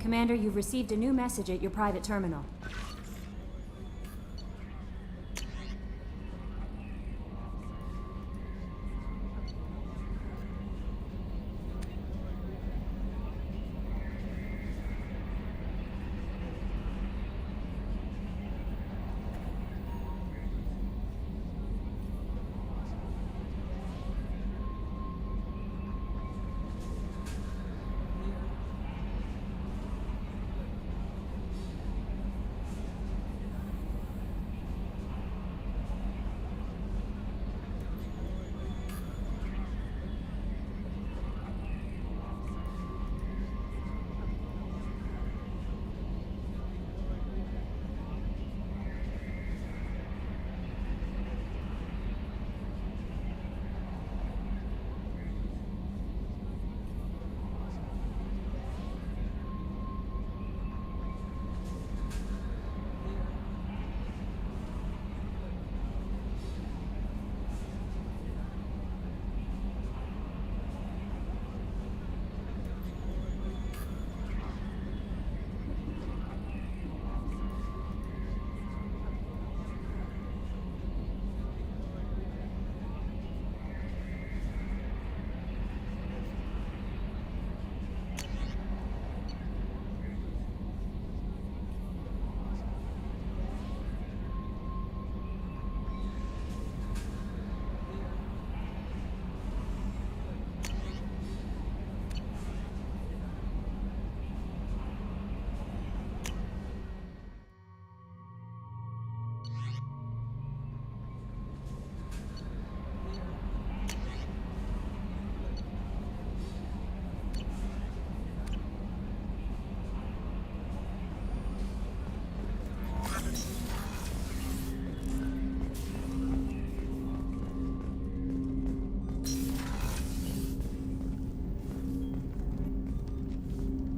Commander, you've received a new message at your private terminal.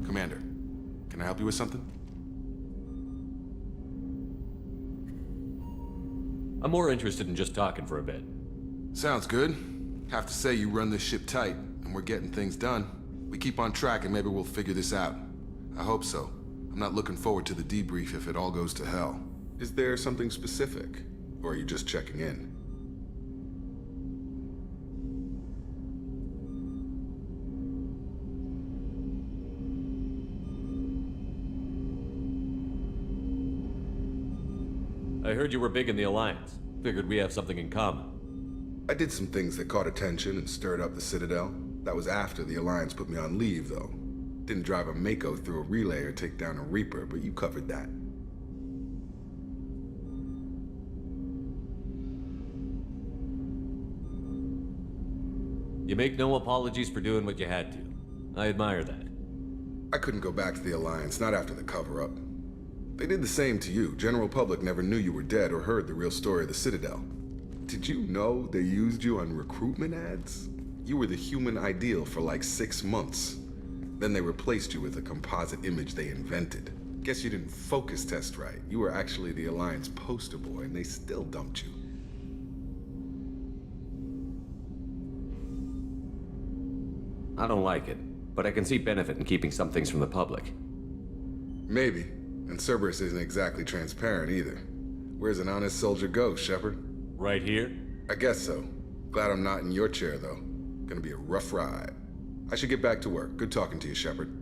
Commander, can I help you with something? I'm more interested in just talking for a bit. Sounds good. Have to say you run this ship tight, and we're getting things done. We keep on track and maybe we'll figure this out. I hope so. I'm not looking forward to the debrief if it all goes to hell. Is there something specific? Or are you just checking in? I heard you were big in the Alliance. Figured we have something in common. I did some things that caught attention and stirred up the Citadel. That was after the Alliance put me on leave, though. Didn't drive a Mako through a relay or take down a Reaper, but you covered that. You make no apologies for doing what you had to. I admire that. I couldn't go back to the Alliance, not after the cover-up. They did the same to you. General public never knew you were dead or heard the real story of the Citadel. Did you know they used you on recruitment ads? You were the human ideal for like 6 months. Then they replaced you with a composite image they invented. Guess you didn't focus test right. You were actually the Alliance poster boy, and they still dumped you. I don't like it, but I can see benefit in keeping some things from the public. Maybe. And Cerberus isn't exactly transparent either. Where's an honest soldier go, Shepard? Right here? I guess so. Glad I'm not in your chair, though. Gonna be a rough ride. I should get back to work. Good talking to you, Shepard.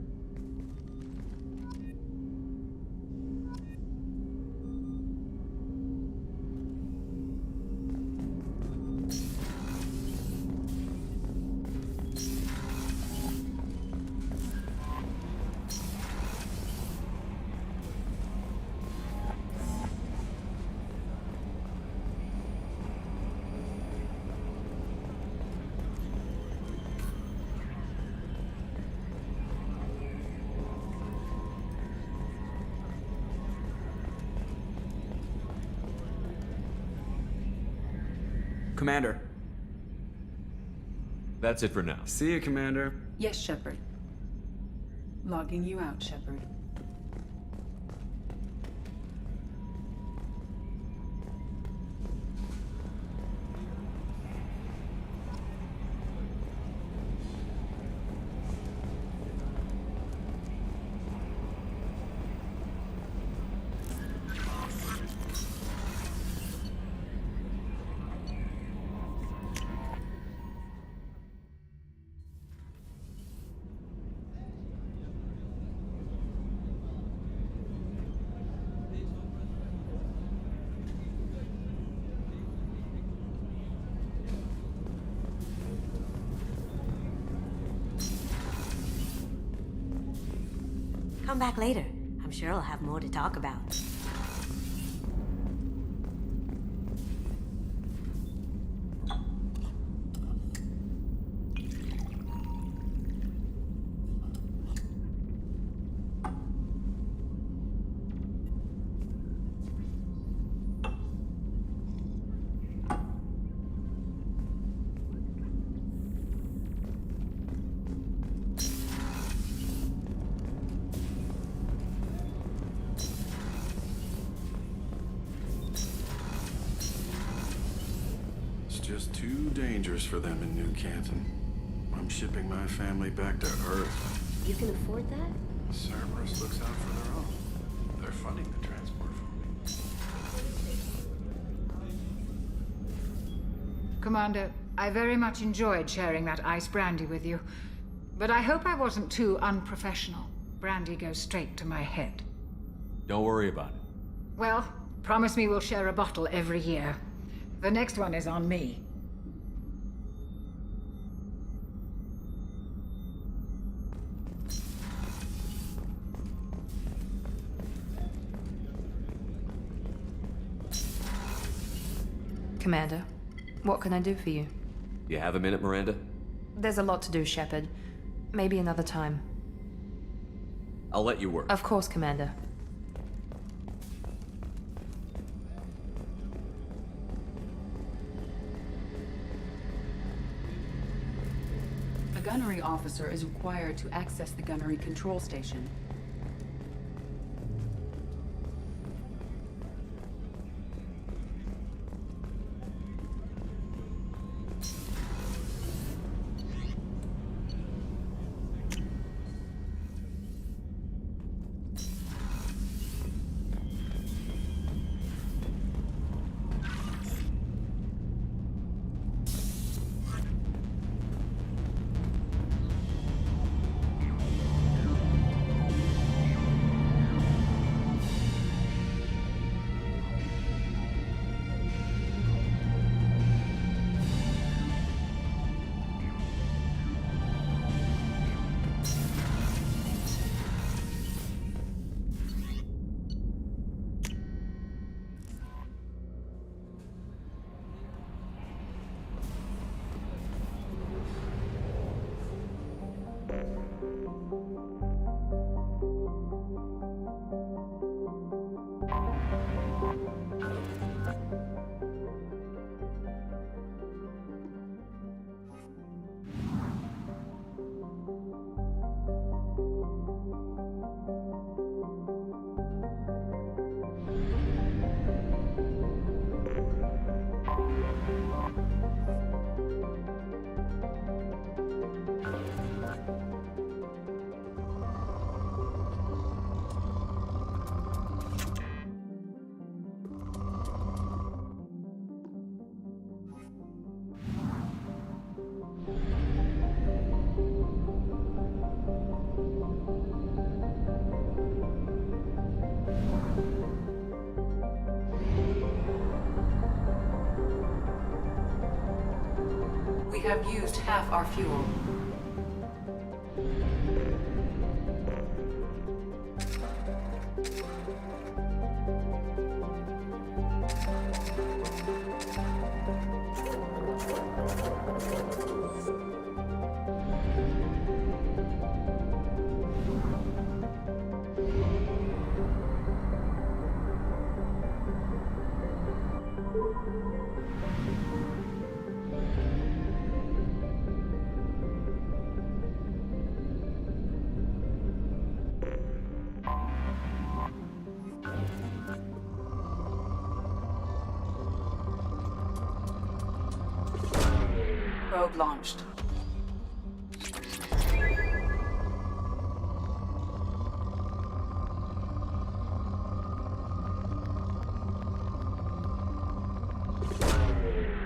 Commander. That's it for now. See you, Commander. Yes, Shepard. Logging you out, Shepard. Come back later. I'm sure I'll have more to talk about. Just too dangerous for them in New Canton. I'm shipping my family back to Earth. You can afford that? Cerberus looks out for their own. They're funding the transport for me. Commander, I very much enjoyed sharing that ice brandy with you. But I hope I wasn't too unprofessional. Brandy goes straight to my head. Don't worry about it. Well, promise me we'll share a bottle every year. The next one is on me. Commander, what can I do for you? You have a minute, Miranda? There's a lot to do, Shepard. Maybe another time. I'll let you work. Of course, Commander. A gunnery officer is required to access the gunnery control station. We have used half our fuel. Probe launched.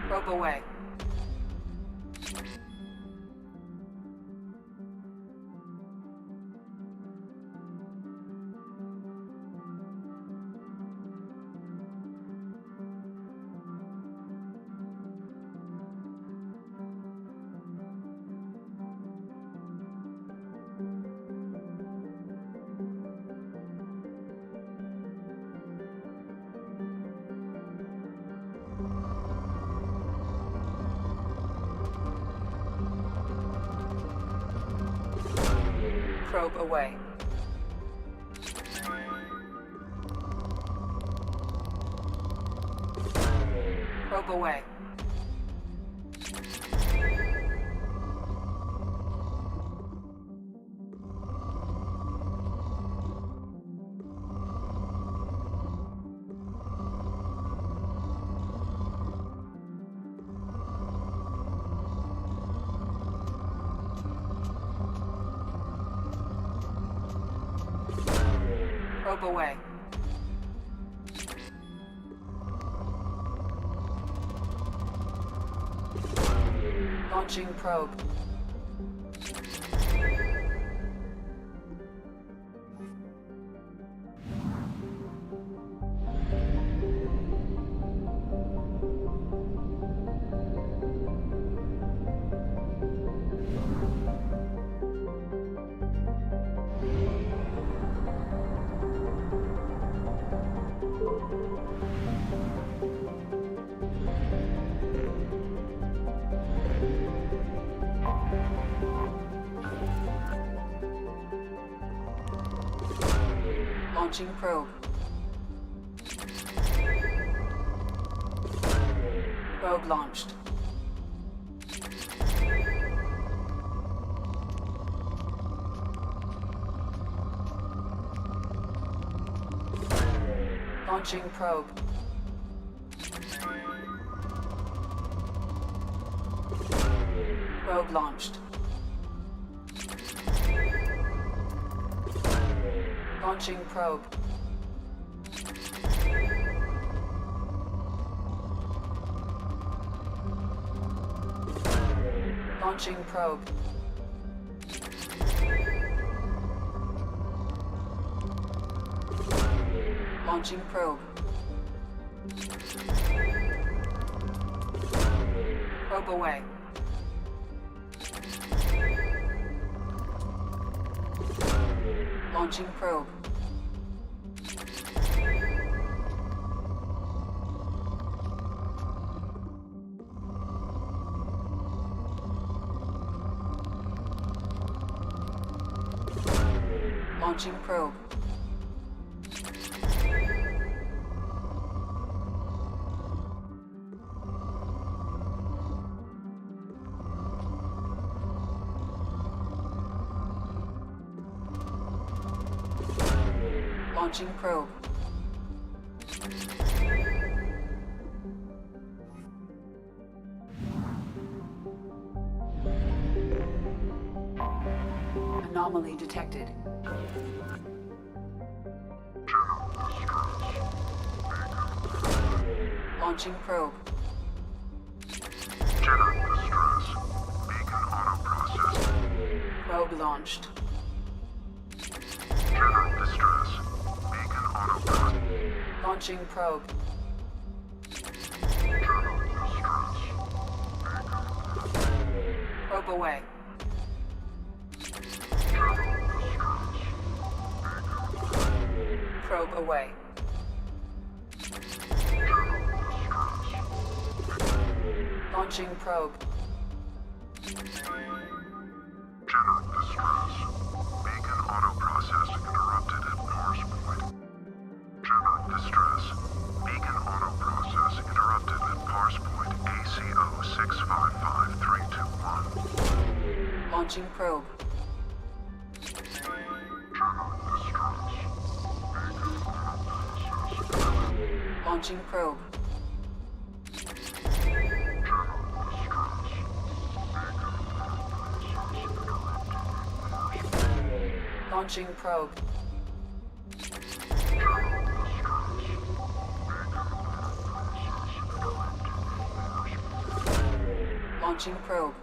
Probe away. Probe away. Probe away. Probe away. Launching probe. Launching probe. Probe launched. Launching probe. Probe launched. Launching probe. Launching probe. Launching probe. Probe away. Launching probe. Launching probe. Launching probe. Anomaly detected. Launching probe. Probe launched. Launching probe. Probe away. Probe away. Launching probe. General distress. Beacon auto process interrupted at Norse Point. General distress. Beacon auto process interrupted at Parse Point ACO 655321. Launching probe. General distress. Beacon auto process. Launching probe. Launching probe. Launching probe.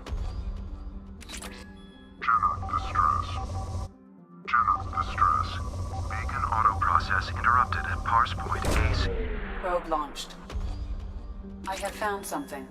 General distress. General distress. Beacon auto process interrupted at Parse Point AC. Probe launched. I have found something.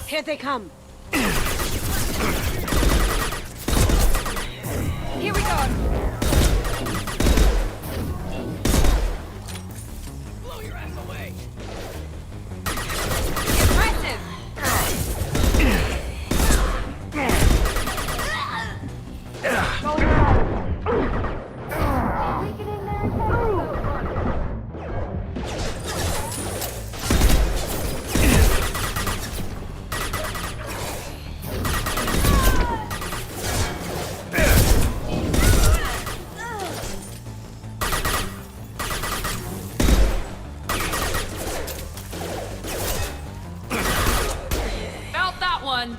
Here they come. Here we go. Blow your ass away. Impressive. Felt that one.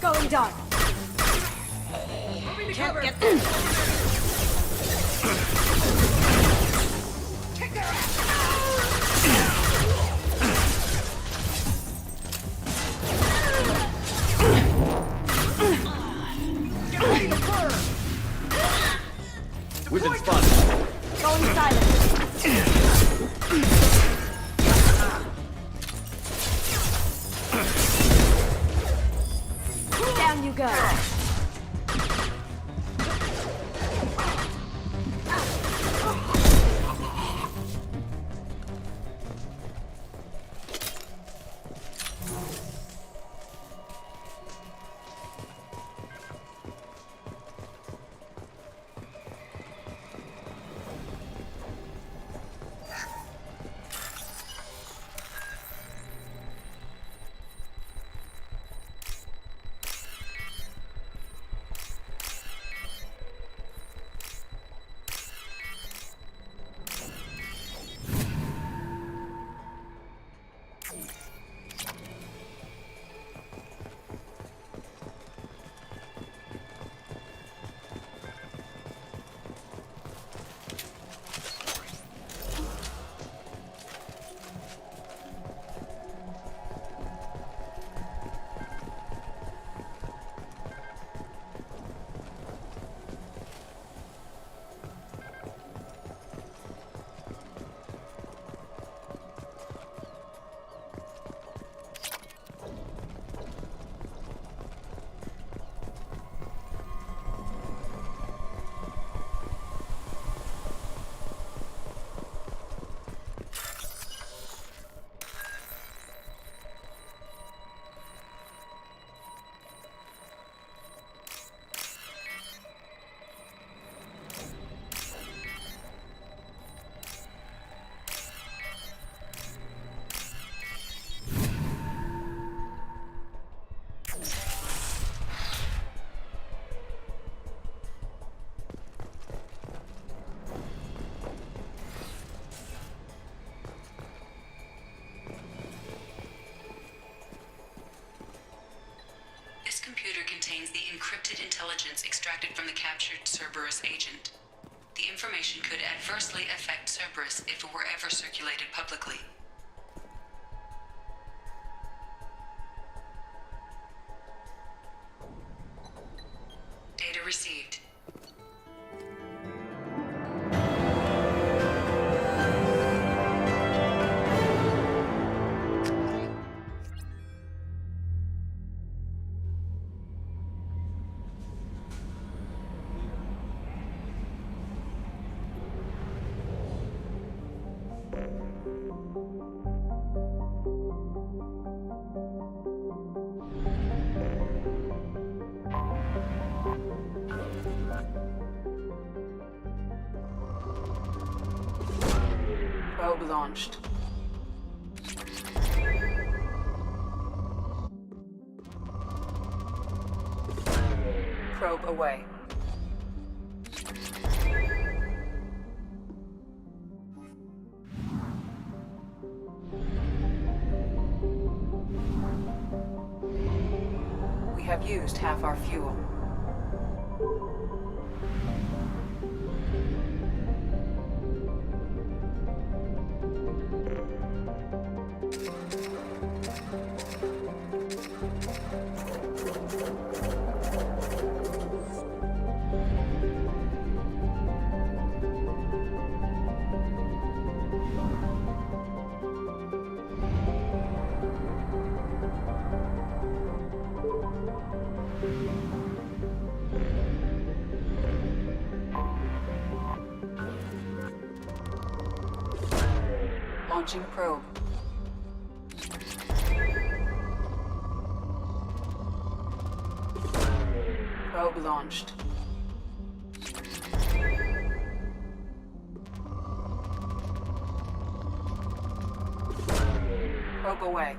Going dark. Can't get them. Wizard spot. Going silent. Down you go. contains the encrypted intelligence extracted from the captured Cerberus agent. The information could adversely affect Cerberus if it were ever circulated publicly. Data received. launched. Probe away. We have used half our fuel. Launching probe. Probe launched. Probe away.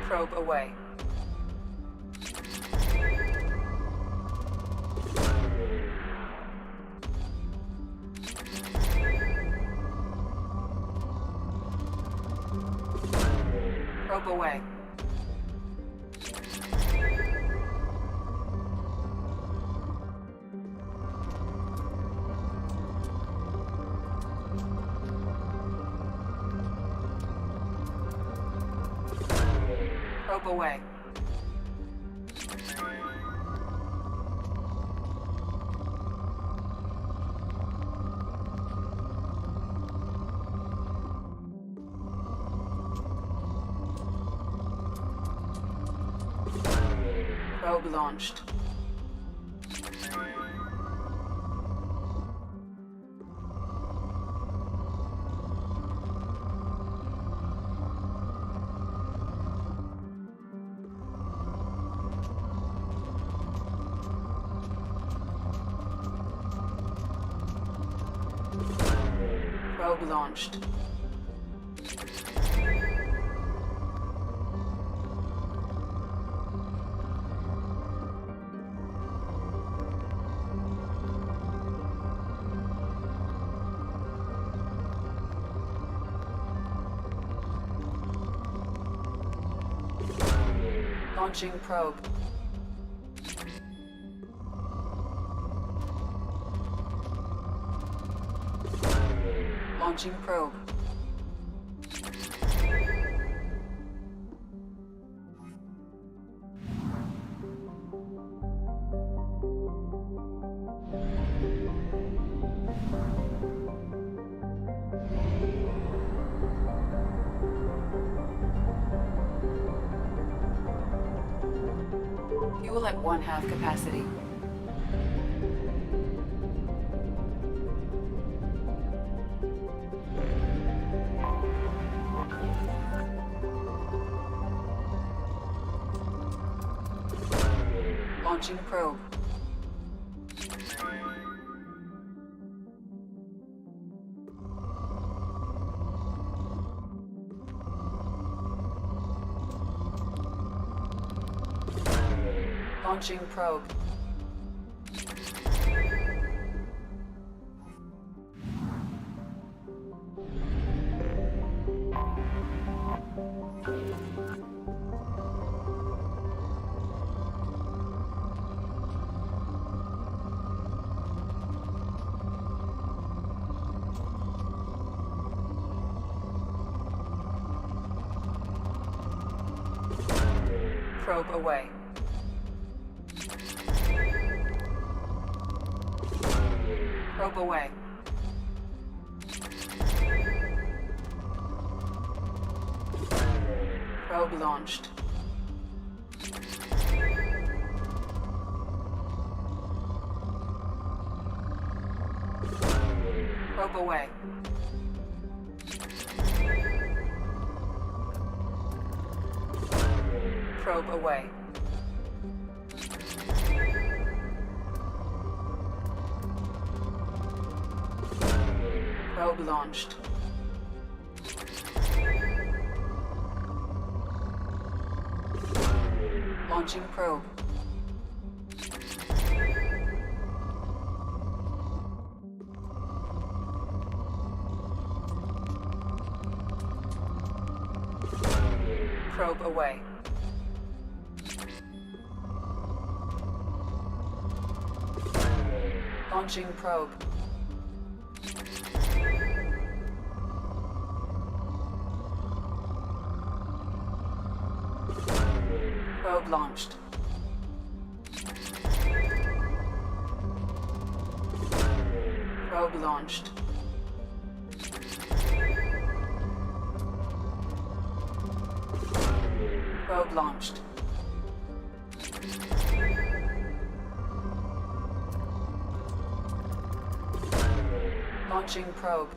Probe away. Probe away. Probe away. Probe launched. Probe launched. Launching probe. Launching probe. Fuel at 1/2 capacity. Launching probe. Launching probe. Probe away. Probe away. Probe launched. Probe away. Probe away. Probe launched. Launching probe. Probe away. Launching probe. Probe launched. Probe launched. Probe launched. Launching probe.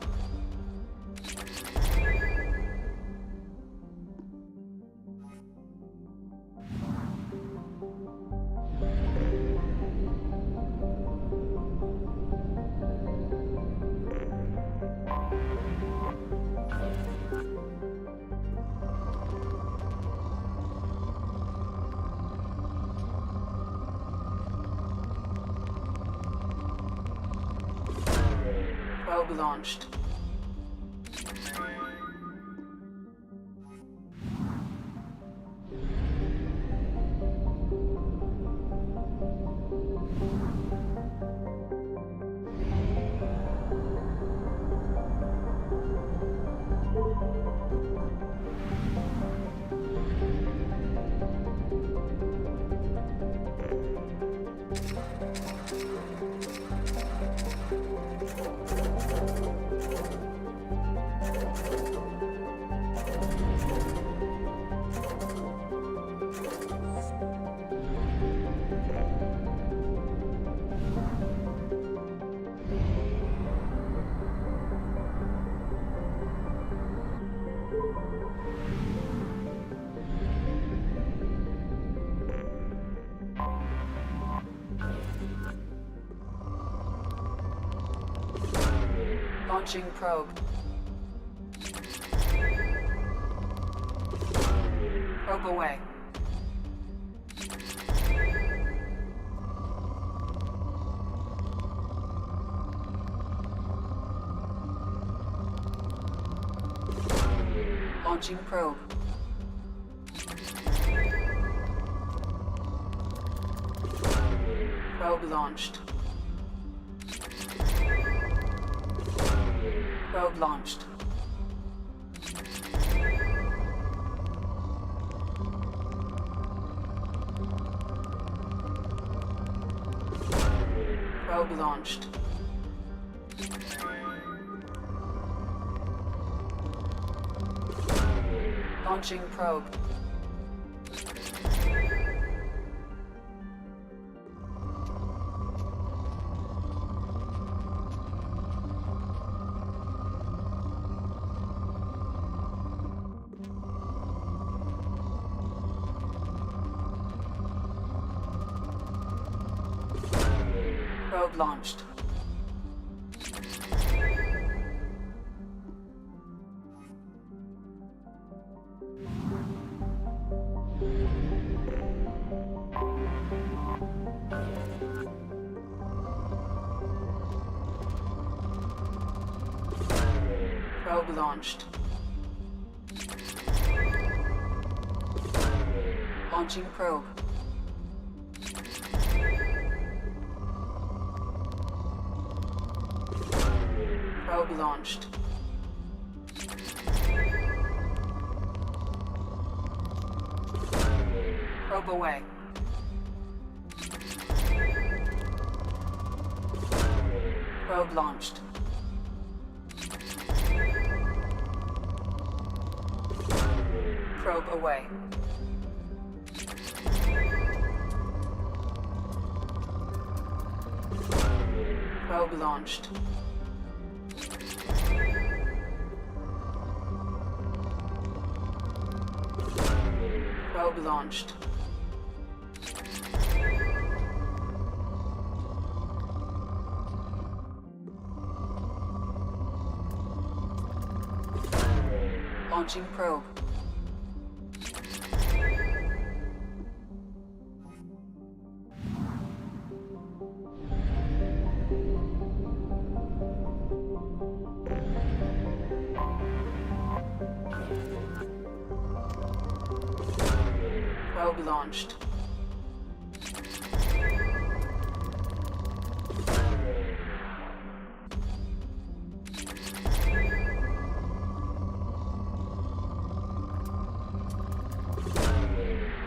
Probe launched. Launching probe. Probe away. Launching probe. Probe launched. Probe launched. Probe launched. Launching probe. Probe launched. Probe launched. Launching probe. Probe launched. Probe away. Probe launched. Probe away. Probe launched. Probe launched. Launching probe. Probe launched.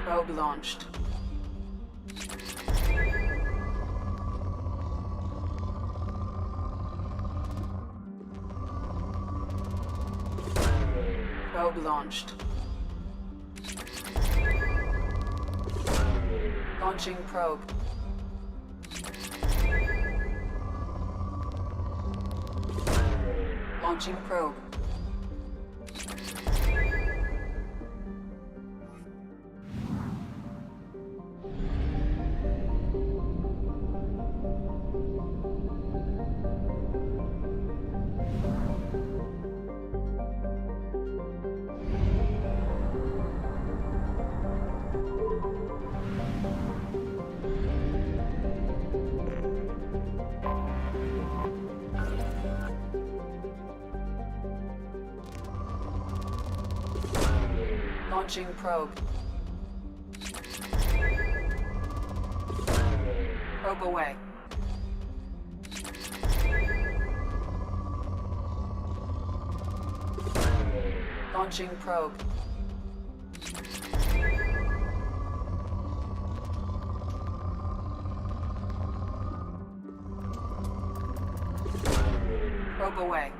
Probe launched. Probe launched. Launching probe. Launching probe. Launching probe. Probe away. Launching probe. Probe away.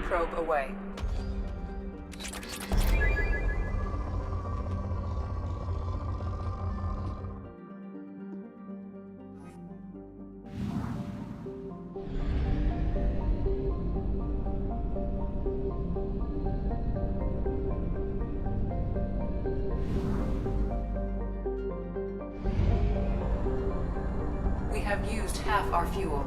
Probe away. We have used half our fuel.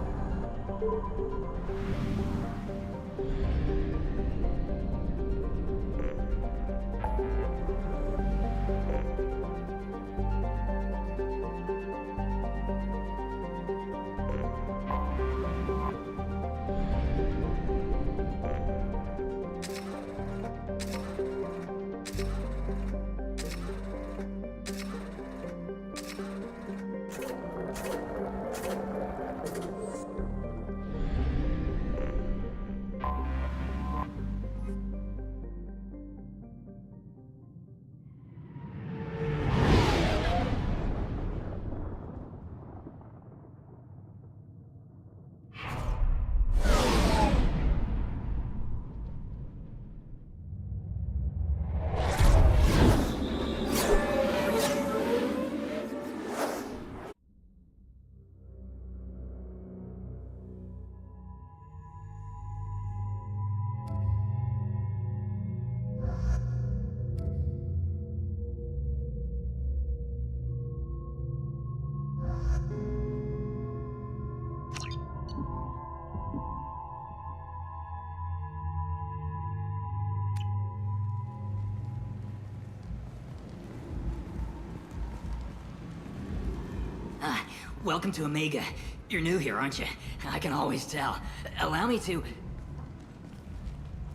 Welcome to Omega. You're new here, aren't you? I can always tell. Allow me to...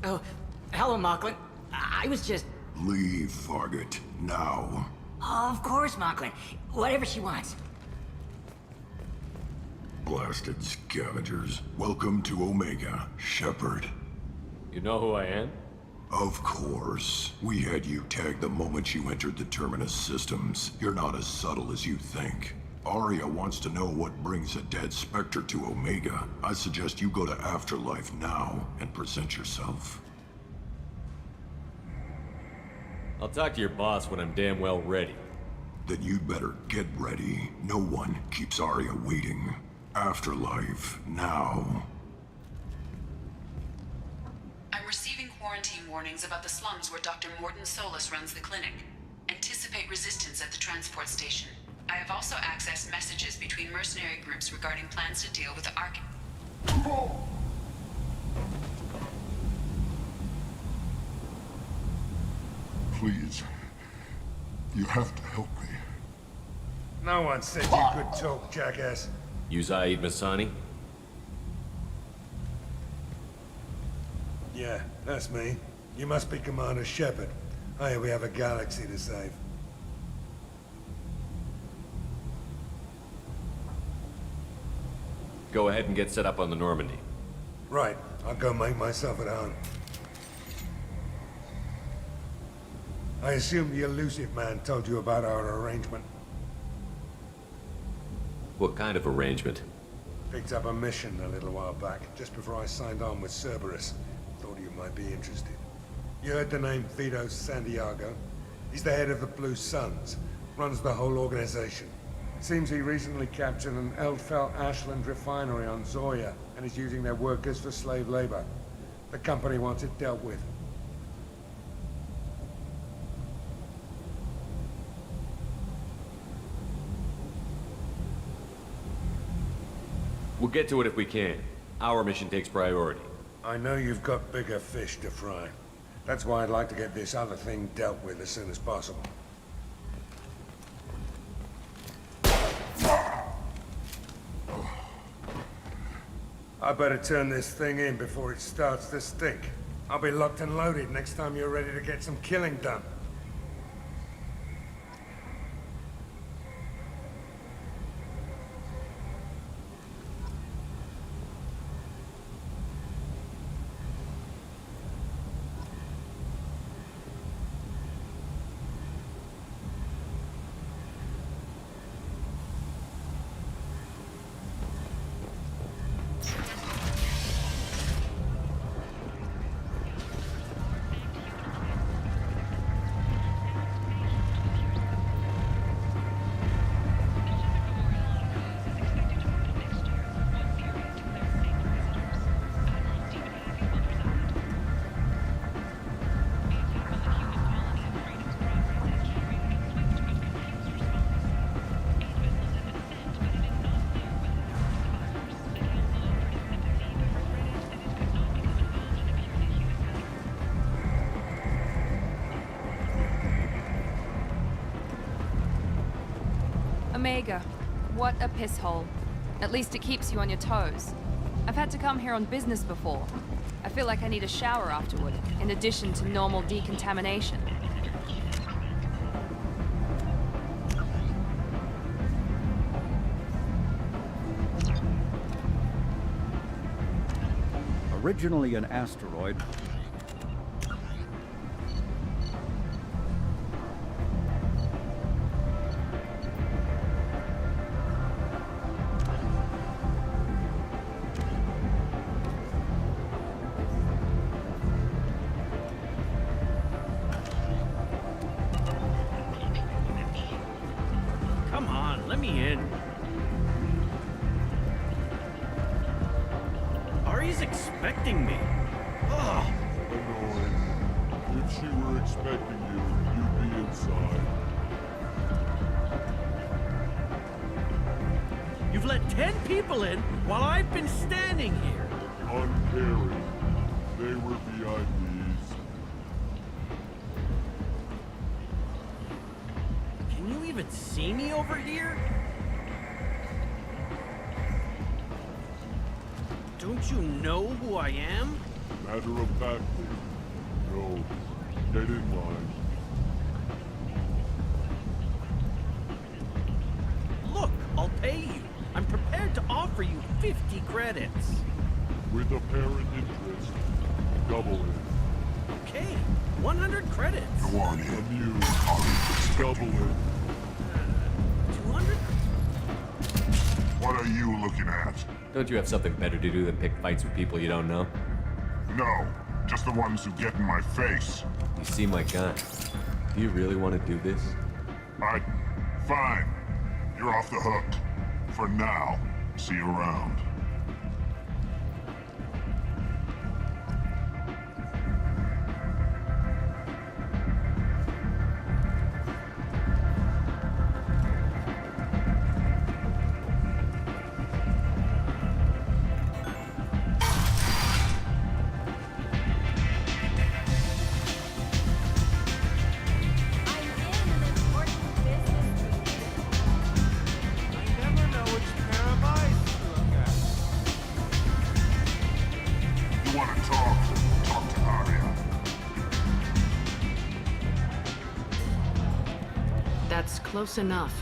Oh, hello, Mocklin. I was just... Leave, Fargate. Now. Oh, of course, Mocklin. Whatever she wants. Blasted scavengers. Welcome to Omega, Shepard. You know who I am? Of course. We had you tagged the moment you entered the Terminus systems. You're not as subtle as you think. Arya wants to know what brings a dead Spectre to Omega. I suggest you go to Afterlife now and present yourself. I'll talk to your boss when I'm damn well ready. Then you'd better get ready. No one keeps Arya waiting. Afterlife now. quarantine warnings about the slums where Dr. Morton Solus runs the clinic. Anticipate resistance at the transport station. I have also accessed messages between mercenary groups regarding plans to deal with the Please. You have to help me. No one said you could talk, jackass. You Zaid Masani? Yeah, that's me. You must be Commander Shepard. Hey, we have a galaxy to save. Go ahead and get set up on the Normandy. Right, I'll go make myself at home. I assume the elusive man told you about our arrangement. What kind of arrangement? Picked up a mission a little while back, just before I signed on with Cerberus. Thought you might be interested. You heard the name Vito Santiago? He's the head of the Blue Suns, runs the whole organization. Seems he recently captured an Eldfell Ashland refinery on Zoya and is using their workers for slave labor. The company wants it dealt with. We'll get to it if we can. Our mission takes priority. I know you've got bigger fish to fry. That's why I'd like to get this other thing dealt with as soon as possible. I better turn this thing in before it starts to stink. I'll be locked and loaded next time you're ready to get some killing done. Omega, what a piss hole. At least it keeps you on your toes. I've had to come here on business before. I feel like I need a shower afterward, in addition to normal decontamination. Originally an asteroid, Come on, let me in. Ari's expecting me. Ugh. Annoying. If she were expecting you, you'd be inside. You've let 10 people in while I've been standing here. Uncaring. They were VIPs. Can you even see me over here? Don't you know who I am? Matter of factly. No. Get in line. Look, I'll pay you. I'm prepared to offer you 50 credits. With apparent interest. Double it. Okay, 100 credits. Go on in. Amused. Double it. 200? What are you looking at? Don't you have something better to do than pick fights with people you don't know? No. Just the ones who get in my face. You see my gun. Do you really want to do this? Fine. You're off the hook. For now. See you around. Close enough.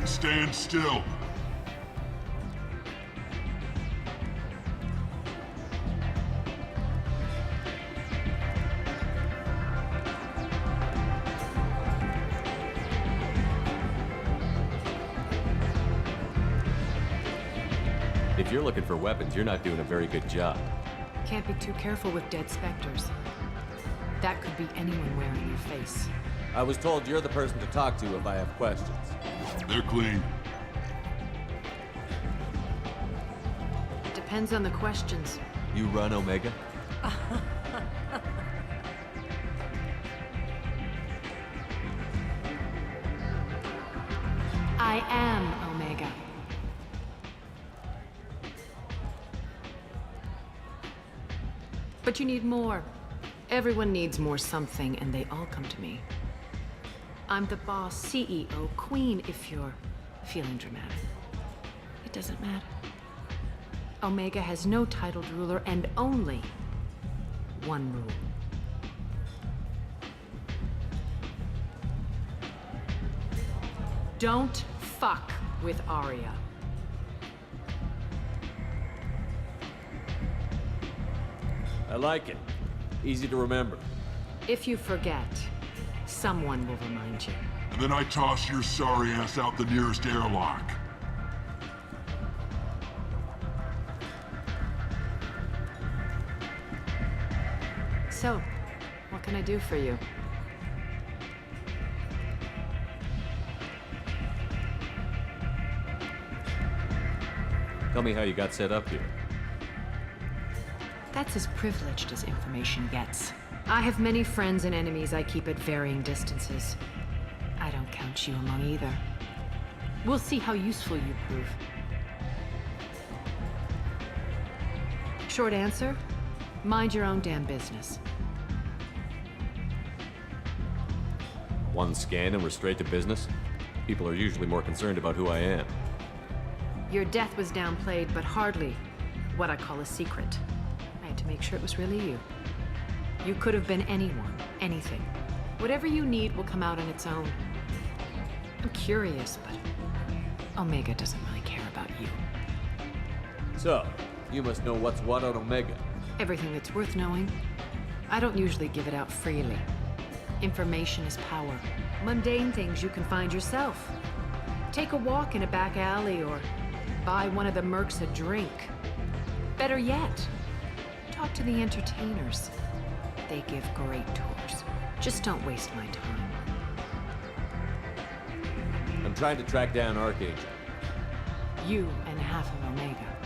Stand still. If you're looking for weapons, you're not doing a very good job. Can't be too careful with dead specters. That could be anyone wearing your face. I was told you're the person to talk to if I have questions. They're clean. Depends on the questions. You run Omega? I am Omega. But you need more. Everyone needs more something, and they all come to me. I'm the boss, CEO, queen, if you're feeling dramatic. It doesn't matter. Omega has no titled ruler and only one rule. Don't fuck with Arya. I like it. Easy to remember. If you forget, someone will remind you. And then I toss your sorry ass out the nearest airlock. So, what can I do for you? Tell me how you got set up here. That's as privileged as information gets. I have many friends and enemies I keep at varying distances. I don't count you among either. We'll see how useful you prove. Short answer, mind your own damn business. One scan and we're straight to business? People are usually more concerned about who I am. Your death was downplayed, but hardly what I call a secret. I had to make sure it was really you. You could have been anyone, anything. Whatever you need will come out on its own. I'm curious, but Omega doesn't really care about you. So, you must know what's what on Omega. Everything that's worth knowing. I don't usually give it out freely. Information is power. Mundane things you can find yourself. Take a walk in a back alley or buy one of the mercs a drink. Better yet, talk to the entertainers. They give great tours. Just don't waste my time. I'm trying to track down Archangel. You and half of Omega.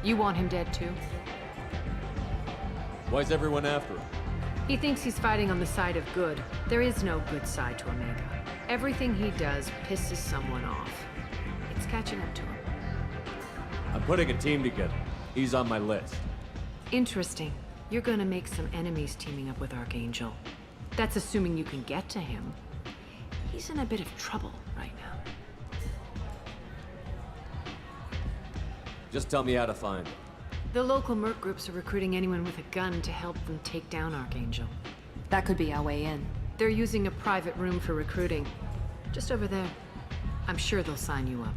You want him dead too? Why's everyone after him? He thinks he's fighting on the side of good. There is no good side to Omega. Everything he does pisses someone off. It's catching up to him. I'm putting a team together. He's on my list. Interesting. You're gonna make some enemies teaming up with Archangel. That's assuming you can get to him. He's in a bit of trouble right now. Just tell me how to find him. The local merc groups are recruiting anyone with a gun to help them take down Archangel. That could be our way in. They're using a private room for recruiting. Just over there. I'm sure they'll sign you up.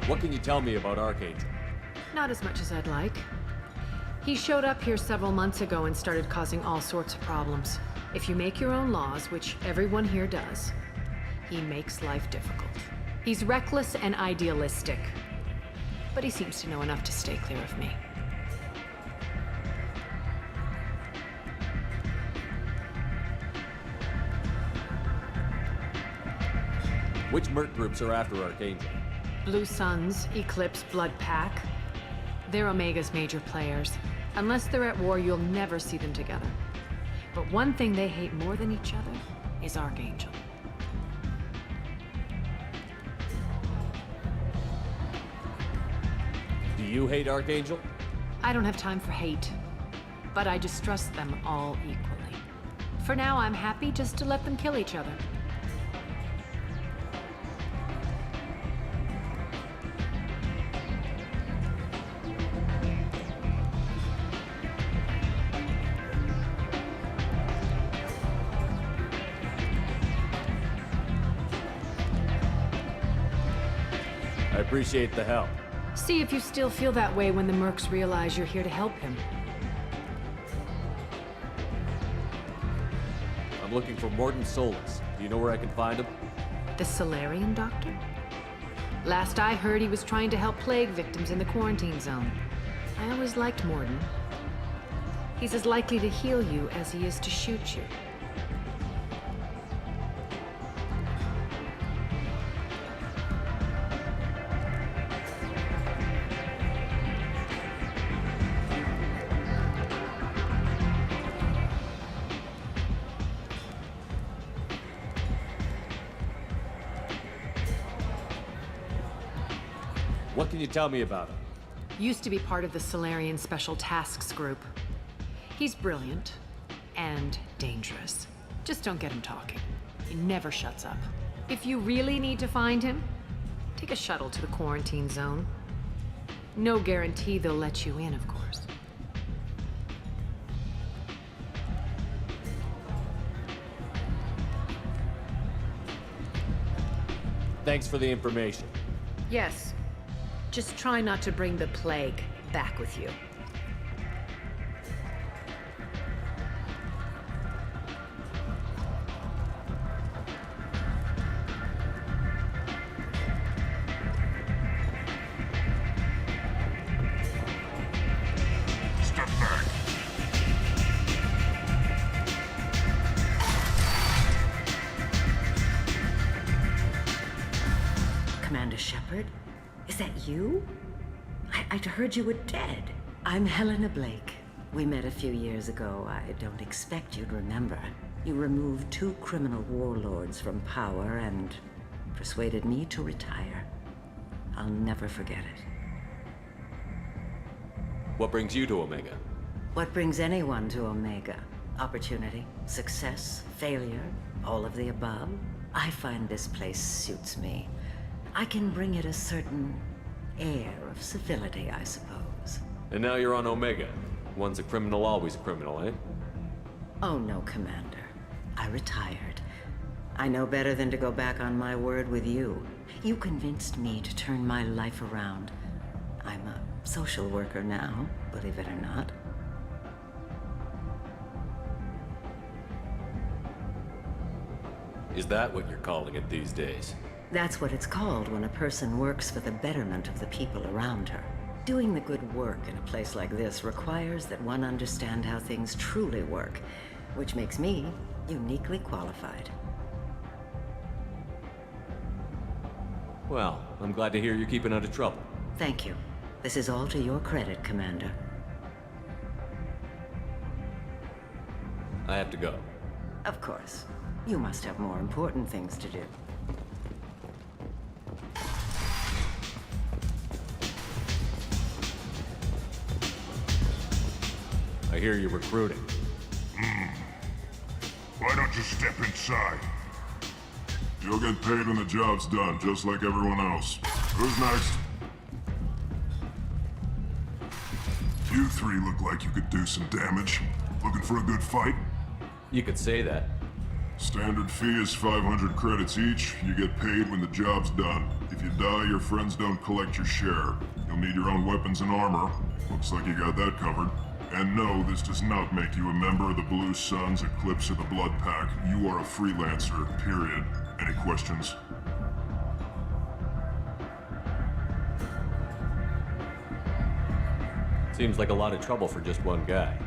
What can you tell me about Archangel? Not as much as I'd like. He showed up here several months ago and started causing all sorts of problems. If you make your own laws, which everyone here does, he makes life difficult. He's reckless and idealistic, but he seems to know enough to stay clear of me. Which merc groups are after Archangel? Blue Suns, Eclipse, Blood Pack. They're Omega's major players. Unless they're at war, you'll never see them together. But one thing they hate more than each other is Archangel. Do you hate Archangel? I don't have time for hate, but I distrust them all equally. For now, I'm happy just to let them kill each other. I appreciate the help. See if you still feel that way when the mercs realize you're here to help him. I'm looking for Morton Solus. Do you know where I can find him? The Solarian doctor? Last I heard, he was trying to help plague victims in the quarantine zone. I always liked Morton. He's as likely to heal you as he is to shoot you. What can you tell me about him? Used to be part of the Solarian Special Tasks Group. He's brilliant and dangerous. Just don't get him talking. He never shuts up. If you really need to find him, take a shuttle to the quarantine zone. No guarantee they'll let you in, of course. Thanks for the information. Yes. Just try not to bring the plague back with you. Step back. Commander Shepard? Is that you? I'd heard you were dead. I'm Helena Blake. We met a few years ago. I don't expect you'd remember. You removed 2 criminal warlords from power and persuaded me to retire. I'll never forget it. What brings you to Omega? What brings anyone to Omega? Opportunity, success, failure, all of the above. I find this place suits me. I can bring it a certain air of civility, I suppose. And now you're on Omega. One's a criminal, always a criminal, eh? Oh no, Commander. I retired. I know better than to go back on my word with you. You convinced me to turn my life around. I'm a social worker now, believe it or not. Is that what you're calling it these days? That's what it's called when a person works for the betterment of the people around her. Doing the good work in a place like this requires that one understand how things truly work, which makes me uniquely qualified. Well, I'm glad to hear you're keeping out of trouble. Thank you. This is all to your credit, Commander. I have to go. Of course. You must have more important things to do. I hear you're recruiting. Why don't you step inside? You'll get paid when the job's done, just like everyone else. Who's next? You 3 look like you could do some damage. Looking for a good fight? You could say that. Standard fee is 500 credits each. You get paid when the job's done. If you die, your friends don't collect your share. You'll need your own weapons and armor. Looks like you got that covered. And no, this does not make you a member of the Blue Suns, Eclipse, or the Blood Pack. You are a freelancer, period. Any questions? Seems like a lot of trouble for just one guy.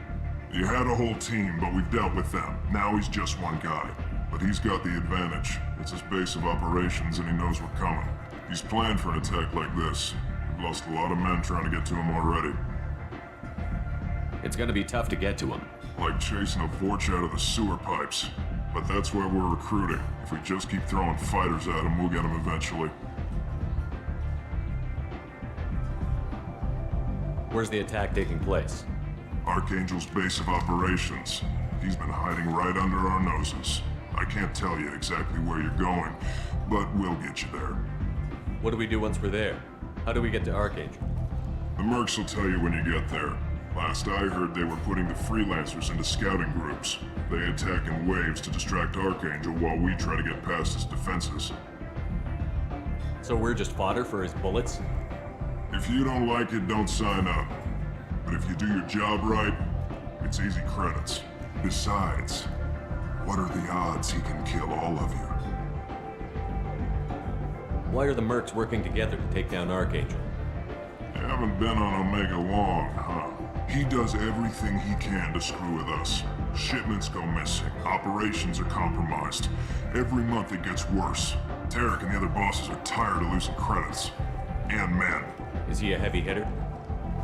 You had a whole team, but we've dealt with them. Now he's just one guy. But he's got the advantage. It's his base of operations and he knows we're coming. He's planned for an attack like this. We've lost a lot of men trying to get to him already. It's gonna be tough to get to him. Like chasing a Vorch out of the sewer pipes. But that's why we're recruiting. If we just keep throwing fighters at him, we'll get him eventually. Where's the attack taking place? Archangel's base of operations. He's been hiding right under our noses. I can't tell you exactly where you're going, but we'll get you there. What do we do once we're there? How do we get to Archangel? The mercs will tell you when you get there. Last I heard, they were putting the freelancers into scouting groups. They attack in waves to distract Archangel while we try to get past his defenses. So we're just fodder for his bullets? If you don't like it, don't sign up. But if you do your job right, it's easy credits. Besides, what are the odds he can kill all of you? Why are the mercs working together to take down Archangel? You haven't been on Omega long, huh? He does everything he can to screw with us. Shipments go missing, operations are compromised. Every month it gets worse. Tarek and the other bosses are tired of losing credits. And men. Is he a heavy hitter?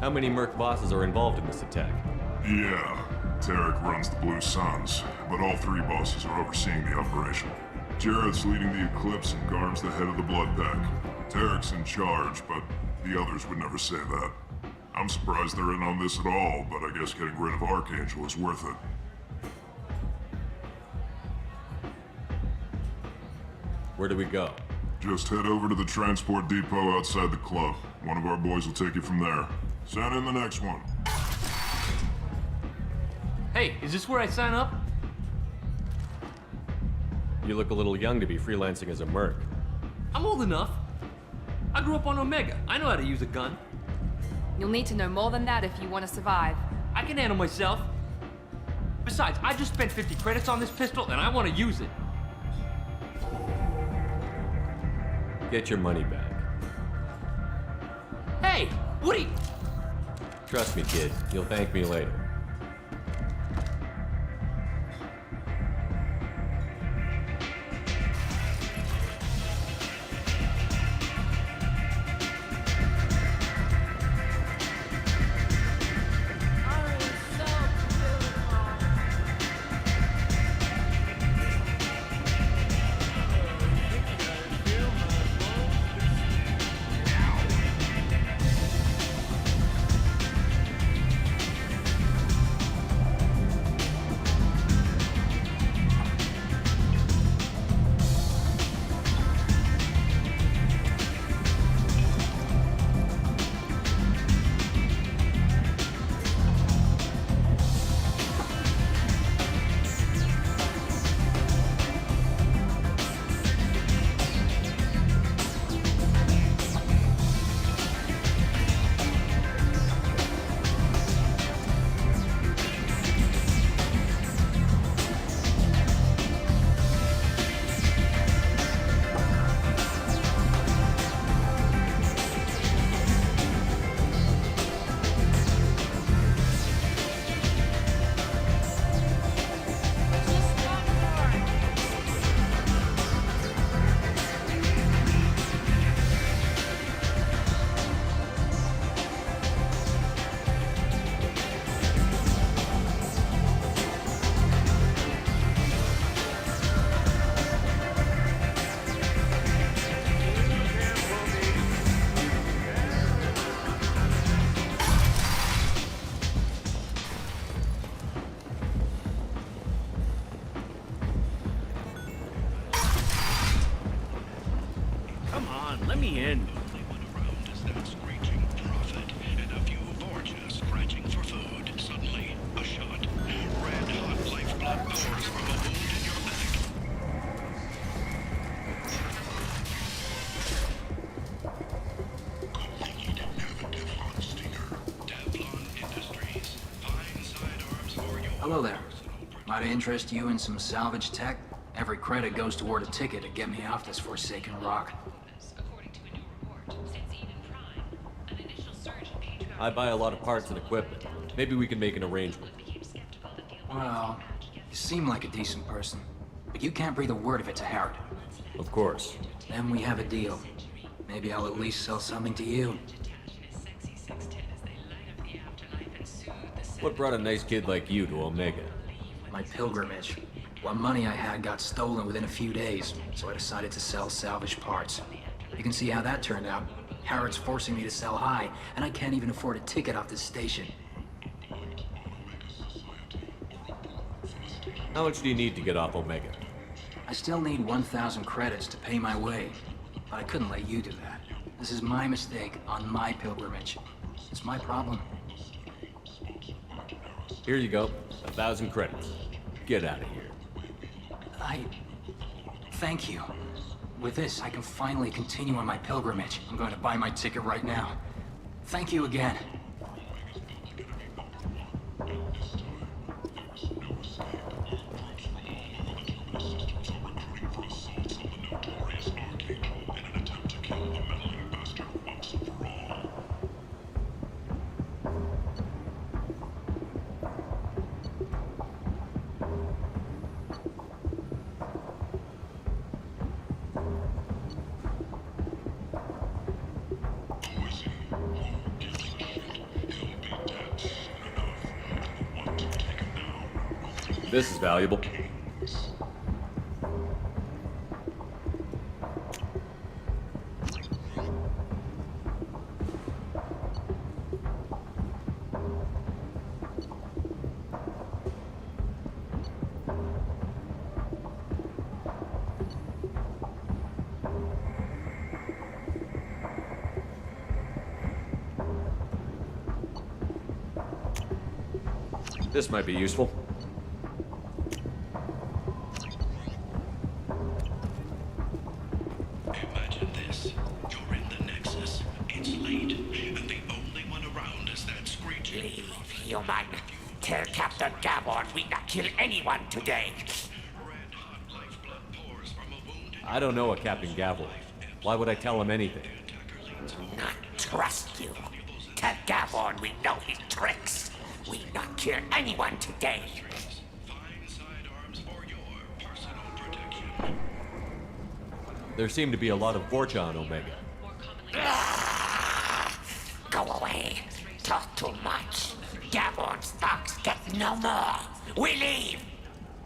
How many merc bosses are involved in this attack? Yeah, Tarek runs the Blue Suns, but all three bosses are overseeing the operation. Jared's leading the Eclipse and Garm's the head of the Blood Pack. Tarek's in charge, but the others would never say that. I'm surprised they're in on this at all, but I guess getting rid of Archangel is worth it. Where do we go? Just head over to the transport depot outside the club. One of our boys will take you from there. Send in the next one. Hey, is this where I sign up? You look a little young to be freelancing as a merc. I'm old enough. I grew up on Omega. I know how to use a gun. You'll need to know more than that if you want to survive. I can handle myself. Besides, I just spent 50 credits on this pistol and I want to use it. Get your money back. Hey, what are you... Trust me, kid. You'll thank me later. Let me in. Hello there. Might interest you in some salvage tech? Every credit goes toward a ticket to get me off this forsaken rock. I buy a lot of parts and equipment. Maybe we can make an arrangement. Well, you seem like a decent person, but you can't breathe a word of it to Harrod. Of course. Then we have a deal. Maybe I'll at least sell something to you. What brought a nice kid like you to Omega? My pilgrimage. What money I had got stolen within a few days, so I decided to sell salvage parts. You can see how that turned out. Harrod's forcing me to sell high, and I can't even afford a ticket off this station. How much do you need to get off Omega? I still need 1,000 credits to pay my way, but I couldn't let you do that. This is my mistake on my pilgrimage. It's my problem. Here you go. 1,000 credits. Get out of here. Thank you. With this, I can finally continue on my pilgrimage. I'm going to buy my ticket right now. Thank you again. This is valuable. This might be useful. Imagine this. You're in the Nexus. It's late, and the only one around is that screeching... Leave, human. Tell Captain Gavon we not kill anyone today. I don't know a Captain Gavel. Why would I tell him anything? Not trust you. Tell Gavon we know his tricks. We not kill anyone today. There seem to be a lot of Vorcha on Omega. Go away. Talk too much. Gavon's thugs get no more. We leave.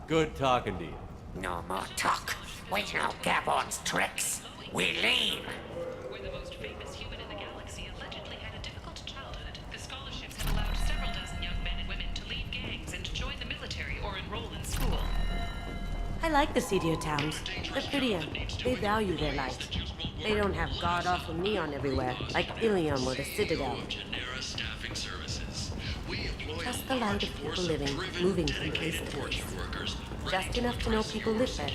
Good talking to you. No more talk. We know Gavon's tricks. We leave. We're the most famous human in the galaxy allegedly had a difficult childhood. The scholarships have allowed several dozen young men and women to leave gangs and join the military or enroll in school. I like the seedier towns. They're prettier. They value their life. They don't have god-awful neon everywhere, like Ilium or the Citadel. Just the light of people living, moving from place to place. Just enough to know people live there.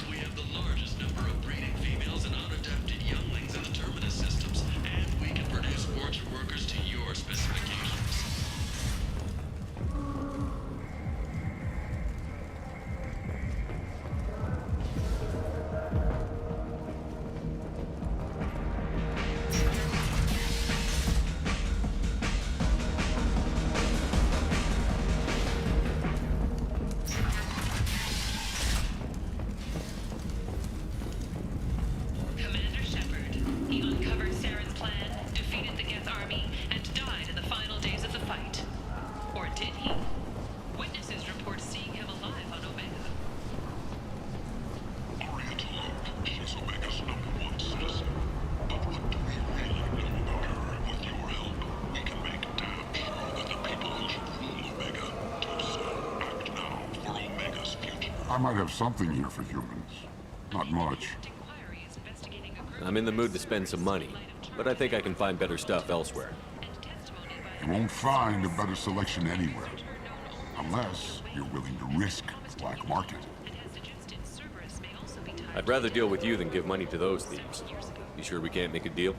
We have the largest number of breeding females and unadapted younglings in the terminus systems, and we can produce orchard workers to your specifications. I might have something here for humans. Not much. I'm in the mood to spend some money, but I think I can find better stuff elsewhere. You won't find a better selection anywhere. Unless you're willing to risk the black market. I'd rather deal with you than give money to those thieves. You sure we can't make a deal?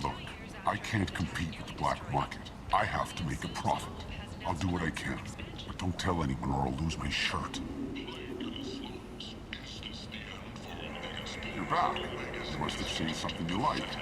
Look, I can't compete with the black market. I have to make a profit. I'll do what I can, but don't tell anyone or I'll lose my shirt. You're back. You must have seen something you liked.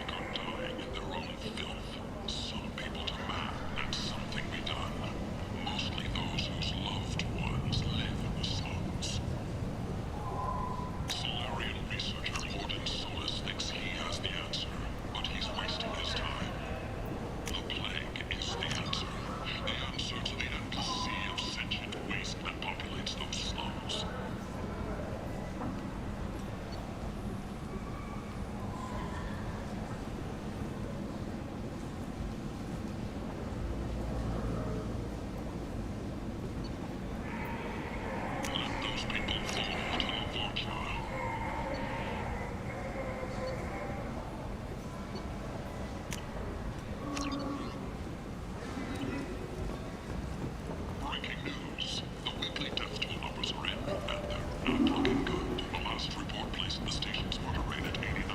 Not looking good. The last report placed the station's murder rate at 89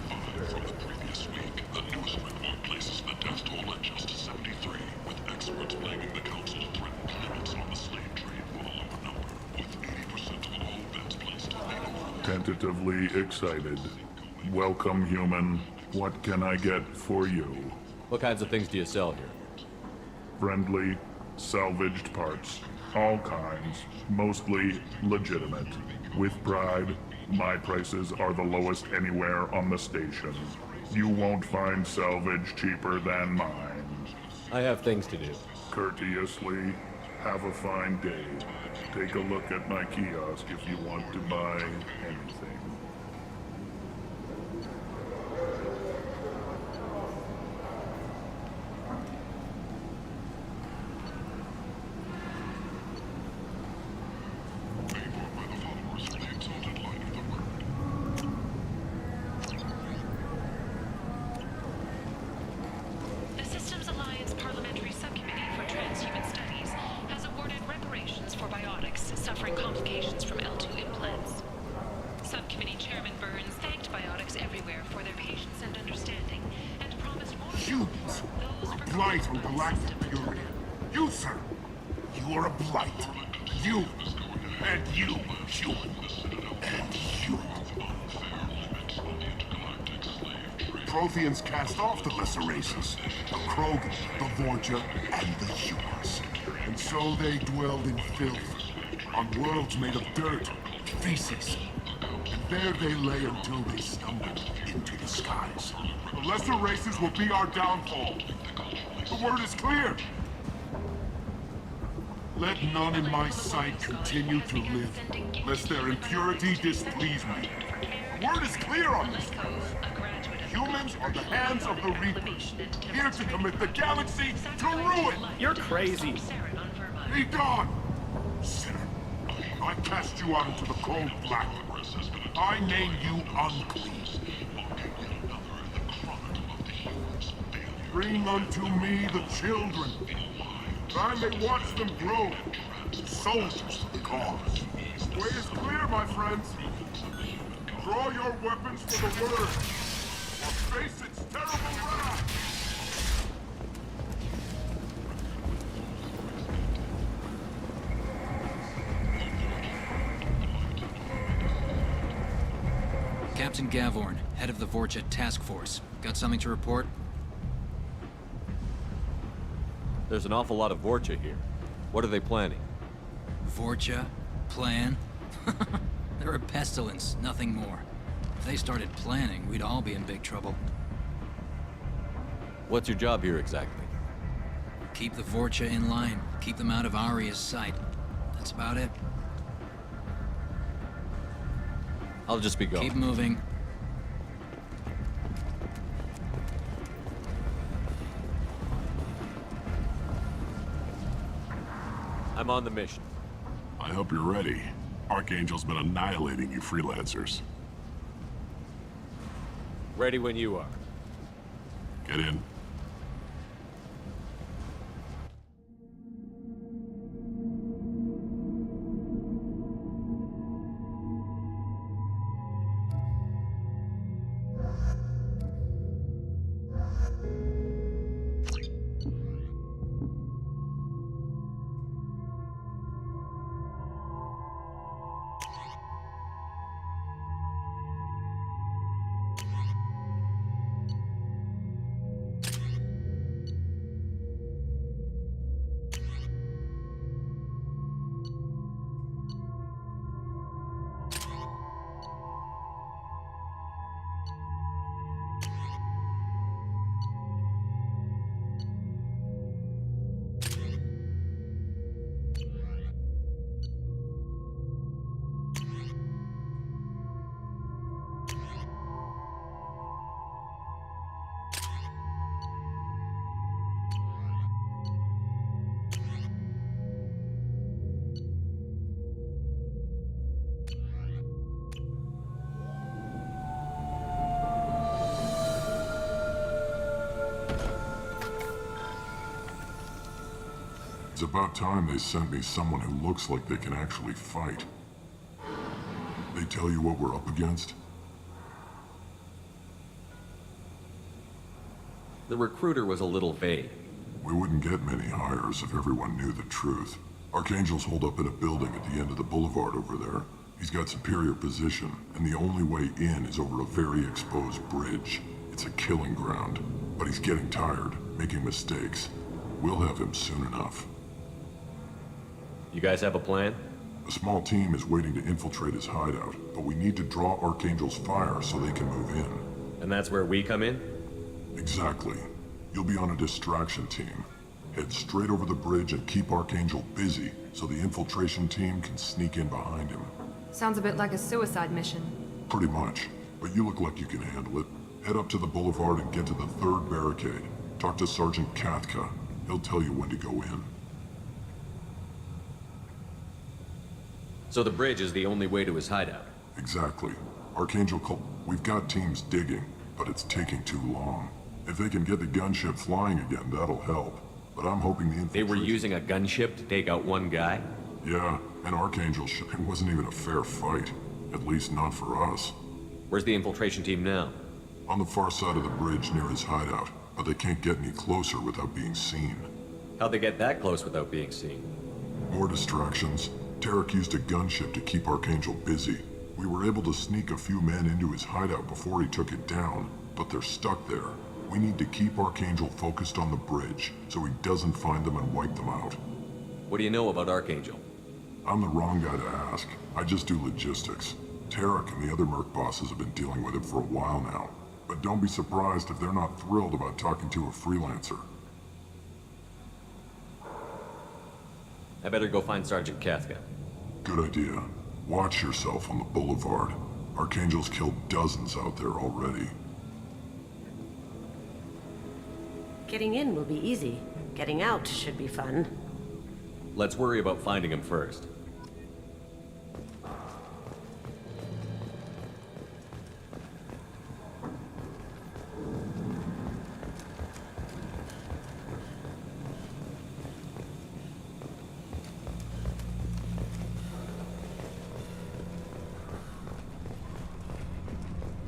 of 5 from the previous week. The newest report places the death toll at just 73, with experts blaming the council to threaten limits on the slave trade for the lower number, with 80% of all beds placed in the over. Tentatively excited. Welcome, human. What can I get for you? What kinds of things do you sell here? Friendly, salvaged parts. All kinds. Mostly legitimate. With pride, my prices are the lowest anywhere on the station. You won't find salvage cheaper than mine. I have things to do. Courteously, have a fine day. Take a look at my kiosk if you want to buy anything. Cast off the lesser races, the Krogan, the Vorja, and the humans. And so they dwelled in filth, on worlds made of dirt, feces. And there they lay until they stumbled into the skies. The lesser races will be our downfall. The word is clear. Let none in my sight continue to live, lest their impurity displease me. The word is clear on this coast. Humans are the hands of the Reapers, here to commit the galaxy to ruin! You're crazy. Be gone! Sinner, I cast you out into the cold black. I name you unclean. Bring unto me the children, that I may watch them grow, soldiers of the cause. The way is clear, my friends. Draw your weapons for the word. Face its terrible wrath! Captain Gavorn, head of the Vorcha Task Force. Got something to report? There's an awful lot of Vorcha here. What are they planning? Vorcha? Plan? They're a pestilence, nothing more. If they started planning, we'd all be in big trouble. What's your job here exactly? Keep the Vorcha in line. Keep them out of Aria's sight. That's about it. I'll just be going. Keep moving. I'm on the mission. I hope you're ready. Archangel's been annihilating you freelancers. Ready when you are. Get in. It's about time they sent me someone who looks like they can actually fight. They tell you what we're up against? The recruiter was a little vague. We wouldn't get many hires if everyone knew the truth. Archangel's holed up in a building at the end of the boulevard over there. He's got superior position, and the only way in is over a very exposed bridge. It's a killing ground, but he's getting tired, making mistakes. We'll have him soon enough. You guys have a plan? A small team is waiting to infiltrate his hideout, but we need to draw Archangel's fire so they can move in. And that's where we come in? Exactly. You'll be on a distraction team. Head straight over the bridge and keep Archangel busy so the infiltration team can sneak in behind him. Sounds a bit like a suicide mission. Pretty much, but you look like you can handle it. Head up to the boulevard and get to the 3rd barricade. Talk to Sergeant Kathka. He'll tell you when to go in. So the bridge is the only way to his hideout? Exactly. Archangel we've got teams digging, but it's taking too long. If they can get the gunship flying again, that'll help. But I'm hoping the They were using a gunship to take out one guy? Yeah, and Archangel's ship. It wasn't even a fair fight. At least not for us. Where's the infiltration team now? On the far side of the bridge near his hideout, but they can't get any closer without being seen. How'd they get that close without being seen? More distractions. Tarek used a gunship to keep Archangel busy. We were able to sneak a few men into his hideout before he took it down, but they're stuck there. We need to keep Archangel focused on the bridge, so he doesn't find them and wipe them out. What do you know about Archangel? I'm the wrong guy to ask. I just do logistics. Tarek and the other merc bosses have been dealing with him for a while now. But don't be surprised if they're not thrilled about talking to a freelancer. I better go find Sergeant Kathka. Good idea. Watch yourself on the boulevard. Archangel's killed dozens out there already. Getting in will be easy. Getting out should be fun. Let's worry about finding him first.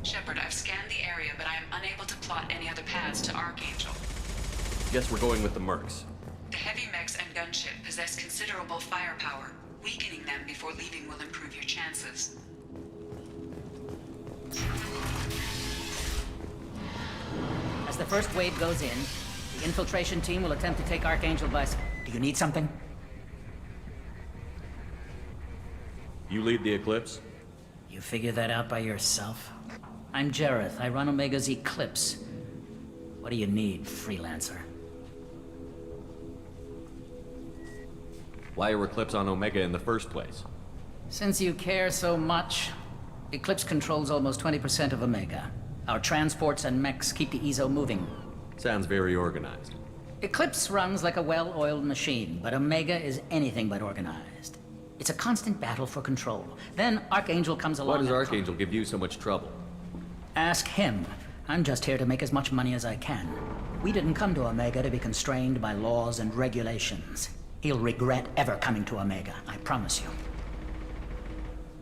Shepard, I've scanned the area, but I am unable to plot any other paths to Archangel. Guess we're going with the mercs. The heavy mechs and gunship possess considerable firepower. Weakening them before leaving will improve your chances. As the first wave goes in, the infiltration team will attempt to take Archangel by... Do you need something? You lead the Eclipse? You figure that out by yourself? I'm Jareth. I run Omega's Eclipse. What do you need, freelancer? Why are Eclipse on Omega in the first place? Since you care so much, Eclipse controls almost 20% of Omega. Our transports and mechs keep the EZO moving. Sounds very organized. Eclipse runs like a well-oiled machine, but Omega is anything but organized. It's a constant battle for control. Then Archangel comes along. Why does Archangel give you so much trouble? Ask him. I'm just here to make as much money as I can. We didn't come to Omega to be constrained by laws and regulations. He'll regret ever coming to Omega, I promise you.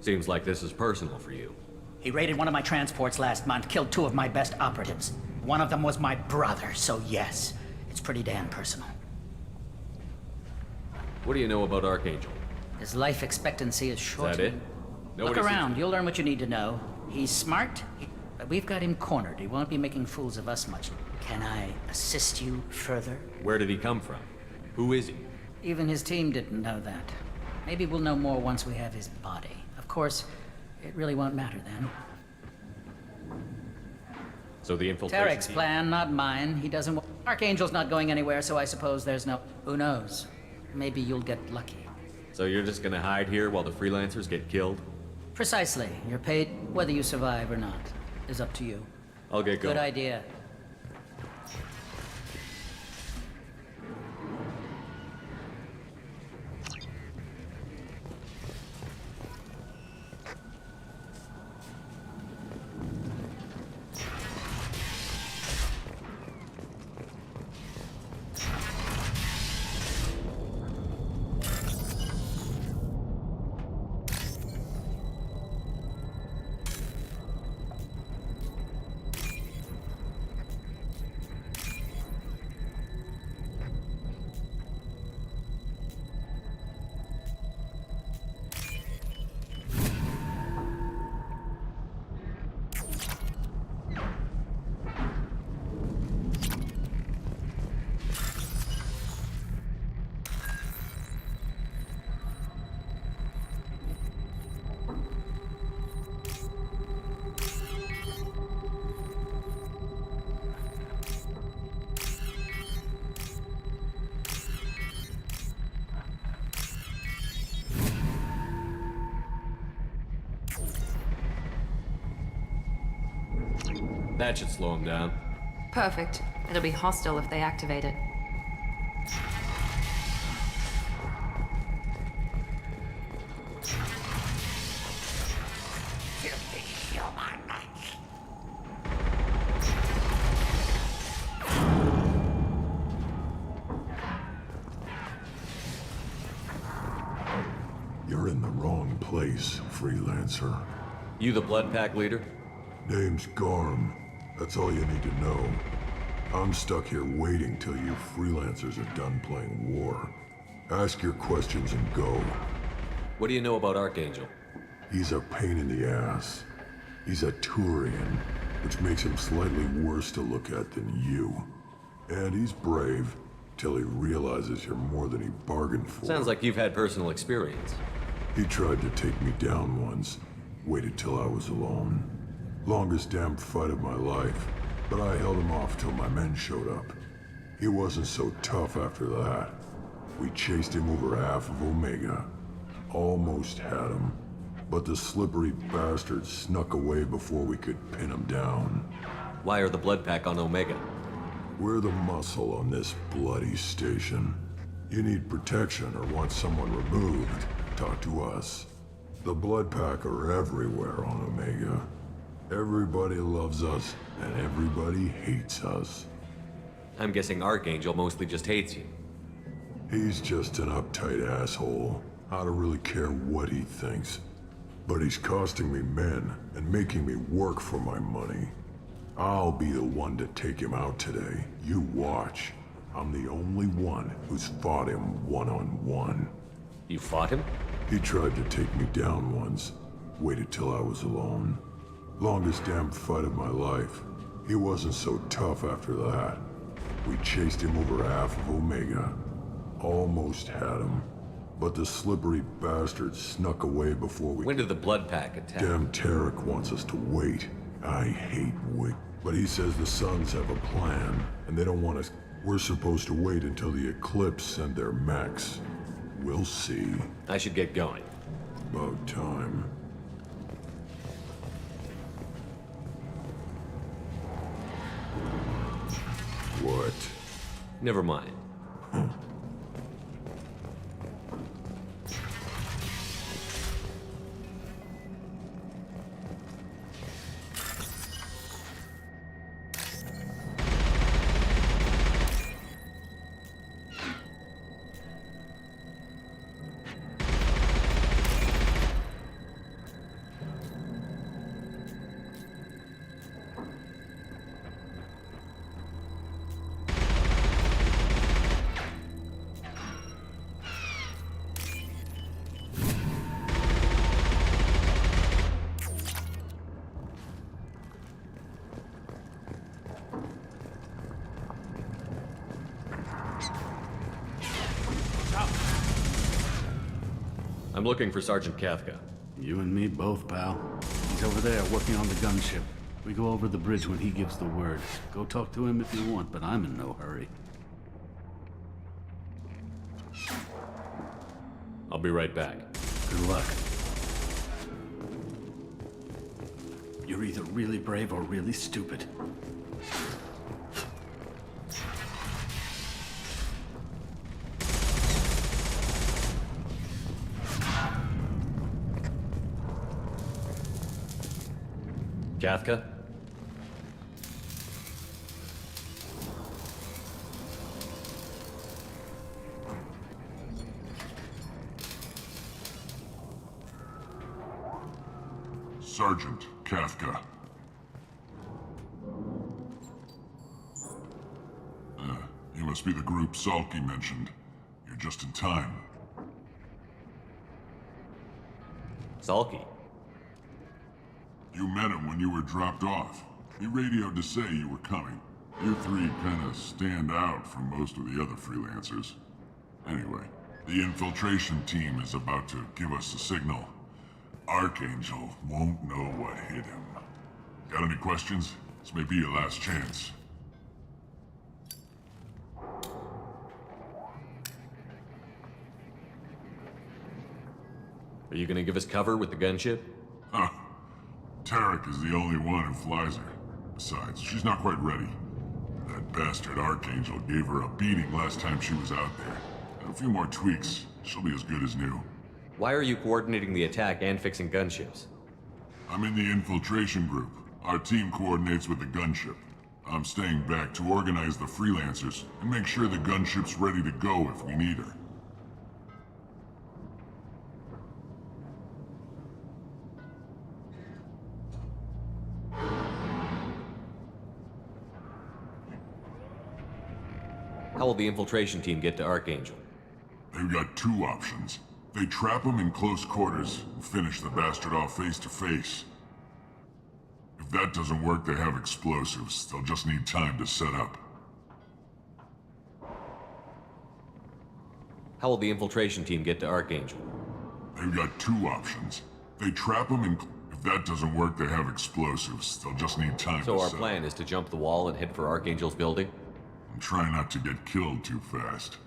Seems like this is personal for you. He raided one of my transports last month, killed 2 of my best operatives. One of them was my brother, so yes, it's pretty damn personal. What do you know about Archangel? His life expectancy is short. Is that it? Look around, you'll learn what you need to know. He's smart, but we've got him cornered. He won't be making fools of us much. Can I assist you further? Where did he come from? Who is he? Even his team didn't know that. Maybe we'll know more once we have his body. Of course, it really won't matter then. So the infiltration Tarek's plan, not mine. He doesn't... Archangel's not going anywhere, so I suppose there's no... Who knows? Maybe you'll get lucky. So you're just gonna hide here while the freelancers get killed? Precisely. You're paid whether you survive or not. Is up to you. I'll get going. Good idea. That should slow them down. Perfect. It'll be hostile if they activate it. You're in the wrong place, freelancer. You the Blood Pack leader? Name's Garm. That's all you need to know. I'm stuck here waiting till you freelancers are done playing war. Ask your questions and go. What do you know about Archangel? He's a pain in the ass. He's a Turian, which makes him slightly worse to look at than you. And he's brave, till he realizes you're more than he bargained for. Sounds like you've had personal experience. He tried to take me down once. Waited till I was alone. Longest damn fight of my life. But I held him off till my men showed up. He wasn't so tough after that. We chased him over half of Omega. Almost had him. But the slippery bastard snuck away before we could pin him down. Why are the Blood Pack on Omega? We're the muscle on this bloody station. You need protection or want someone removed, talk to us. The Blood Pack are everywhere on Omega. Everybody loves us, and everybody hates us. I'm guessing Archangel mostly just hates you. He's just an uptight asshole. I don't really care what he thinks. But he's costing me men, and making me work for my money. I'll be the one to take him out today. You watch. I'm the only one who's fought him one-on-one. You fought him? He tried to take me down once. Waited till I was alone. Longest damn fight of my life. He wasn't so tough after that. We chased him over half of Omega. Almost had him. But the slippery bastard snuck away before we... When did the Blood Pack attack? Damn Tarek wants us to wait. I hate wait. But he says the Suns have a plan, and they don't want us... We're supposed to wait until the Eclipse send their mechs. We'll see. I should get going. About time. What? Never mind. I'm looking for Sergeant Kafka. You and me both, pal. He's over there working on the gunship. We go over the bridge when he gives the word. Go talk to him if you want, but I'm in no hurry. I'll be right back. Good luck. You're either really brave or really stupid. Kafka? Sergeant Kafka. You must be the group Salky mentioned. You're just in time. Salky? You met him when you were dropped off. He radioed to say you were coming. You three kinda stand out from most of the other freelancers. Anyway, the infiltration team is about to give us a signal. Archangel won't know what hit him. Got any questions? This may be your last chance. Are you gonna give us cover with the gunship? Huh. Tarek is the only one who flies her. Besides, she's not quite ready. That bastard Archangel gave her a beating last time she was out there. And a few more tweaks, she'll be as good as new. Why are you coordinating the attack and fixing gunships? I'm in the infiltration group. Our team coordinates with the gunship. I'm staying back to organize the freelancers and make sure the gunship's ready to go if we need her. How will the infiltration team get to Archangel? They've got two options. They trap him in close quarters and finish the bastard off face to face. If that doesn't work, they have explosives. They'll just need time to set up. How will the infiltration team get to Archangel? They've got two options. They trap him in... If that doesn't work, they have explosives. They'll just need time to set up. So our plan is to jump the wall and head for Archangel's building? And try not to get killed too fast.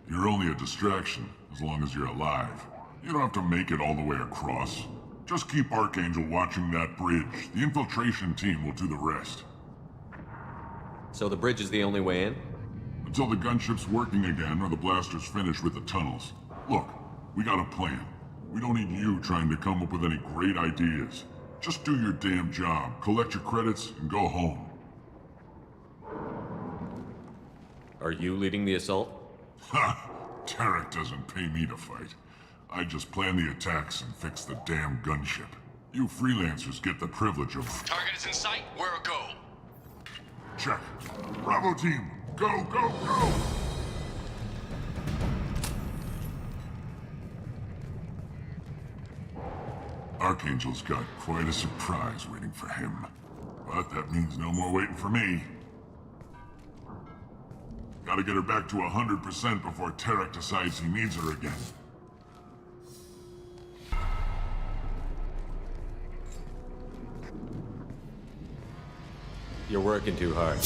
You're only a distraction, as long as you're alive. You don't have to make it all the way across. Just keep Archangel watching that bridge. The infiltration team will do the rest. So the bridge is the only way in? Until the gunship's working again or the blasters finish with the tunnels. Look, we got a plan. We don't need you trying to come up with any great ideas. Just do your damn job, collect your credits, and go home. Are you leading the assault? Ha! Tarek doesn't pay me to fight. I just plan the attacks and fix the damn gunship. You freelancers get the privilege of... Target is in sight. Where a go? Check. Bravo team, go, go, go! Archangel's got quite a surprise waiting for him. But that means no more waiting for me. Gotta get her back to 100% before Tarek decides he needs her again. You're working too hard.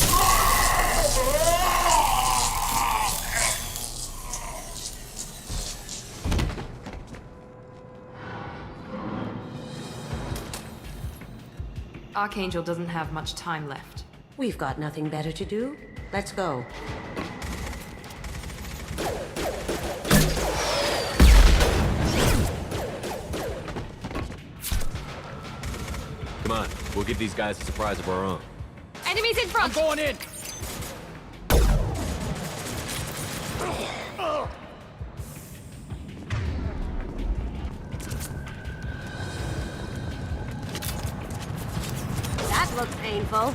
Archangel doesn't have much time left. We've got nothing better to do. Let's go. Come on, we'll give these guys a surprise of our own. Enemies in front! I'm going in! That looks painful.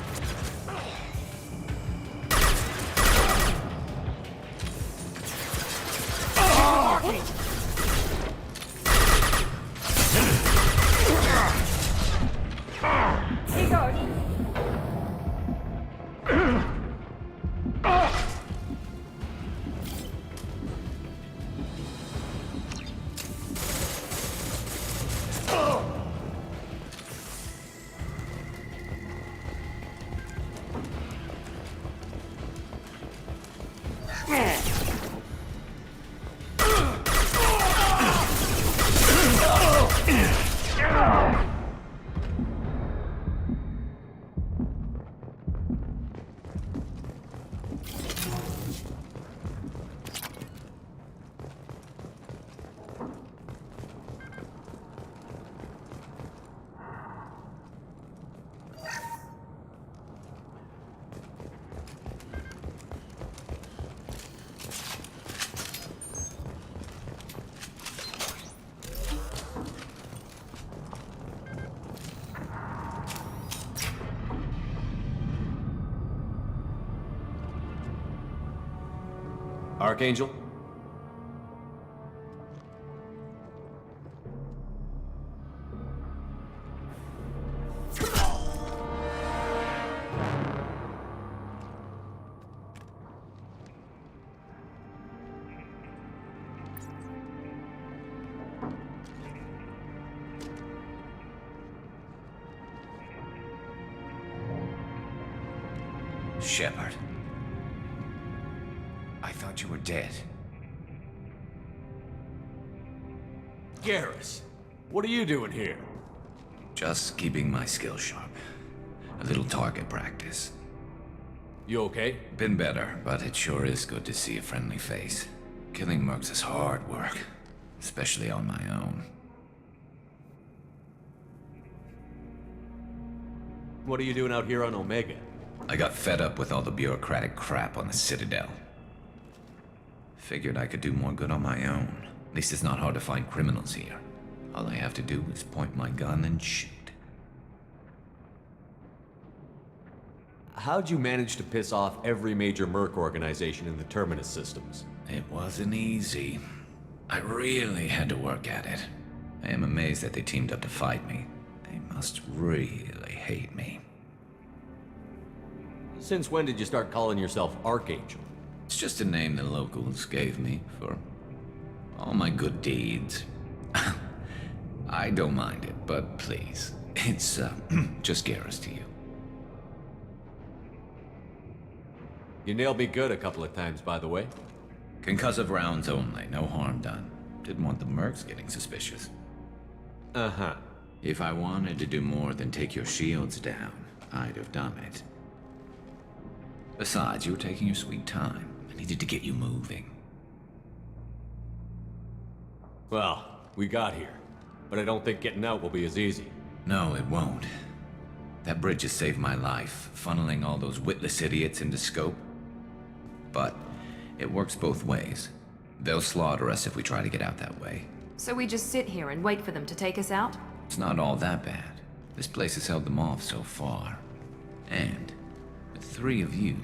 He goes. Archangel? Shepard. I thought you were dead. Garrus, what are you doing here? Just keeping my skills sharp. A little target practice. You okay? Been better, but it sure is good to see a friendly face. Killing mercs is hard work, especially on my own. What are you doing out here on Omega? I got fed up with all the bureaucratic crap on the Citadel. Figured I could do more good on my own. At least it's not hard to find criminals here. All I have to do is point my gun and shoot. How'd you manage to piss off every major merc organization in the Terminus systems? It wasn't easy. I really had to work at it. I am amazed that they teamed up to fight me. They must really hate me. Since when did you start calling yourself Archangel? It's just a name the locals gave me for all my good deeds. I don't mind it, but please, it's just Garrus to you. You nailed me good a couple of times, by the way. Concussive rounds only, no harm done. Didn't want the mercs getting suspicious. Uh-huh. If I wanted to do more than take your shields down, I'd have done it. Besides, you were taking your sweet time. I needed to get you moving. Well, we got here. But I don't think getting out will be as easy. No, it won't. That bridge has saved my life, funneling all those witless idiots into scope. But it works both ways. They'll slaughter us if we try to get out that way. So we just sit here and wait for them to take us out? It's not all that bad. This place has held them off so far. And with 3 of you,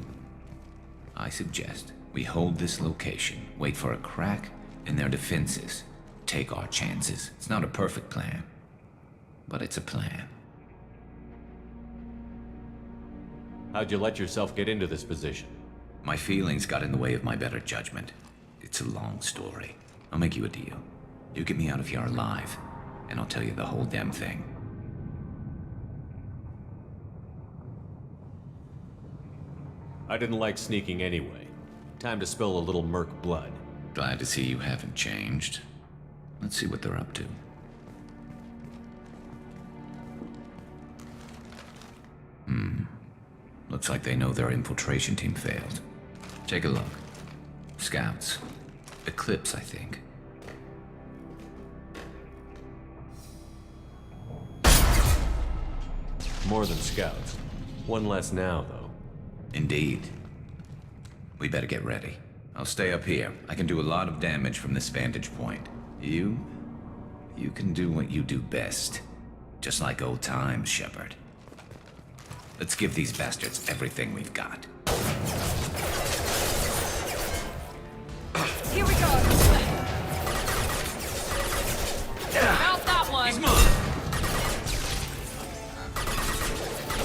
I suggest we hold this location, wait for a crack in their defenses, take our chances. It's not a perfect plan, but it's a plan. How'd you let yourself get into this position? My feelings got in the way of my better judgment. It's a long story. I'll make you a deal. You get me out of here alive, and I'll tell you the whole damn thing. I didn't like sneaking anyway. Time to spill a little merc blood. Glad to see you haven't changed. Let's see what they're up to. Looks like they know their infiltration team failed. Take a look. Scouts. Eclipse, I think. More than scouts. One less now, though. Indeed. We better get ready. I'll stay up here. I can do a lot of damage from this vantage point. You can do what you do best. Just like old times, Shepard. Let's give these bastards everything we've got. Here we go! How's that one? He's mine!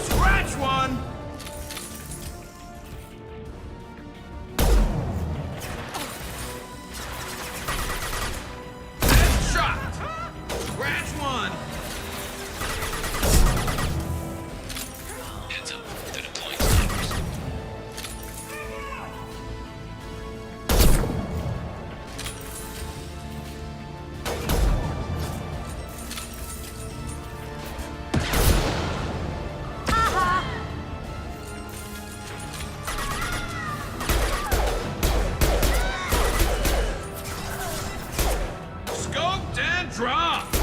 Scratch one! Headshot! Scratch one! Heads up, they're deploying snipers. Scoped and dropped!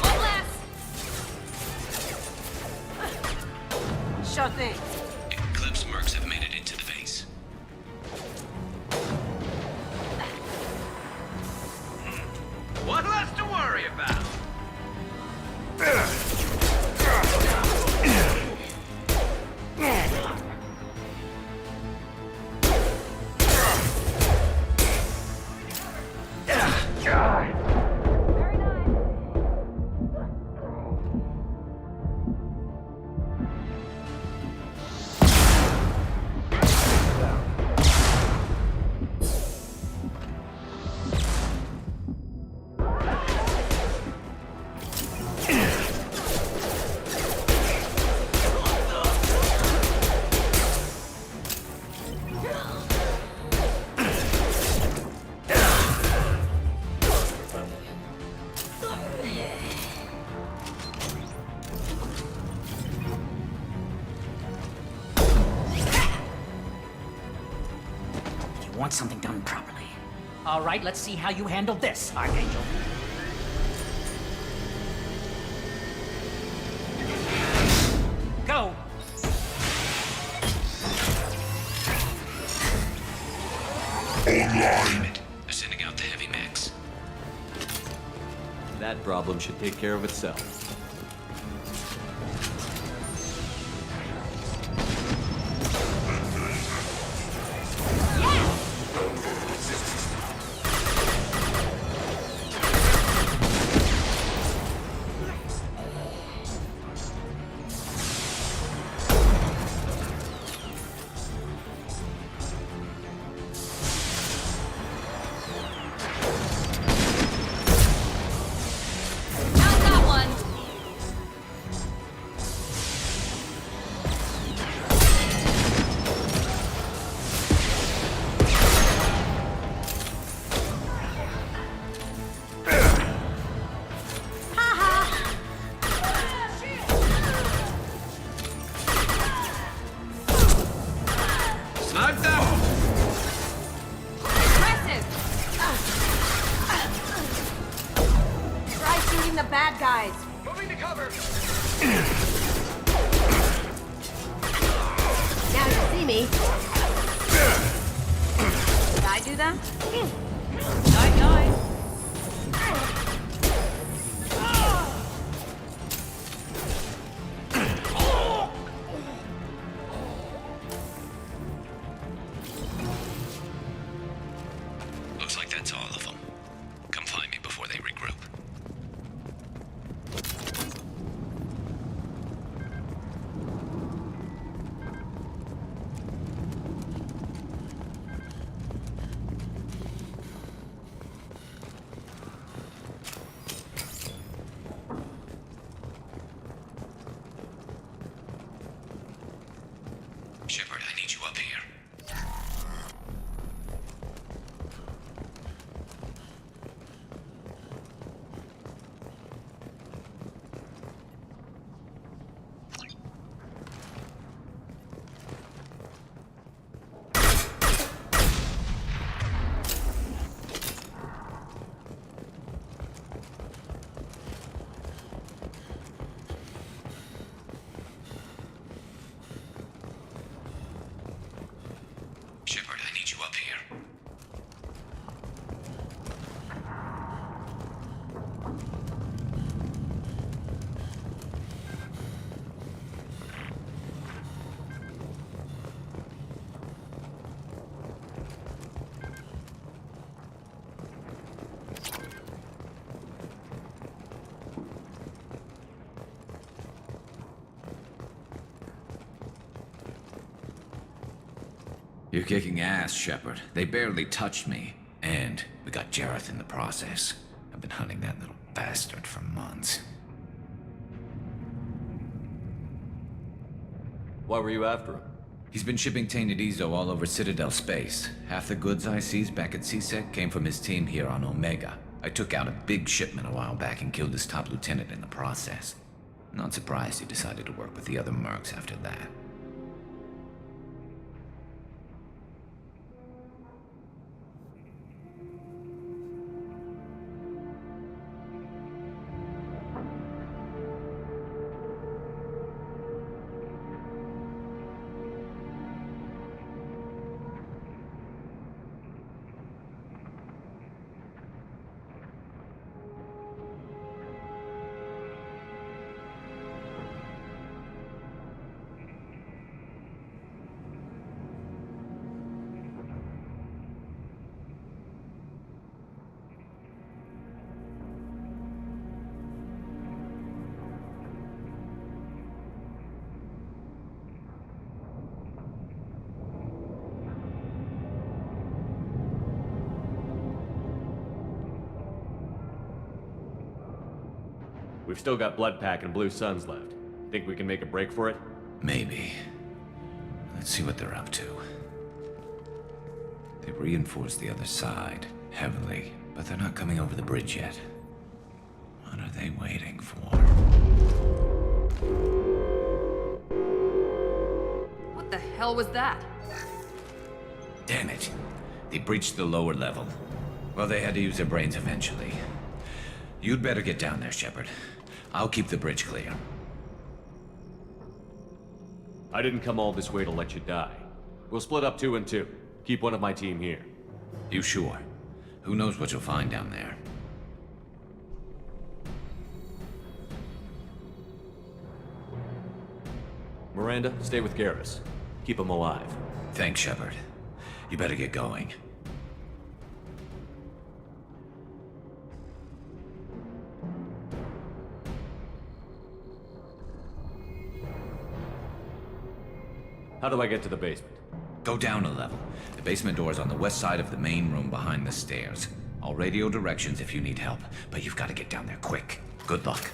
One less! Sure thing. Eclipse mercs have made it into the base. One less to worry about! want something done properly. All right, let's see how you handle this, Archangel. Go! Online. They're sending out the heavy mechs. That problem should take care of itself. Shepard, I need you up here. Shepard, I need you up here. You're kicking ass, Shepard. They barely touched me. And we got Jareth in the process. I've been hunting that little bastard for months. Why were you after him? He's been shipping tainted Ezo all over Citadel space. Half the goods I seized back at CSEC came from his team here on Omega. I took out a big shipment a while back and killed his top lieutenant in the process. Not surprised he decided to work with the other mercs after that. We've still got Blood Pack and Blue Suns left. Think we can make a break for it? Maybe. Let's see what they're up to. They've reinforced the other side, heavily, but they're not coming over the bridge yet. What are they waiting for? What the hell was that? Damn it. They breached the lower level. Well, they had to use their brains eventually. You'd better get down there, Shepard. I'll keep the bridge clear. I didn't come all this way to let you die. We'll split up 2 and 2. Keep one of my team here. You sure? Who knows what you'll find down there? Miranda, stay with Garrus. Keep him alive. Thanks, Shepard. You better get going. How do I get to the basement? Go down a level. The basement door is on the west side of the main room behind the stairs. I'll radio directions if you need help, but you've got to get down there quick. Good luck.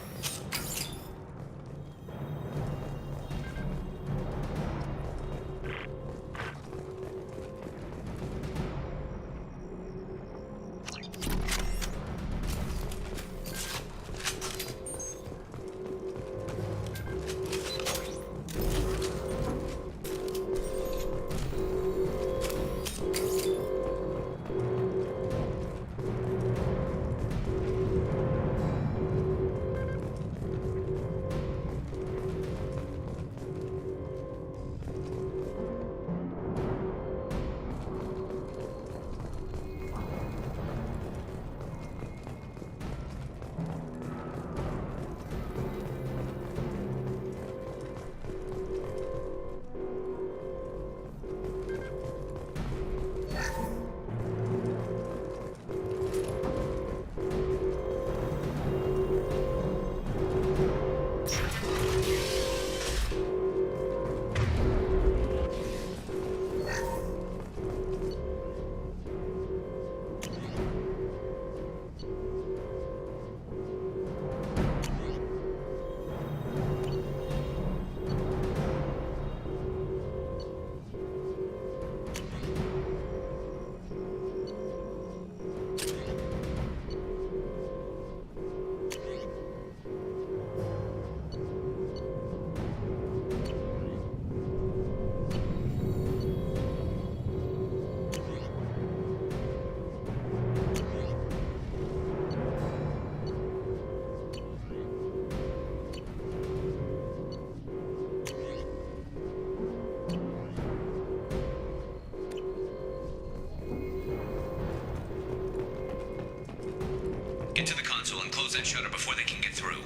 Get to the console and close that shutter before they can get through.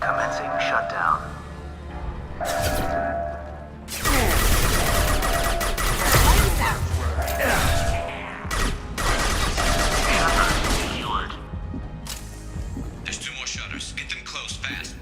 Commencing shutdown. There's 2 more shutters. Get them closed fast.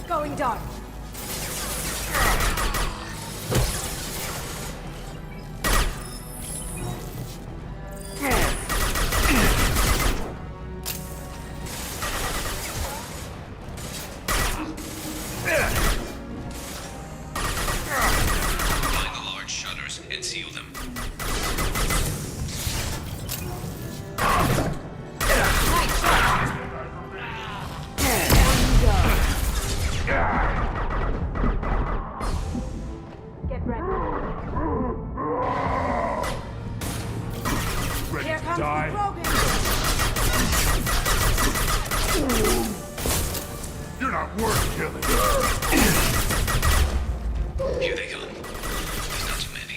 Going dark. Find the large shutters and seal them. Get ready. Ready Here to comes die? the program. You're not worth killing. Here they come. There's not too many.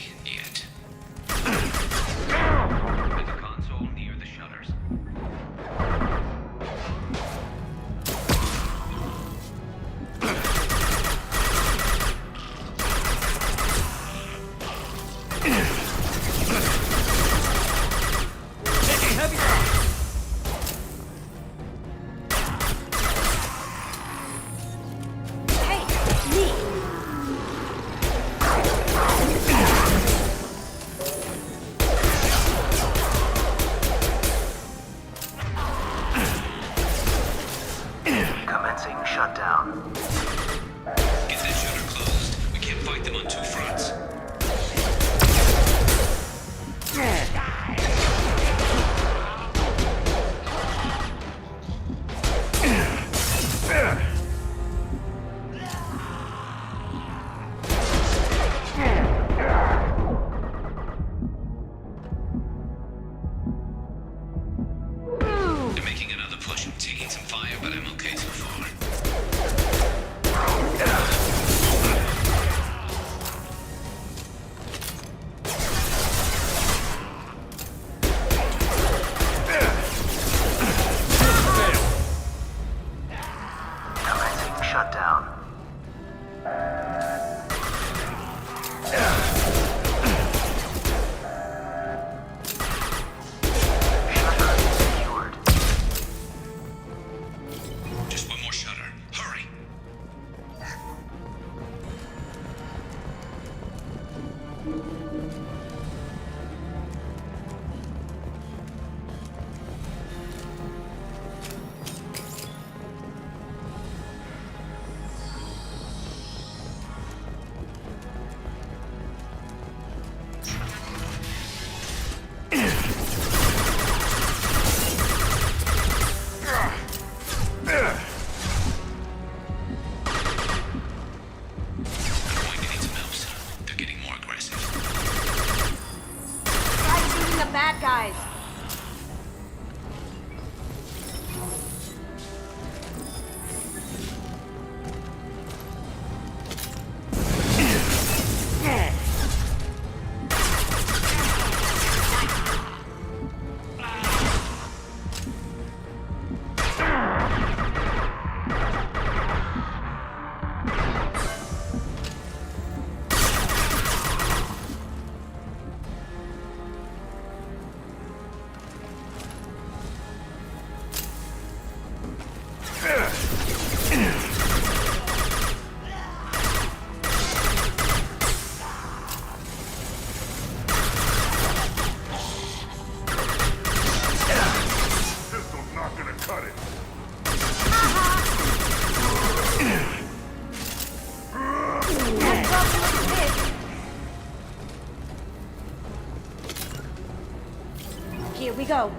me go.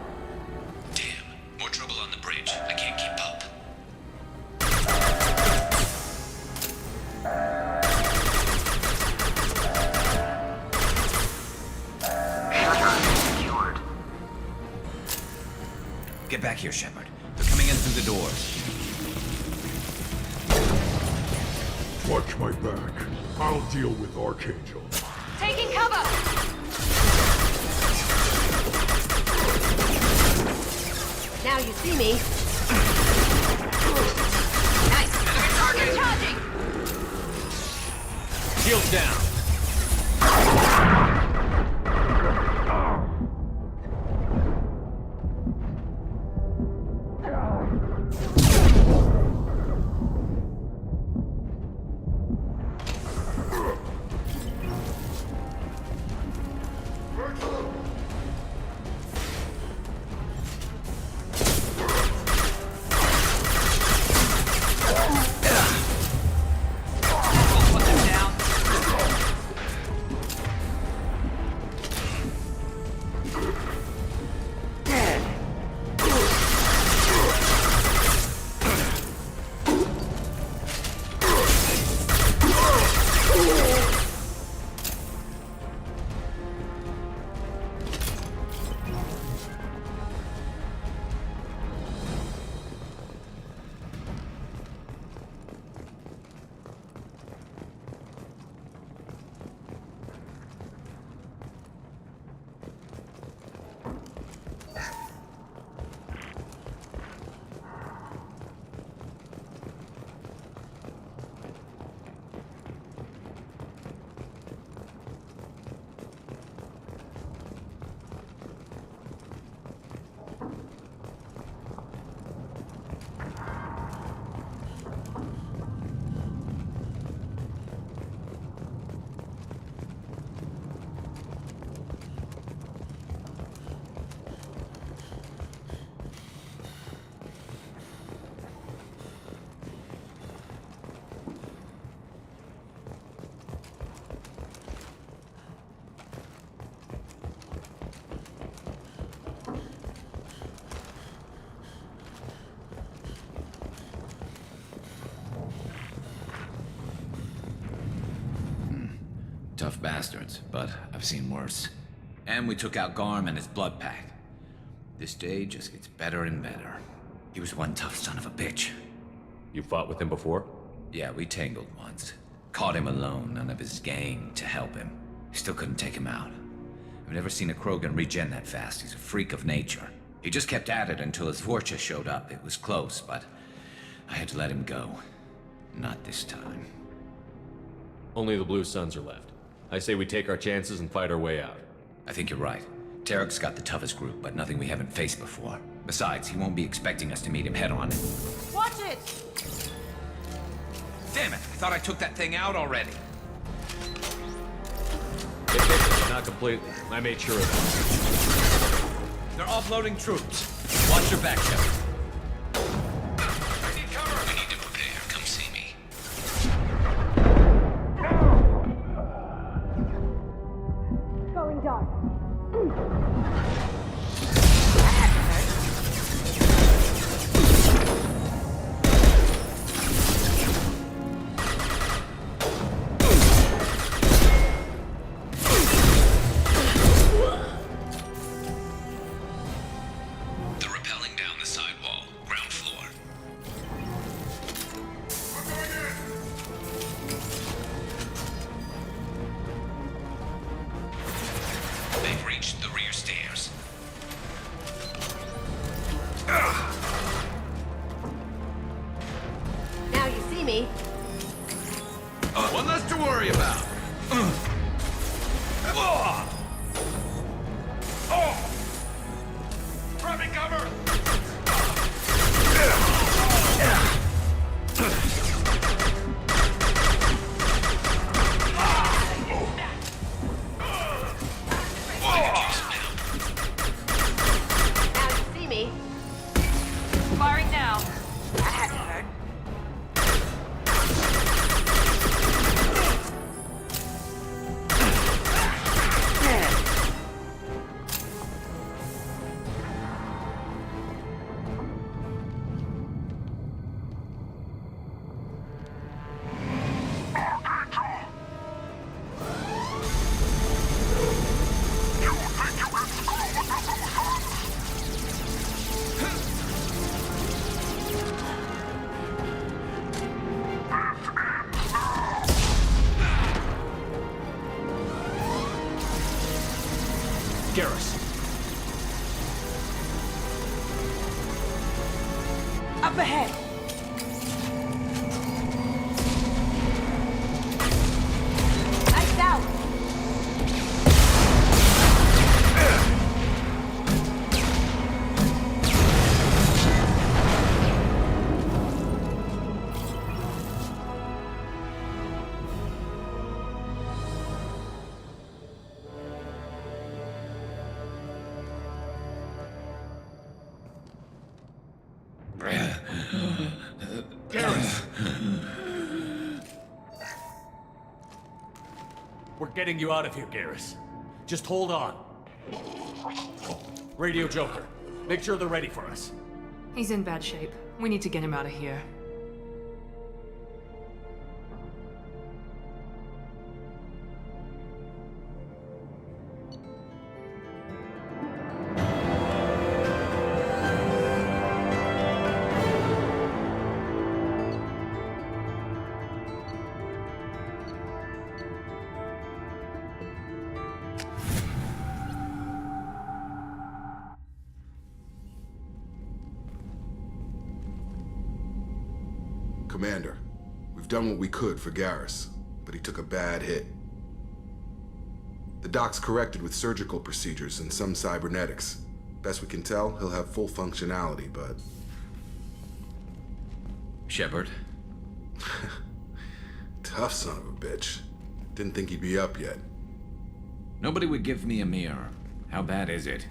Damn, more trouble on the bridge. I can't keep up. Get back here, Shepard. They're coming in through the doors. Watch my back. I'll deal with Archangel. Taking cover! Now you see me. Nice! Enemy target! Charging! Shields down. Tough bastards, but I've seen worse. And we took out Garm and his blood pack. This day just gets better and better. He was one tough son of a bitch. You fought with him before? Yeah, we tangled once. Caught him alone, none of his gang to help him. Still couldn't take him out. I've never seen a Krogan regen that fast. He's a freak of nature. He just kept at it until his Vorcha showed up. It was close, but I had to let him go. Not this time. Only the Blue Suns are left. I say we take our chances and fight our way out. I think you're right. Tarek's got the toughest group, but nothing we haven't faced before. Besides, he won't be expecting us to meet him head-on. Watch it! Damn it! I thought I took that thing out already. Not completely. I made sure of that. They're offloading troops. Watch your back, Shepard. I need cover! We need to prepare. Come see me. Going dark. They're rappelling down the sidewalk. Garrus. Up ahead! Lights out! We're getting you out of here, Garrus. Just hold on. Radio Joker, make sure they're ready for us. He's in bad shape. We need to get him out of here. Commander, we've done what we could for Garrus, but he took a bad hit. The doc's corrected with surgical procedures and some cybernetics. Best we can tell, he'll have full functionality, but... Shepard? Tough son of a bitch. Didn't think he'd be up yet. Nobody would give me a mirror. How bad is it?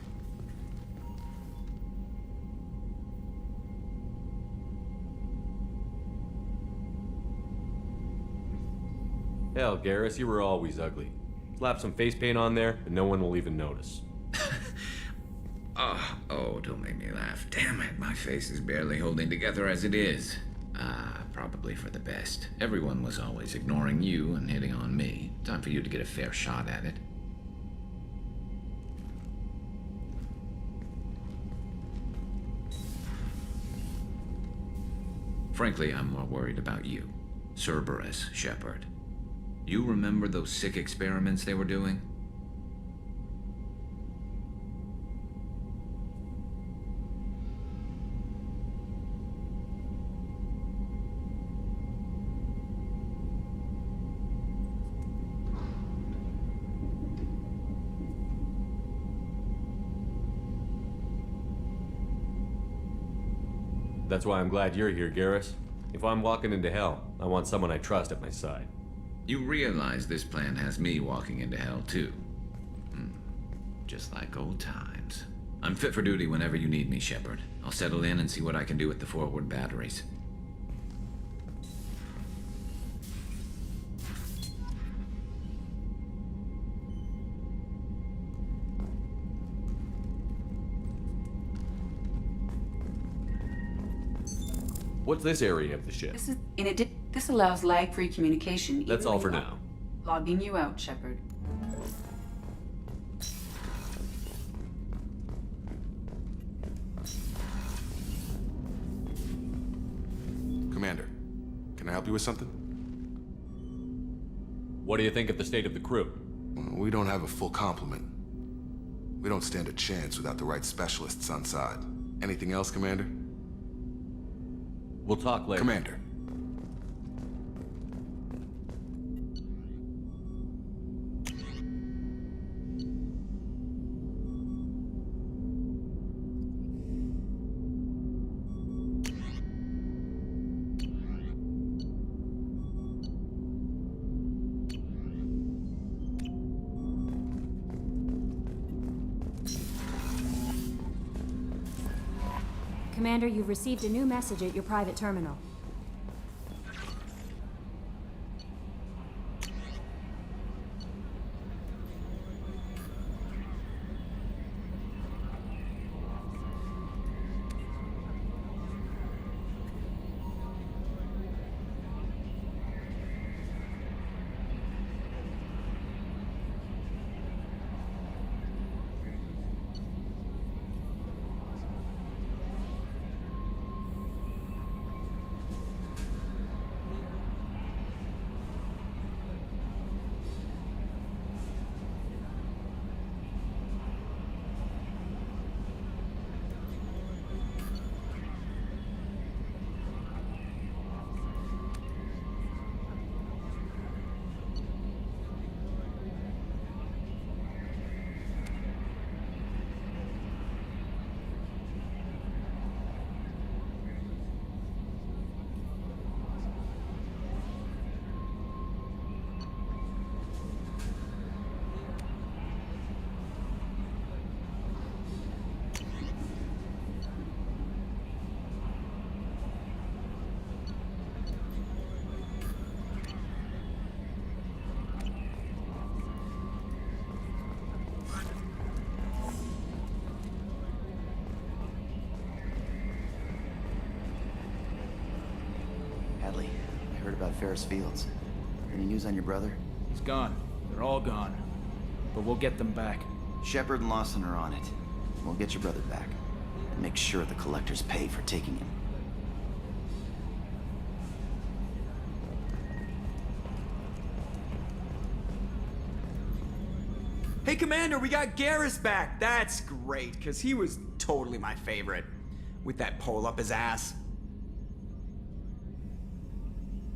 Hell, Garrus, you were always ugly. Slap some face paint on there, and no one will even notice. Oh, don't make me laugh. Damn it, my face is barely holding together as it is. Probably for the best. Everyone was always ignoring you and hitting on me. Time for you to get a fair shot at it. Frankly, I'm more worried about you. Cerberus, Shepard. You remember those sick experiments they were doing? That's why I'm glad you're here, Garrus. If I'm walking into hell, I want someone I trust at my side. You realize this plan has me walking into hell, too. Just like old times. I'm fit for duty whenever you need me, Shepard. I'll settle in and see what I can do with the forward batteries. What's this area of the ship? This allows lag-free communication. That's all for now. Logging you out, Shepard. Commander, can I help you with something? What do you think of the state of the crew? We don't have a full complement. We don't stand a chance without the right specialists on side. Anything else, Commander? We'll talk later. Commander. Commander, you've received a new message at your private terminal. Ferris Fields. Any news on your brother? He's gone. They're all gone. But we'll get them back. Shepard and Lawson are on it. We'll get your brother back. And make sure the collectors pay for taking him. Hey, Commander, we got Garrus back. That's great, because he was totally my favorite. With that pole up his ass.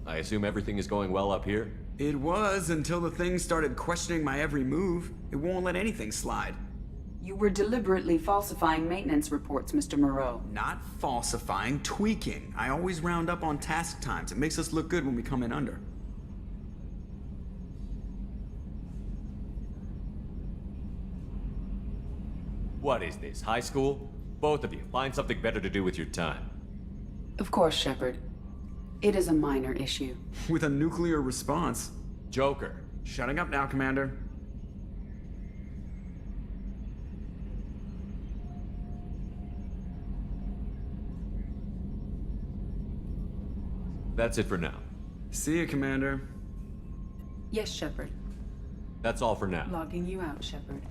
I assume everything is going well up here? It was, until the thing started questioning my every move. It won't let anything slide. You were deliberately falsifying maintenance reports, Mr. Moreau. Not falsifying, tweaking. I always round up on task times. It makes us look good when we come in under. What is this, high school? Both of you, find something better to do with your time. Of course, Shepard. It is a minor issue. With a nuclear response. Joker. Shutting up now, Commander. That's it for now. See you, Commander. Yes, Shepard. That's all for now. Logging you out, Shepard.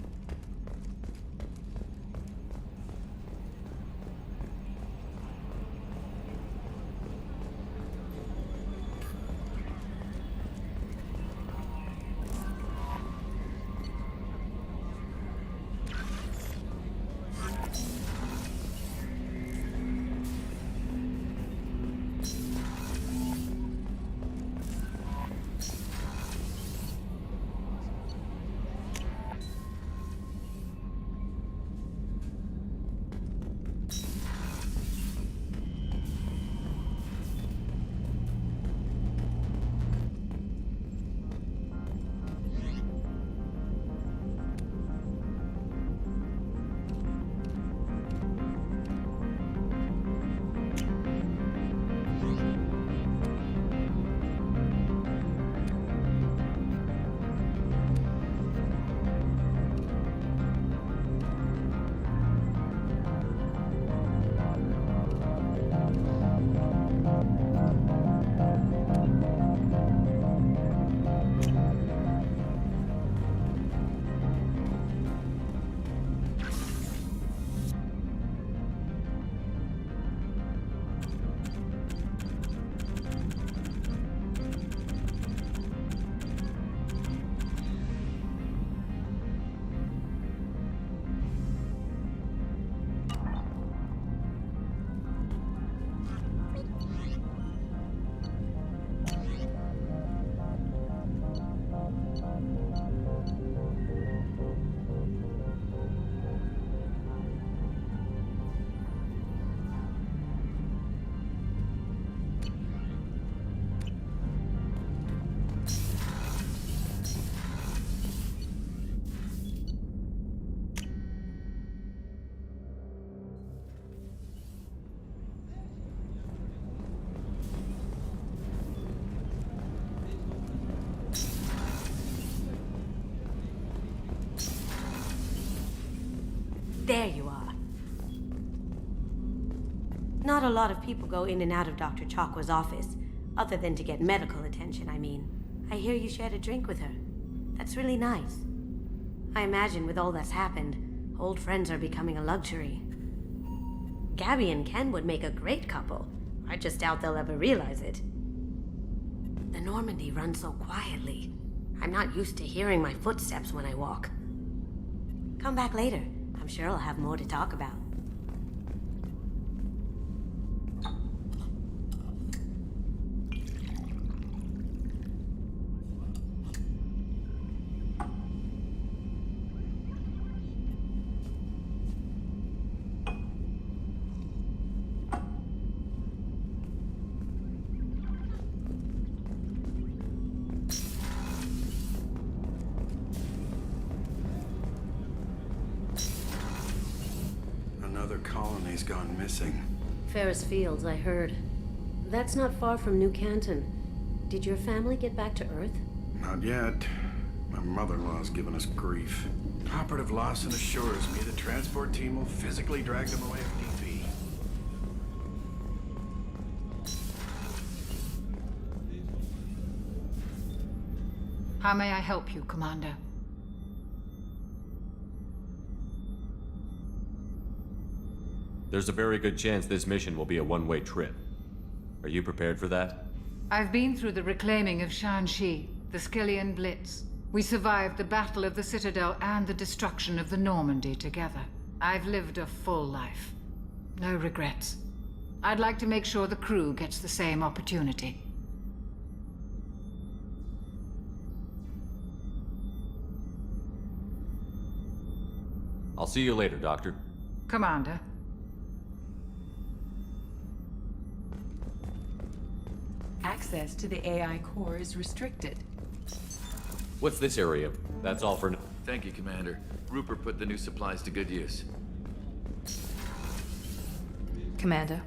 There you are. Not a lot of people go in and out of Dr. Chakwa's office, other than to get medical attention, I mean. I hear you shared a drink with her. That's really nice. I imagine with all that's happened, old friends are becoming a luxury. Gabby and Ken would make a great couple. I just doubt they'll ever realize it. The Normandy runs so quietly. I'm not used to hearing my footsteps when I walk. Come back later. I'm sure I'll have more to talk about. Another colony's gone missing. Ferris Fields, I heard. That's not far from New Canton. Did your family get back to Earth? Not yet. My mother-in-law's giving us grief. Operative Lawson assures me the transport team will physically drag them away if need be. How may I help you, Commander? There's a very good chance this mission will be a one-way trip. Are you prepared for that? I've been through the reclaiming of Shanxi, the Skillian Blitz. We survived the Battle of the Citadel and the destruction of the Normandy together. I've lived a full life. No regrets. I'd like to make sure the crew gets the same opportunity. I'll see you later, Doctor. Commander. Access to the AI core is restricted. What's this area? That's all for now. Thank you, Commander. Rupert put the new supplies to good use. Commander,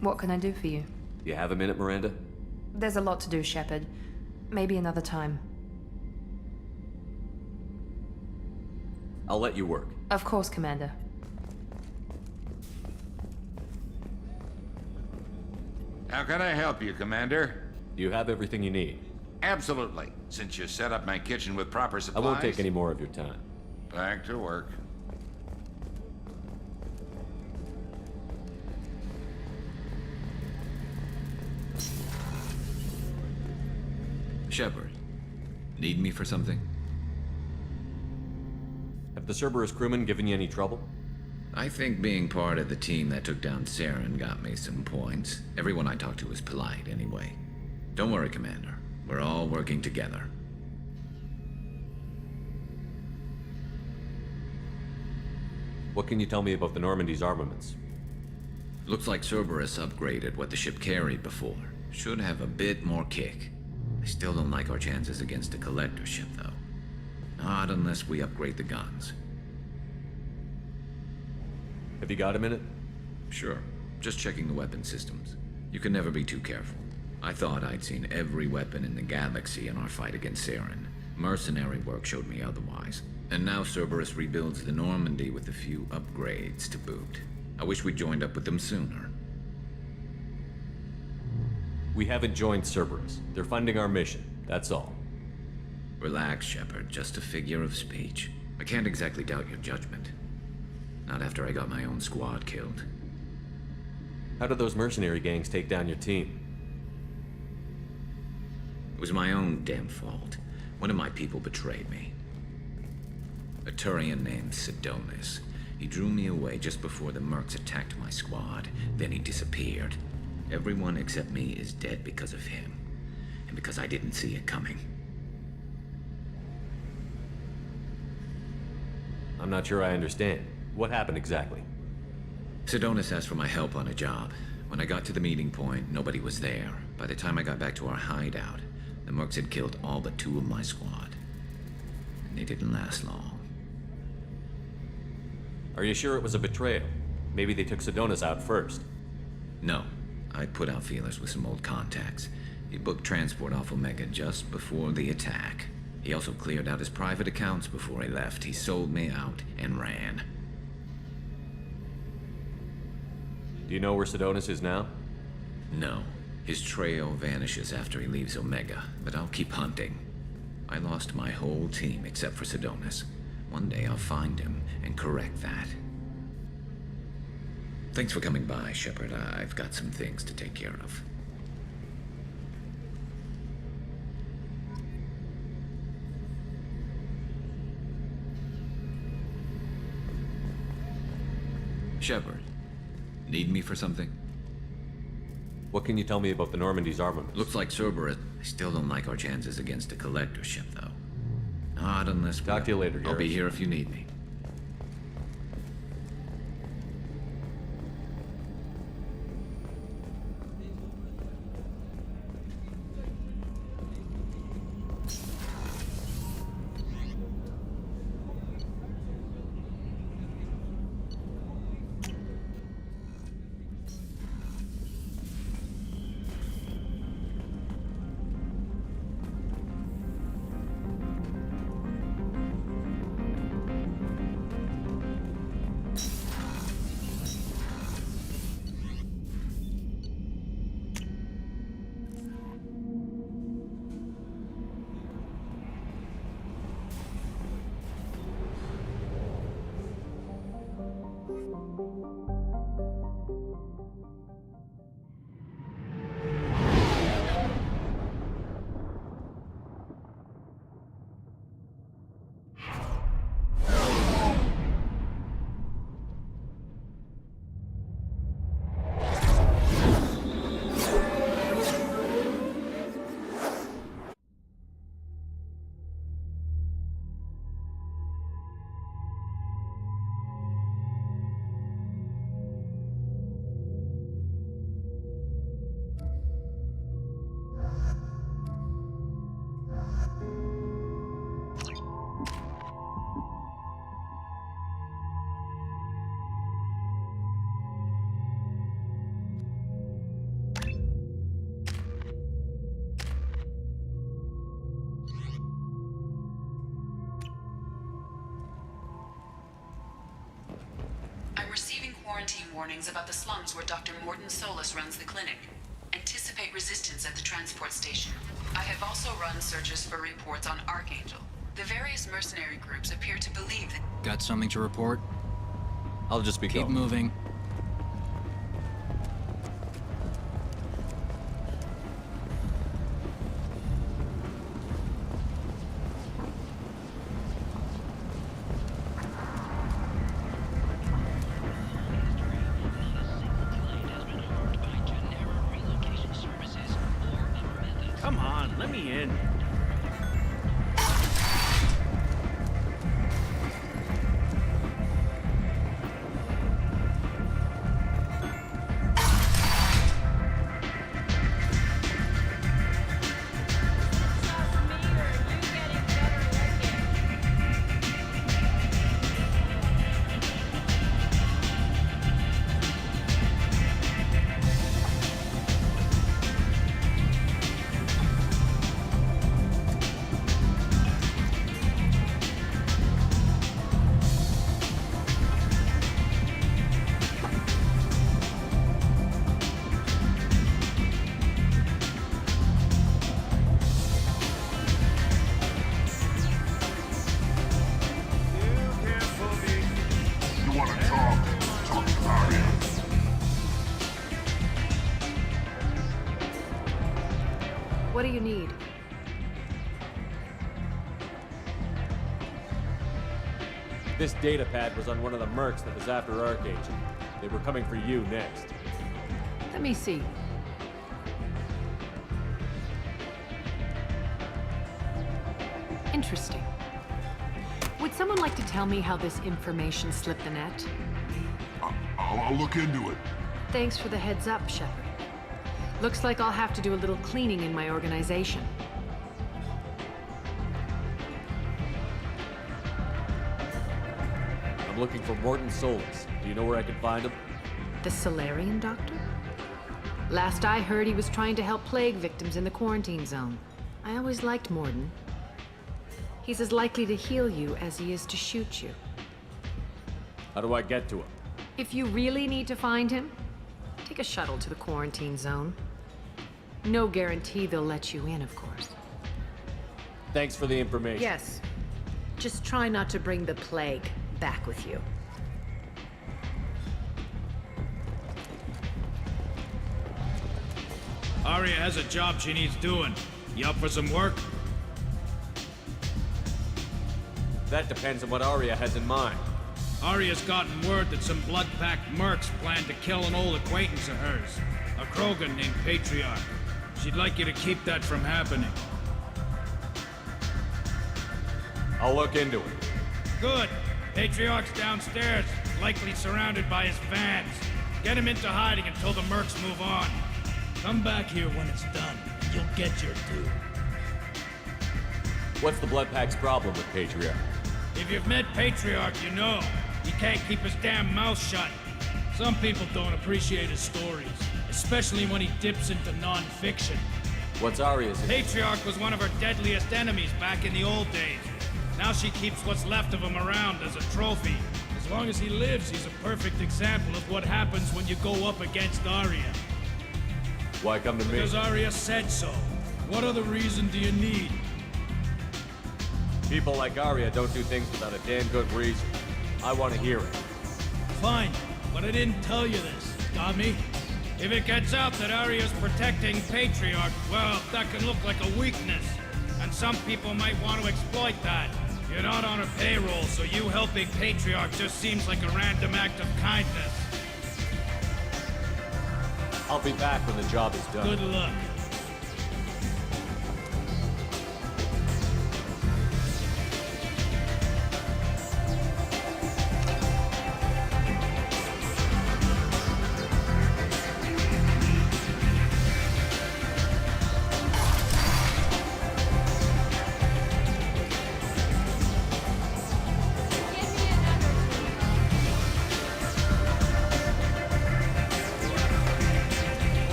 what can I do for you? You have a minute, Miranda? There's a lot to do, Shepard. Maybe another time. I'll let you work. Of course, Commander. How can I help you, Commander? You have everything you need. Absolutely. Since you set up my kitchen with proper supplies... I won't take any more of your time. Back to work. Shepard, need me for something? Have the Cerberus crewmen given you any trouble? I think being part of the team that took down Saren got me some points. Everyone I talked to was polite anyway. Don't worry, Commander. We're all working together. What can you tell me about the Normandy's armaments? Looks like Cerberus upgraded what the ship carried before. Should have a bit more kick. I still don't like our chances against a collector ship, though. Not unless we upgrade the guns. Have you got a minute? Sure. Just checking the weapon systems. You can never be too careful. I thought I'd seen every weapon in the galaxy in our fight against Saren. Mercenary work showed me otherwise. And now Cerberus rebuilds the Normandy with a few upgrades to boot. I wish we'd joined up with them sooner. We haven't joined Cerberus. They're funding our mission, that's all. Relax, Shepard. Just a figure of speech. I can't exactly doubt your judgment. Not after I got my own squad killed. How did those mercenary gangs take down your team? It was my own damn fault. One of my people betrayed me. A Turian named Sidonis. He drew me away just before the mercs attacked my squad. Then he disappeared. Everyone except me is dead because of him. And because I didn't see it coming. I'm not sure I understand. What happened exactly? Sidonis asked for my help on a job. When I got to the meeting point, nobody was there. By the time I got back to our hideout, the mercs had killed all but 2 of my squad. And they didn't last long. Are you sure it was a betrayal? Maybe they took Sidonis out first. No. I put out feelers with some old contacts. He booked transport off Omega just before the attack. He also cleared out his private accounts before he left. He sold me out and ran. Do you know where Sidonis is now? No. His trail vanishes after he leaves Omega, but I'll keep hunting. I lost my whole team except for Sidonis. One day I'll find him and correct that. Thanks for coming by, Shepard. I've got some things to take care of. Shepard, need me for something? What can you tell me about the Normandy's armament? Looks like Cerberus. I still don't like our chances against a collector ship, though. Not unless we... Talk to you later, I'll be Garrus. here if you need me. quarantine warnings about the slums where Dr. Morton Solus runs the clinic. Anticipate resistance at the transport station. I have also run searches for reports on Archangel. The various mercenary groups appear to believe that... Got something to report? I'll just be Keep going. moving. Come on, let me in. What do you need? This data pad was on one of the mercs that was after Archangel. They were coming for you next. Let me see. Interesting. Would someone like to tell me how this information slipped the net? I'll look into it. Thanks for the heads up, Shepard. Looks like I'll have to do a little cleaning in my organization. I'm looking for Morton Solus. Do you know where I can find him? The Solarian doctor? Last I heard, he was trying to help plague victims in the quarantine zone. I always liked Morton. He's as likely to heal you as he is to shoot you. How do I get to him? If you really need to find him, take a shuttle to the quarantine zone. No guarantee they'll let you in, of course. Thanks for the information. Yes. Just try not to bring the plague back with you. Aria has a job she needs doing. You up for some work? That depends on what Aria has in mind. Aria's gotten word that some blood-packed mercs plan to kill an old acquaintance of hers, a Krogan named Patriarch. She'd like you to keep that from happening. I'll look into it. Good. Patriarch's downstairs, likely surrounded by his fans. Get him into hiding until the mercs move on. Come back here when it's done, and you'll get your due. What's the Blood Pack's problem with Patriarch? If you've met Patriarch, you know. He can't keep his damn mouth shut. Some people don't appreciate his stories, especially when he dips into non-fiction. What's Aria's? Patriarch was one of her deadliest enemies back in the old days. Now she keeps what's left of him around as a trophy. As long as he lives, he's a perfect example of what happens when you go up against Aria. Why come to me? Because Aria said so. What other reason do you need? People like Aria don't do things without a damn good reason. I want to hear it. Fine, but I didn't tell you this. Got me? If it gets out that Aria's protecting Patriarch, well, that can look like a weakness. And some people might want to exploit that. You're not on her payroll, so you helping Patriarch just seems like a random act of kindness. I'll be back when the job is done. Good luck.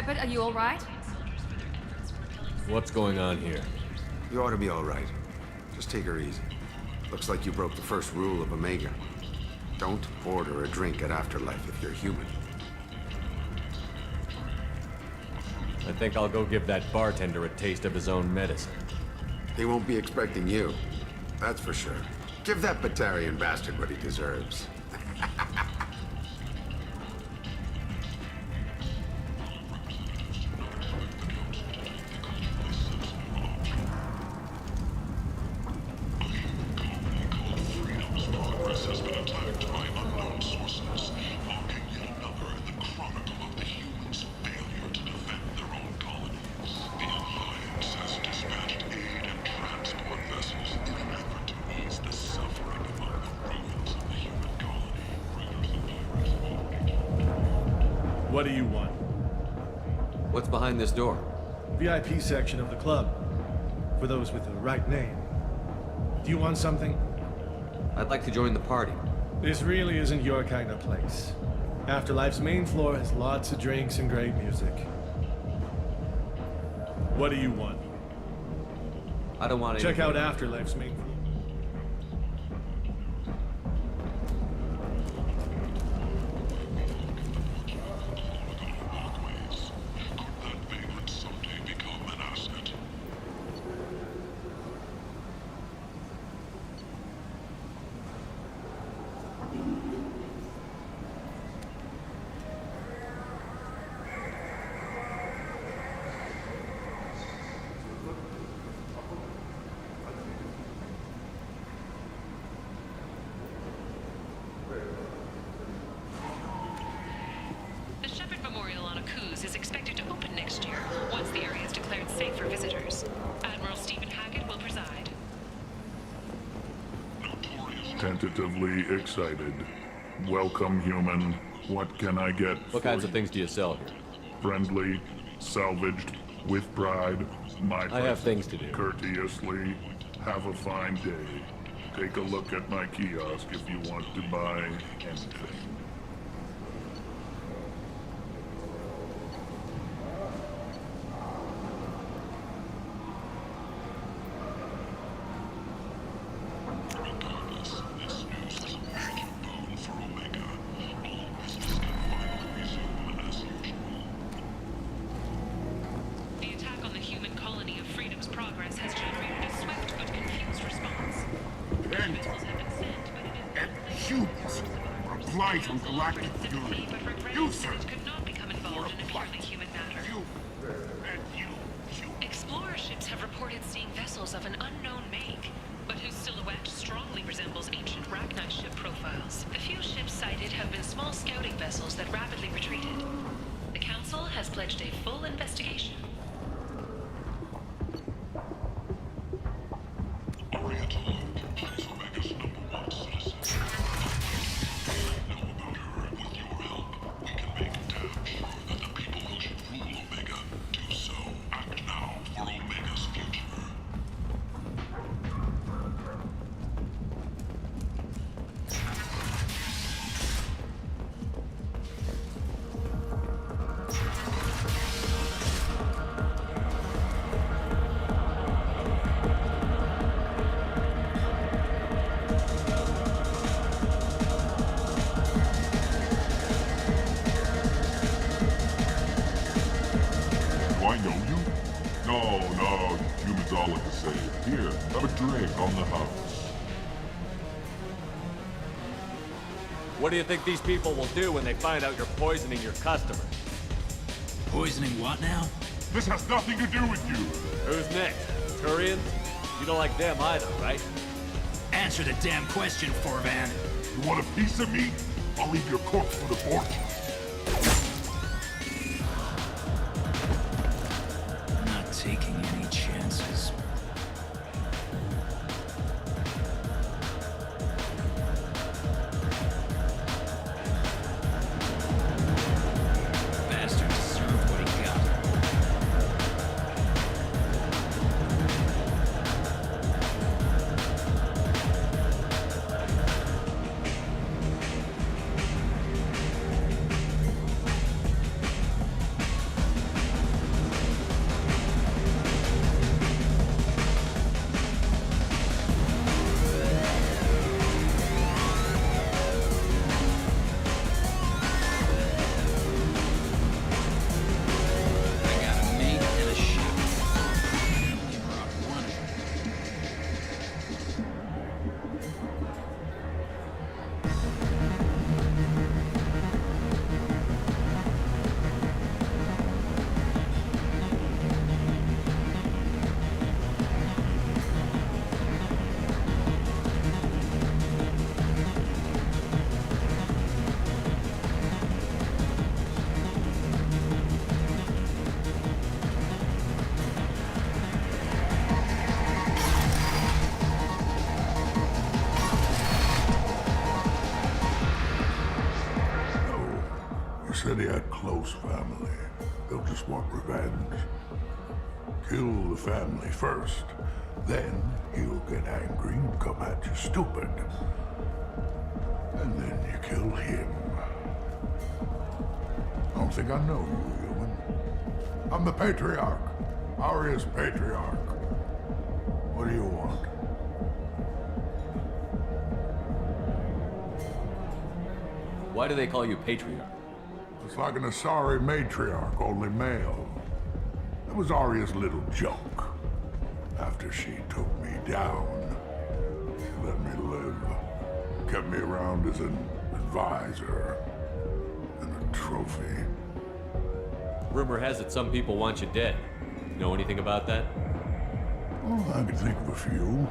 Shepard, are you alright? What's going on here? You ought to be all right. Just take her easy. Looks like you broke the first rule of Omega. Don't order a drink at Afterlife if you're human. I think I'll go give that bartender a taste of his own medicine. He won't be expecting you. That's for sure. Give that Batarian bastard what he deserves. What do you want? What's behind this door? VIP section of the club. For those with the right name. Do you want something? I'd like to join the party. This really isn't your kind of place. Afterlife's main floor has lots of drinks and great music. What do you want? I don't want Check anything. out Afterlife's main floor. Tentatively excited. Welcome, human. What can I get? What kinds of things do you sell here? Friendly, salvaged, with pride. I have things to do. Courteously. Have a fine day. Take a look at my kiosk if you want to buy anything. From galactic fury. You, sir! Could not become involved in a purely human matter. Explorer ships have reported seeing vessels of an unknown make, but whose silhouette strongly resembles ancient Rachni ship profiles. The few ships sighted have been small scouting vessels that rapidly retreated. The Council has pledged a full investigation. What do you think these people will do when they find out you're poisoning your customers? Poisoning what now? This has nothing to do with you. Who's next? Turians? You don't like them either, right? Answer the damn question, Forvan. You want a piece of me? I'll leave your corpse for the fortune. I'm not taking any chances. said he had close family. They'll just want revenge. Kill the family first. Then he'll get angry and come at you stupid. And then you kill him. I don't think I know you, human. I'm the Patriarch. Aria's Patriarch. What do you want? Why do they call you Patriarch? It's like an Asari matriarch, only male. That was Aria's little joke. After she took me down, she let me live. Kept me around as an advisor and a trophy. Rumor has it some people want you dead. Know anything about that? Well, I could think of a few.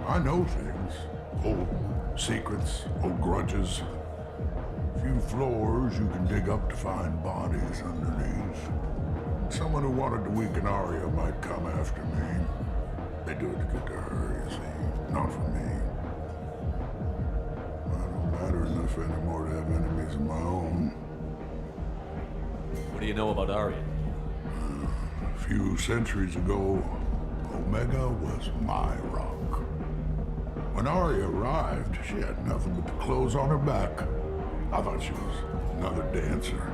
I know things. Old secrets, old grudges. Few floors you can dig up to find bodies underneath. Someone who wanted to weaken Aria might come after me. They do it to get to her, you see, not for me. I don't matter enough anymore to have enemies of my own. What do you know about Aria? A few centuries ago, Omega was my rock. When Aria arrived, she had nothing but the clothes on her back. I thought she was another dancer.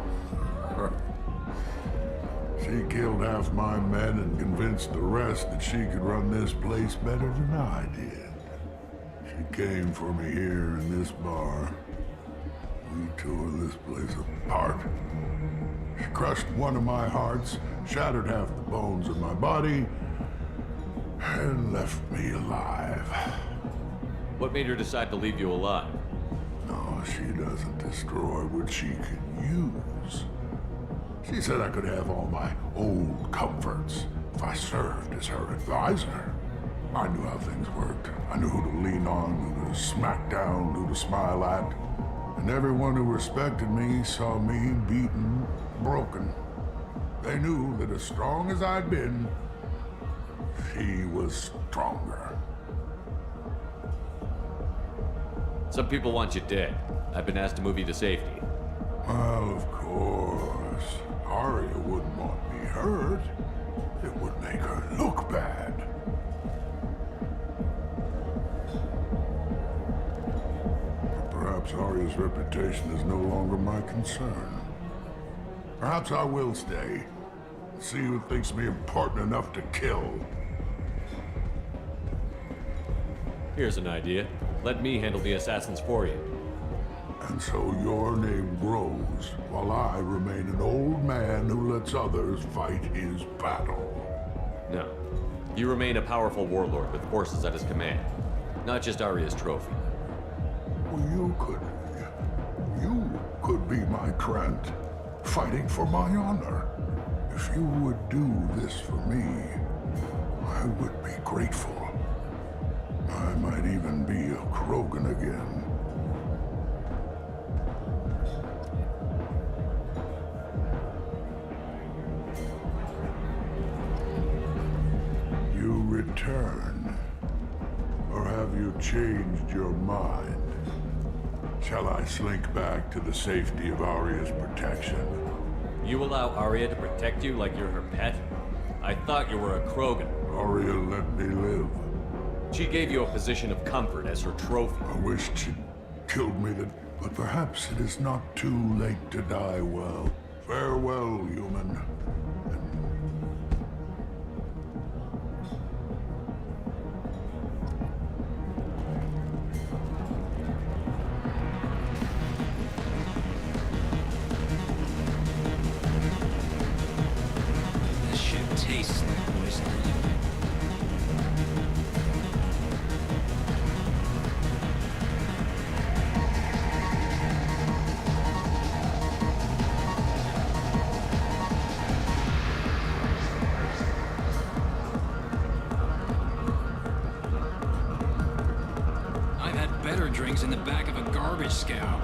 She killed half my men and convinced the rest that she could run this place better than I did. She came for me here in this bar. We tore this place apart. She crushed one of my hearts, shattered half the bones in my body, and left me alive. What made her decide to leave you alive? No, she doesn't destroy what she can use. She said I could have all my old comforts if I served as her advisor. I knew how things worked. I knew who to lean on, who to smack down, who to smile at. And everyone who respected me saw me beaten, broken. They knew that as strong as I'd been, she was stronger. Some people want you dead. I've been asked to move you to safety. Well, of course. Aria wouldn't want me hurt. It would make her look bad. But perhaps Aria's reputation is no longer my concern. Perhaps I will stay. See who thinks me important enough to kill. Here's an idea. Let me handle the assassins for you. And so your name grows, while I remain an old man who lets others fight his battle. No. You remain a powerful warlord with forces at his command. Not just Aria's trophy. Well, you could be my Trent, fighting for my honor. If you would do this for me, I would be grateful. I might even be a Krogan again. You return? Or have you changed your mind? Shall I slink back to the safety of Aria's protection? You allow Aria to protect you like you're her pet? I thought you were a Krogan. Aria let me live. She gave you a position of comfort as her trophy. I wished she'd killed me, but perhaps it is not too late to die well. Farewell, human. This shit tastes like poison. I've had better drinks in the back of a garbage scow.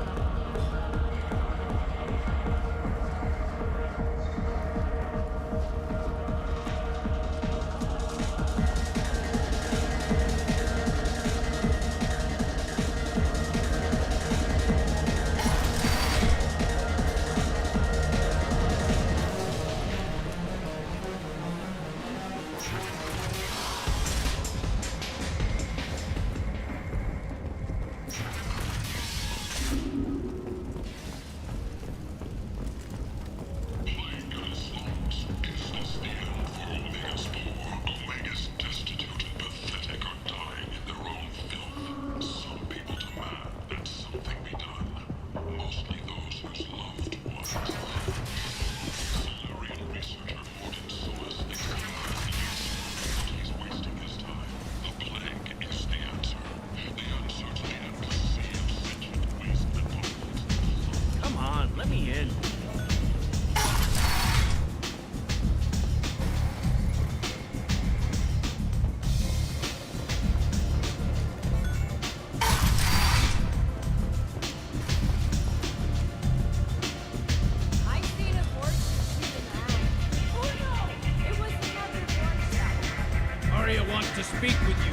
wants to speak with you.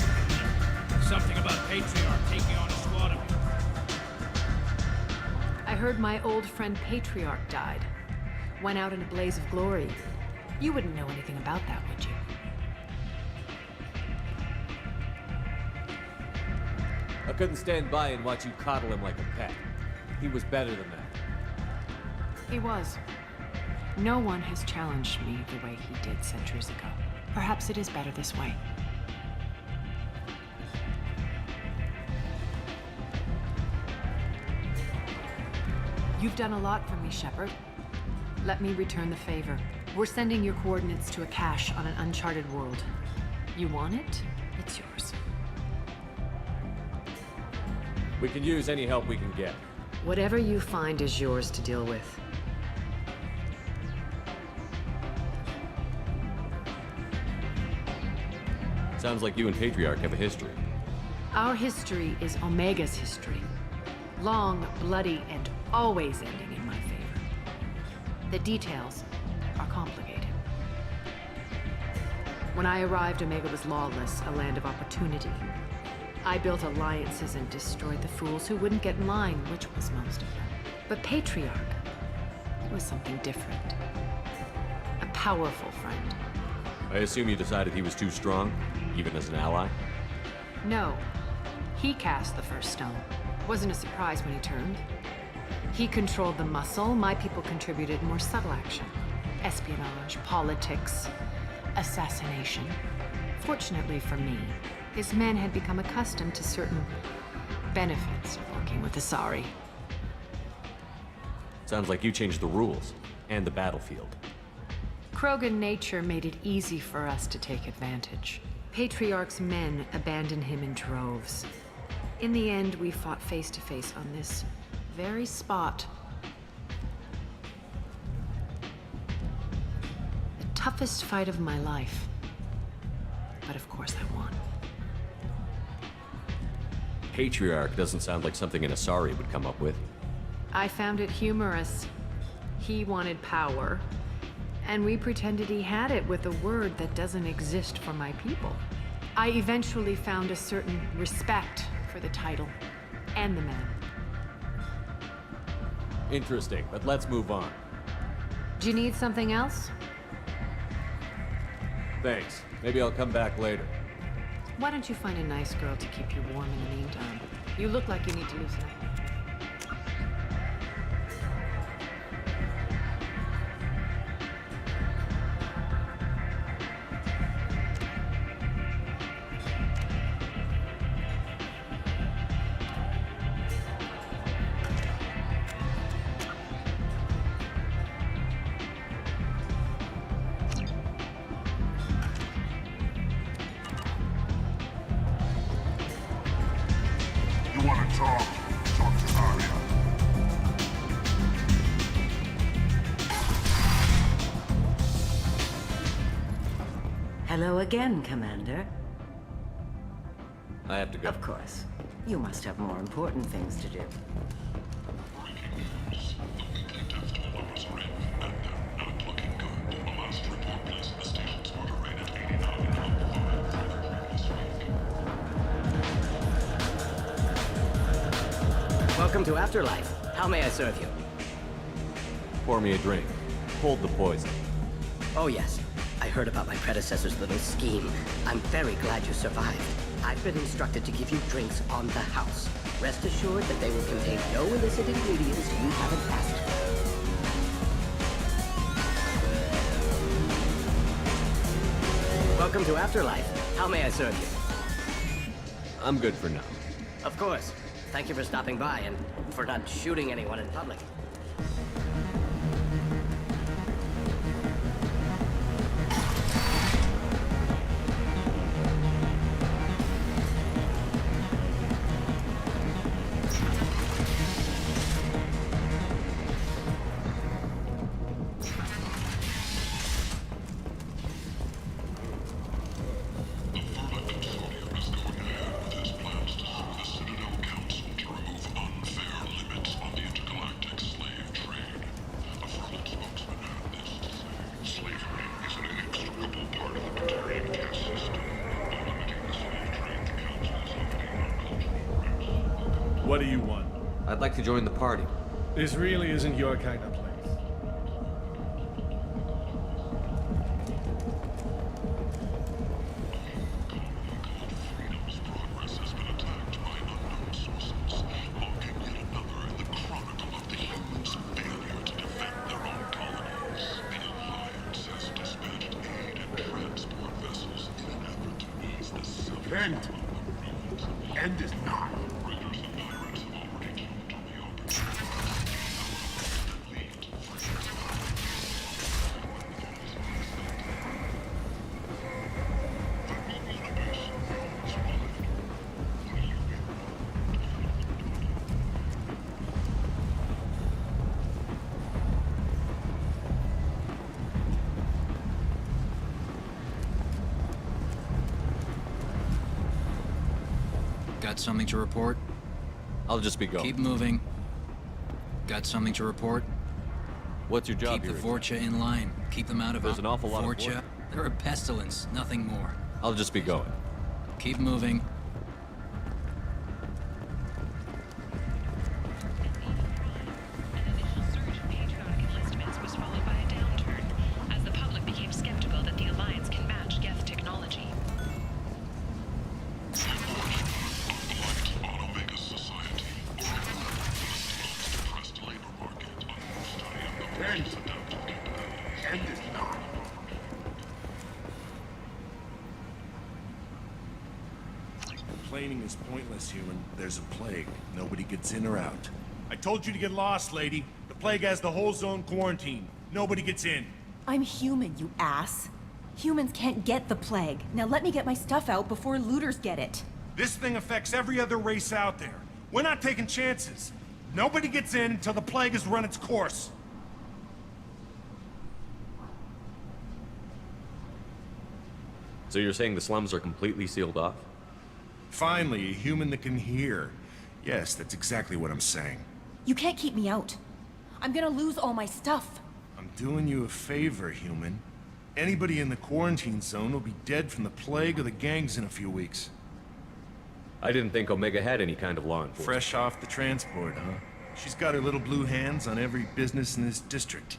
Something about Patriarch taking on a squad of you. I heard my old friend Patriarch died. Went out in a blaze of glory. You wouldn't know anything about that, would you? I couldn't stand by and watch you coddle him like a pet. He was better than that. He was. No one has challenged me the way he did centuries ago. Perhaps it is better this way. You've done a lot for me, Shepard. Let me return the favor. We're sending your coordinates to a cache on an uncharted world. You want it? It's yours. We can use any help we can get. Whatever you find is yours to deal with. Sounds like you and Patriarch have a history. Our history is Omega's history. Long, bloody, and always ending in my favor. The details are complicated. When I arrived, Omega was lawless, a land of opportunity. I built alliances and destroyed the fools who wouldn't get in line, which was most of them. But Patriarch was something different. A powerful friend. I assume you decided he was too strong, even as an ally? No. He cast the first stone. Wasn't a surprise when he turned. He controlled the muscle. My people contributed more subtle action. Espionage, politics, assassination. Fortunately for me, his men had become accustomed to certain benefits of working with Asari. Sounds like you changed the rules, and the battlefield. Krogan nature made it easy for us to take advantage. Patriarch's men abandoned him in droves. In the end, we fought face to face on this very spot. The toughest fight of my life. But of course I won. Patriarch doesn't sound like something an Asari would come up with. I found it humorous. He wanted power, and we pretended he had it with a word that doesn't exist for my people. I eventually found a certain respect for the title and the man. Interesting, but let's move on. Do you need something else? Thanks. Maybe I'll come back later. Why don't you find a nice girl to keep you warm in the meantime? You look like you need to loosen up. You want to talk? Talk to Arya. Hello again, Commander. I have to go. Of course. You must have more important things to do. Welcome to Afterlife. How may I serve you? Pour me a drink. Hold the poison. Oh yes. I heard about my predecessor's little scheme. I'm very glad you survived. I've been instructed to give you drinks on the house. Rest assured that they will contain no illicit ingredients you haven't asked for. Welcome to Afterlife. How may I serve you? I'm good for now. Of course. Thank you for stopping by and for not shooting anyone in public. What do you want? I'd like to join the party. This really isn't your kind of place. End. End is not. Got something to report? I'll just be going. Keep moving. Got something to report? What's your job Keep here? the Vorcha in line. Keep them out of There's an awful lot of Vorcha. They're a pestilence, nothing more. I'll just be going. Keep moving. Was followed by a downturn as the public became skeptical that the Alliance can match Geth technology. End. End is not. Complaining is pointless, human. There's a plague. Nobody gets in or out. I told you to get lost, lady. The plague has the whole zone quarantined. Nobody gets in. I'm human, you ass. Humans can't get the plague. Now let me get my stuff out before looters get it. This thing affects every other race out there. We're not taking chances. Nobody gets in until the plague has run its course. So you're saying the slums are completely sealed off? Finally, a human that can hear. Yes, that's exactly what I'm saying. You can't keep me out. I'm gonna lose all my stuff. I'm doing you a favor, human. Anybody in the quarantine zone will be dead from the plague or the gangs in a few weeks. I didn't think Omega had any kind of law enforcement. Fresh off the transport, huh? She's got her little blue hands on every business in this district.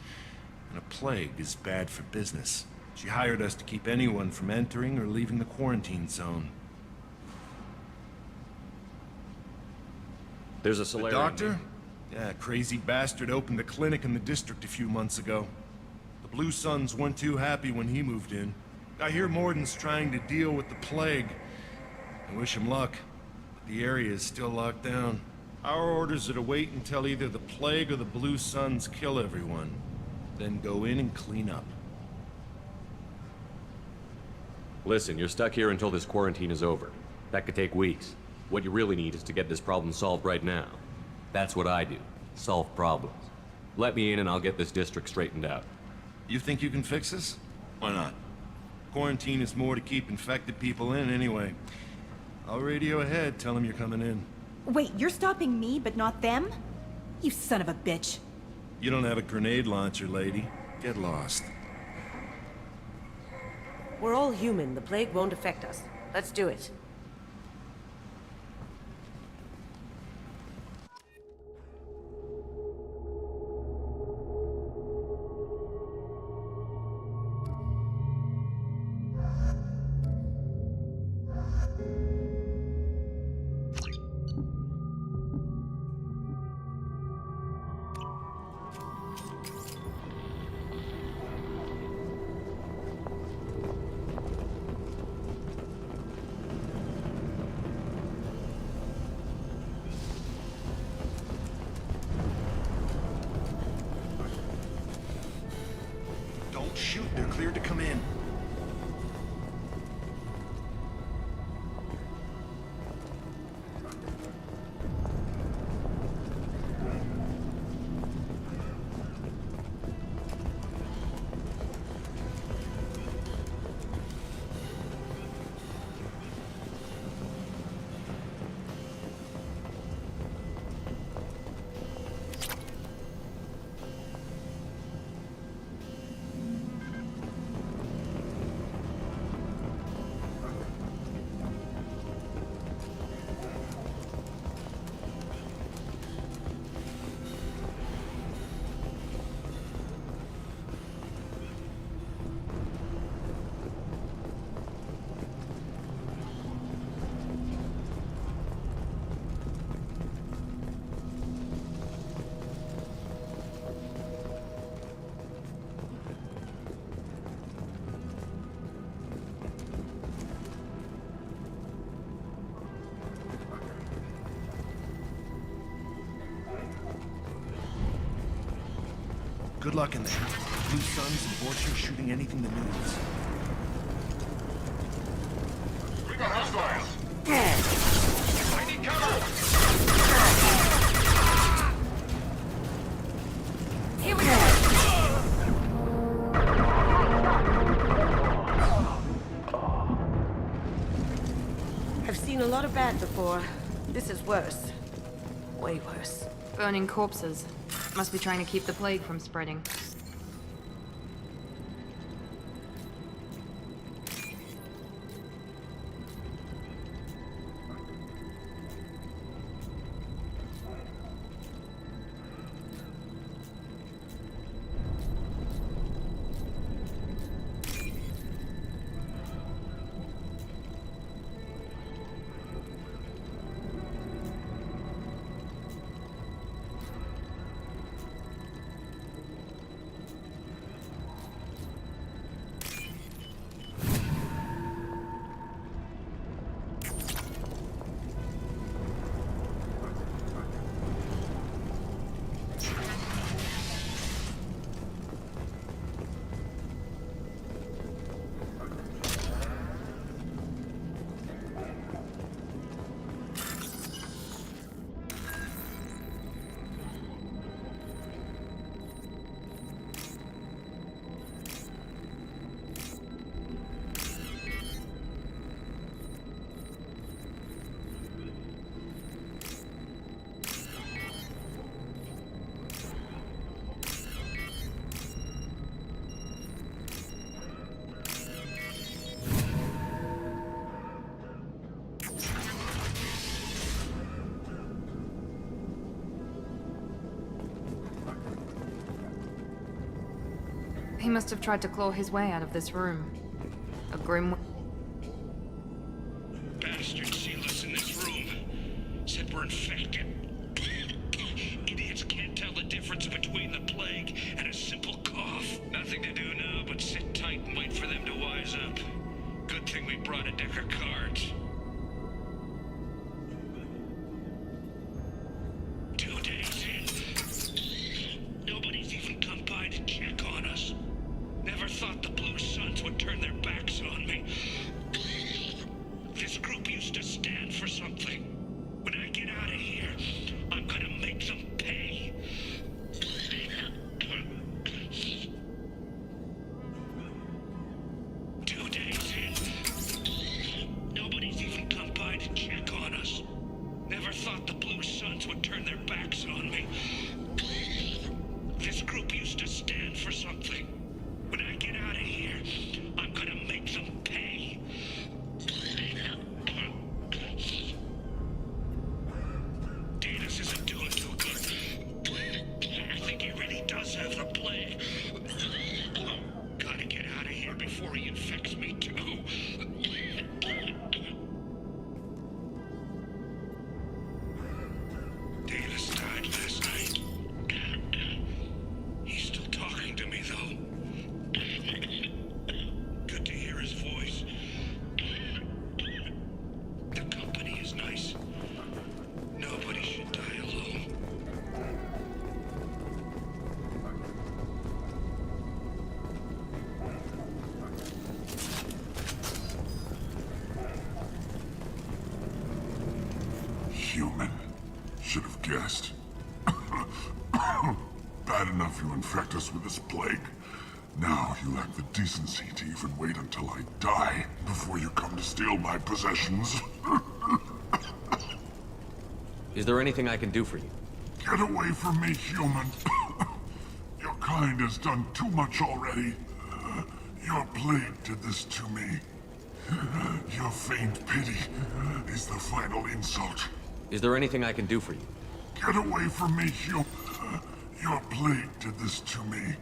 And a plague is bad for business. She hired us to keep anyone from entering or leaving the quarantine zone. There's a The Solarian. doctor? Yeah, crazy bastard opened a clinic in the district a few months ago. The Blue Suns weren't too happy when he moved in. I hear Morden's trying to deal with the plague. I wish him luck, but the area is still locked down. Our orders are to wait until either the plague or the Blue Suns kill everyone, then go in and clean up. Listen, you're stuck here until this quarantine is over. That could take weeks. What you really need is to get this problem solved right now. That's what I do. Solve problems. Let me in and I'll get this district straightened out. You think you can fix this? Why not? Quarantine is more to keep infected people in anyway. I'll radio ahead, tell them you're coming in. Wait, you're stopping me, but not them? You son of a bitch. You don't have a grenade launcher, lady. Get lost. We're all human. The plague won't affect us. Let's do it. Good luck in there. Blue Suns and Vorcha shooting anything that moves. We got hostiles! I need cover! Here we go! I've seen a lot of bad before. This is worse. Way worse. Burning corpses. Must be trying to keep the plague from spreading. He must have tried to claw his way out of this room. A grim... Bastards sealed us in this room. Said we're infected. Idiots can't tell the difference between the plague and a simple cough. Nothing to do now but sit tight and wait for them to wise up. Good thing we brought a deck of cards. 2 days in. Nobody's even come by to check on us. Never thought the Blue Suns would turn their backs on me. This group used to stand for something. When I get out of here, I'm gonna make them pay. 2 days in. Nobody's even come by to check on us. Never thought the Blue Suns would turn their backs on me. This group used to stand for something. When I get out of here, I'm gonna make them pay. Datus isn't doing too good. I think he really does have the plague. Gotta get out of here before he infects me too. Datus died last night. He's still talking to me though. Good to hear his voice. The company is nice. Nobody should die alone. Human. Should have guessed. Bad enough you infect us with this plague. Now you lack the decency to even wait until I die before you come to steal my possessions. Is there anything I can do for you? Get away from me, human. Your kind has done too much already. Your plague did this to me. Your faint pity is the final insult. Is there anything I can do for you? Get away from me, human. Your plague did this to me.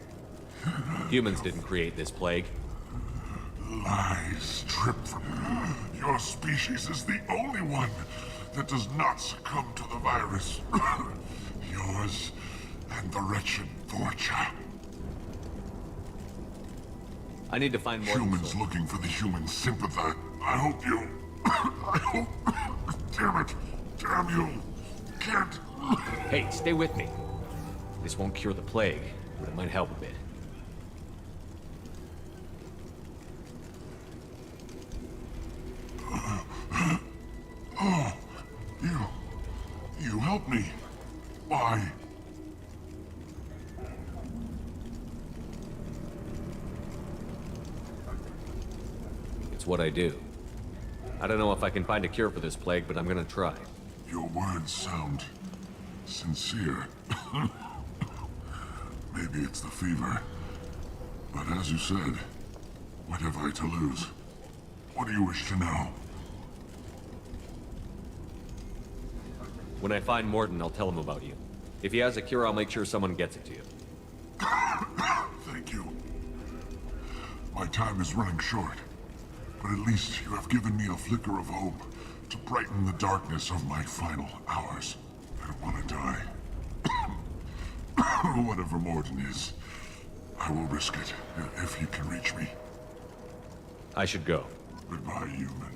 Humans didn't create this plague. Lies stripped from your species is the only one that does not succumb to the virus. Yours and the wretched Vorcha. I need to find more humans looking for the human sympathizer. I hope you... I hope... Damn it. Damn you. Can't... Hey, stay with me. This won't cure the plague, but it might help a bit. Oh, you helped me. Why? It's what I do. I don't know if I can find a cure for this plague, but I'm gonna try. Your words sound sincere. Maybe it's the fever. But as you said, what have I to lose? What do you wish to know? When I find Morton, I'll tell him about you. If he has a cure, I'll make sure someone gets it to you. Thank you. My time is running short, but at least you have given me a flicker of hope to brighten the darkness of my final hours. I don't want to die. Whatever Morton is, I will risk it if he can reach me. I should go. Goodbye, human.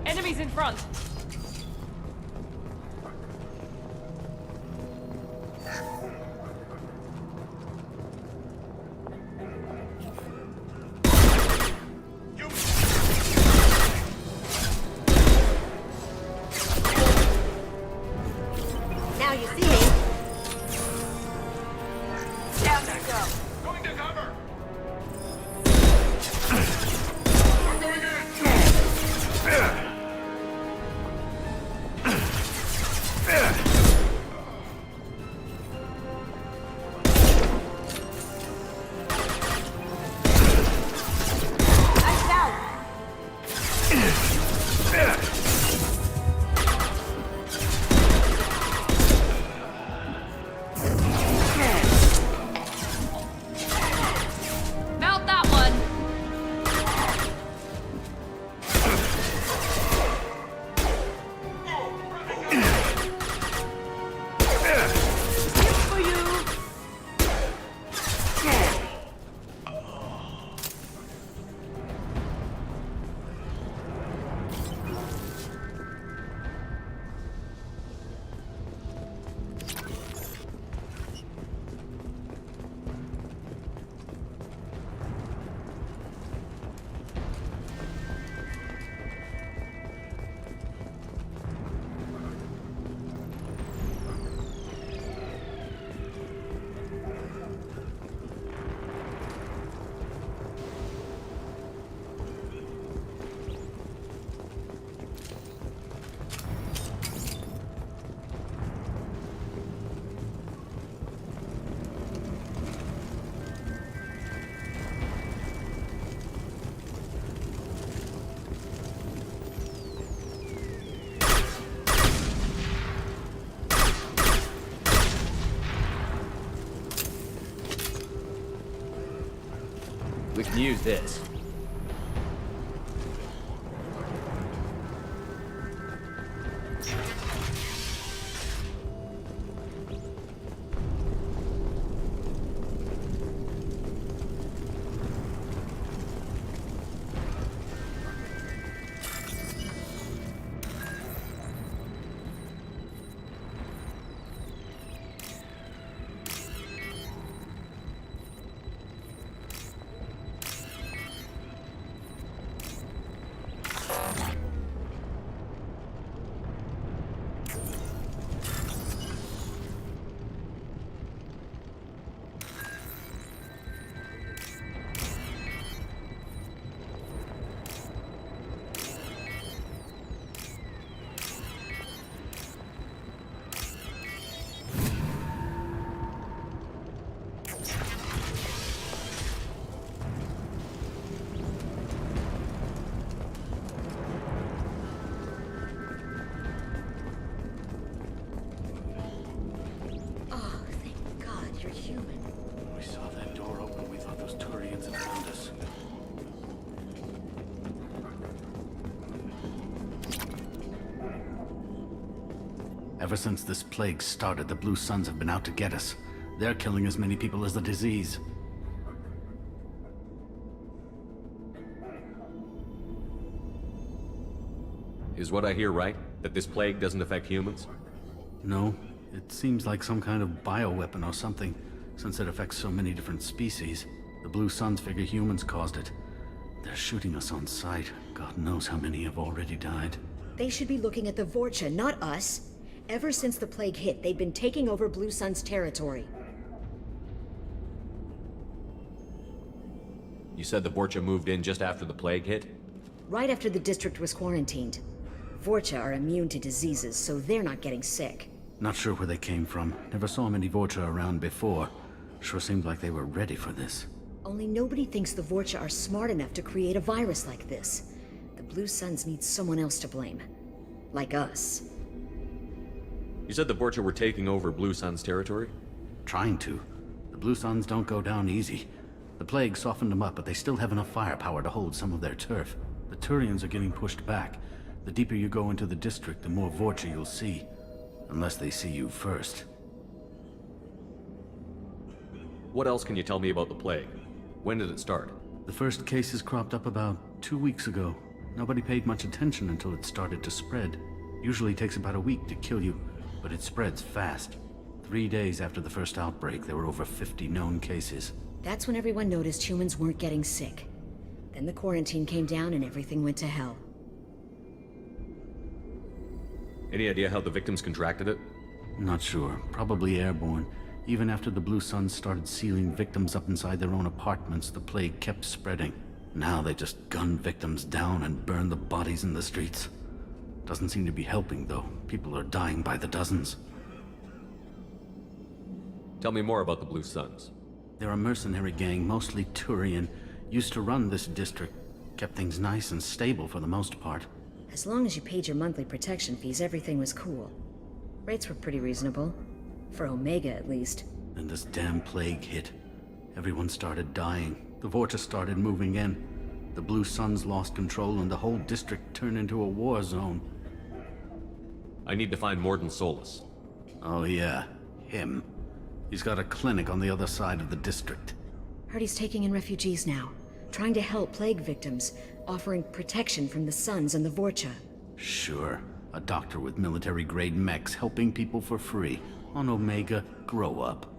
Enemies in front! Now you see me. Down they go. Going to cover. I'm going in. Mount that one! For you. We can use this. human. When we saw that door open, we thought those Turians had found us. Ever since this plague started, the Blue Suns have been out to get us. They're killing as many people as the disease. Is what I hear right? That this plague doesn't affect humans? No. It seems like some kind of bioweapon or something, since it affects so many different species. The Blue Suns figure humans caused it. They're shooting us on sight. God knows how many have already died. They should be looking at the Vorcha, not us. Ever since the plague hit, they've been taking over Blue Sun's territory. You said the Vorcha moved in just after the plague hit? Right after the district was quarantined. Vorcha are immune to diseases, so they're not getting sick. Not sure where they came from. Never saw many Vorcha around before. Sure seemed like they were ready for this. Only nobody thinks the Vorcha are smart enough to create a virus like this. The Blue Suns need someone else to blame. Like us. You said the Vorcha were taking over Blue Sun's territory? Trying to. The Blue Suns don't go down easy. The plague softened them up, but they still have enough firepower to hold some of their turf. The Turians are getting pushed back. The deeper you go into the district, the more Vorcha you'll see. Unless they see you first. What else can you tell me about the plague? When did it start? The first cases cropped up about 2 weeks ago. Nobody paid much attention until it started to spread. Usually takes about a week to kill you, but it spreads fast. 3 days after the first outbreak, there were over 50 known cases. That's when everyone noticed humans weren't getting sick. Then the quarantine came down and everything went to hell. Any idea how the victims contracted it? Not sure. Probably airborne. Even after the Blue Suns started sealing victims up inside their own apartments, the plague kept spreading. Now they just gun victims down and burn the bodies in the streets. Doesn't seem to be helping, though. People are dying by the dozens. Tell me more about the Blue Suns. They're a mercenary gang, mostly Turian. Used to run this district. Kept things nice and stable for the most part. As long as you paid your monthly protection fees, everything was cool. Rates were pretty reasonable. For Omega, at least. Then this damn plague hit. Everyone started dying. The Vorcha started moving in. The Blue Suns lost control and the whole district turned into a war zone. I need to find Morden Solus. Oh yeah, him. He's got a clinic on the other side of the district. Heard he's taking in refugees now. Trying to help plague victims. Offering protection from the Suns and the Vorcha. Sure. A doctor with military-grade mechs helping people for free. On Omega, grow up.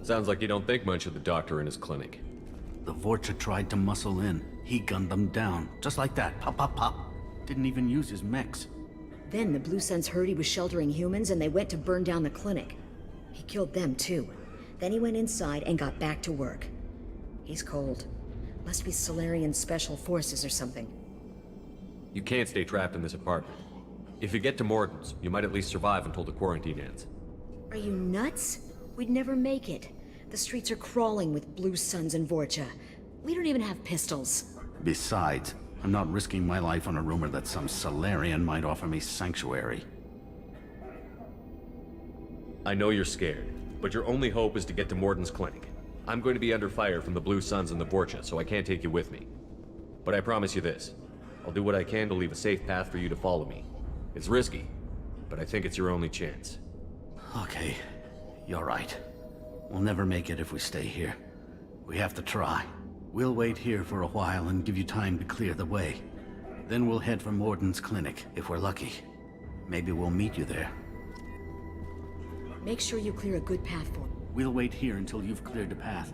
Sounds like you don't think much of the doctor in his clinic. The Vorcha tried to muscle in. He gunned them down. Just like that. Pop, pop, pop. Didn't even use his mechs. Then the Blue Suns heard he was sheltering humans and they went to burn down the clinic. He killed them too. Then he went inside and got back to work. He's cold. Must be Solarian Special Forces or something. You can't stay trapped in this apartment. If you get to Morton's, you might at least survive until the quarantine ends. Are you nuts? We'd never make it. The streets are crawling with Blue Suns and Vorcha. We don't even have pistols. Besides, I'm not risking my life on a rumor that some Solarian might offer me sanctuary. I know you're scared, but your only hope is to get to Morton's clinic. I'm going to be under fire from the Blue Suns and the Vorcha, so I can't take you with me. But I promise you this. I'll do what I can to leave a safe path for you to follow me. It's risky, but I think it's your only chance. Okay, you're right. We'll never make it if we stay here. We have to try. We'll wait here for a while and give you time to clear the way. Then we'll head for Morton's clinic, if we're lucky. Maybe we'll meet you there. Make sure you clear a good path for him. We'll wait here until you've cleared a path.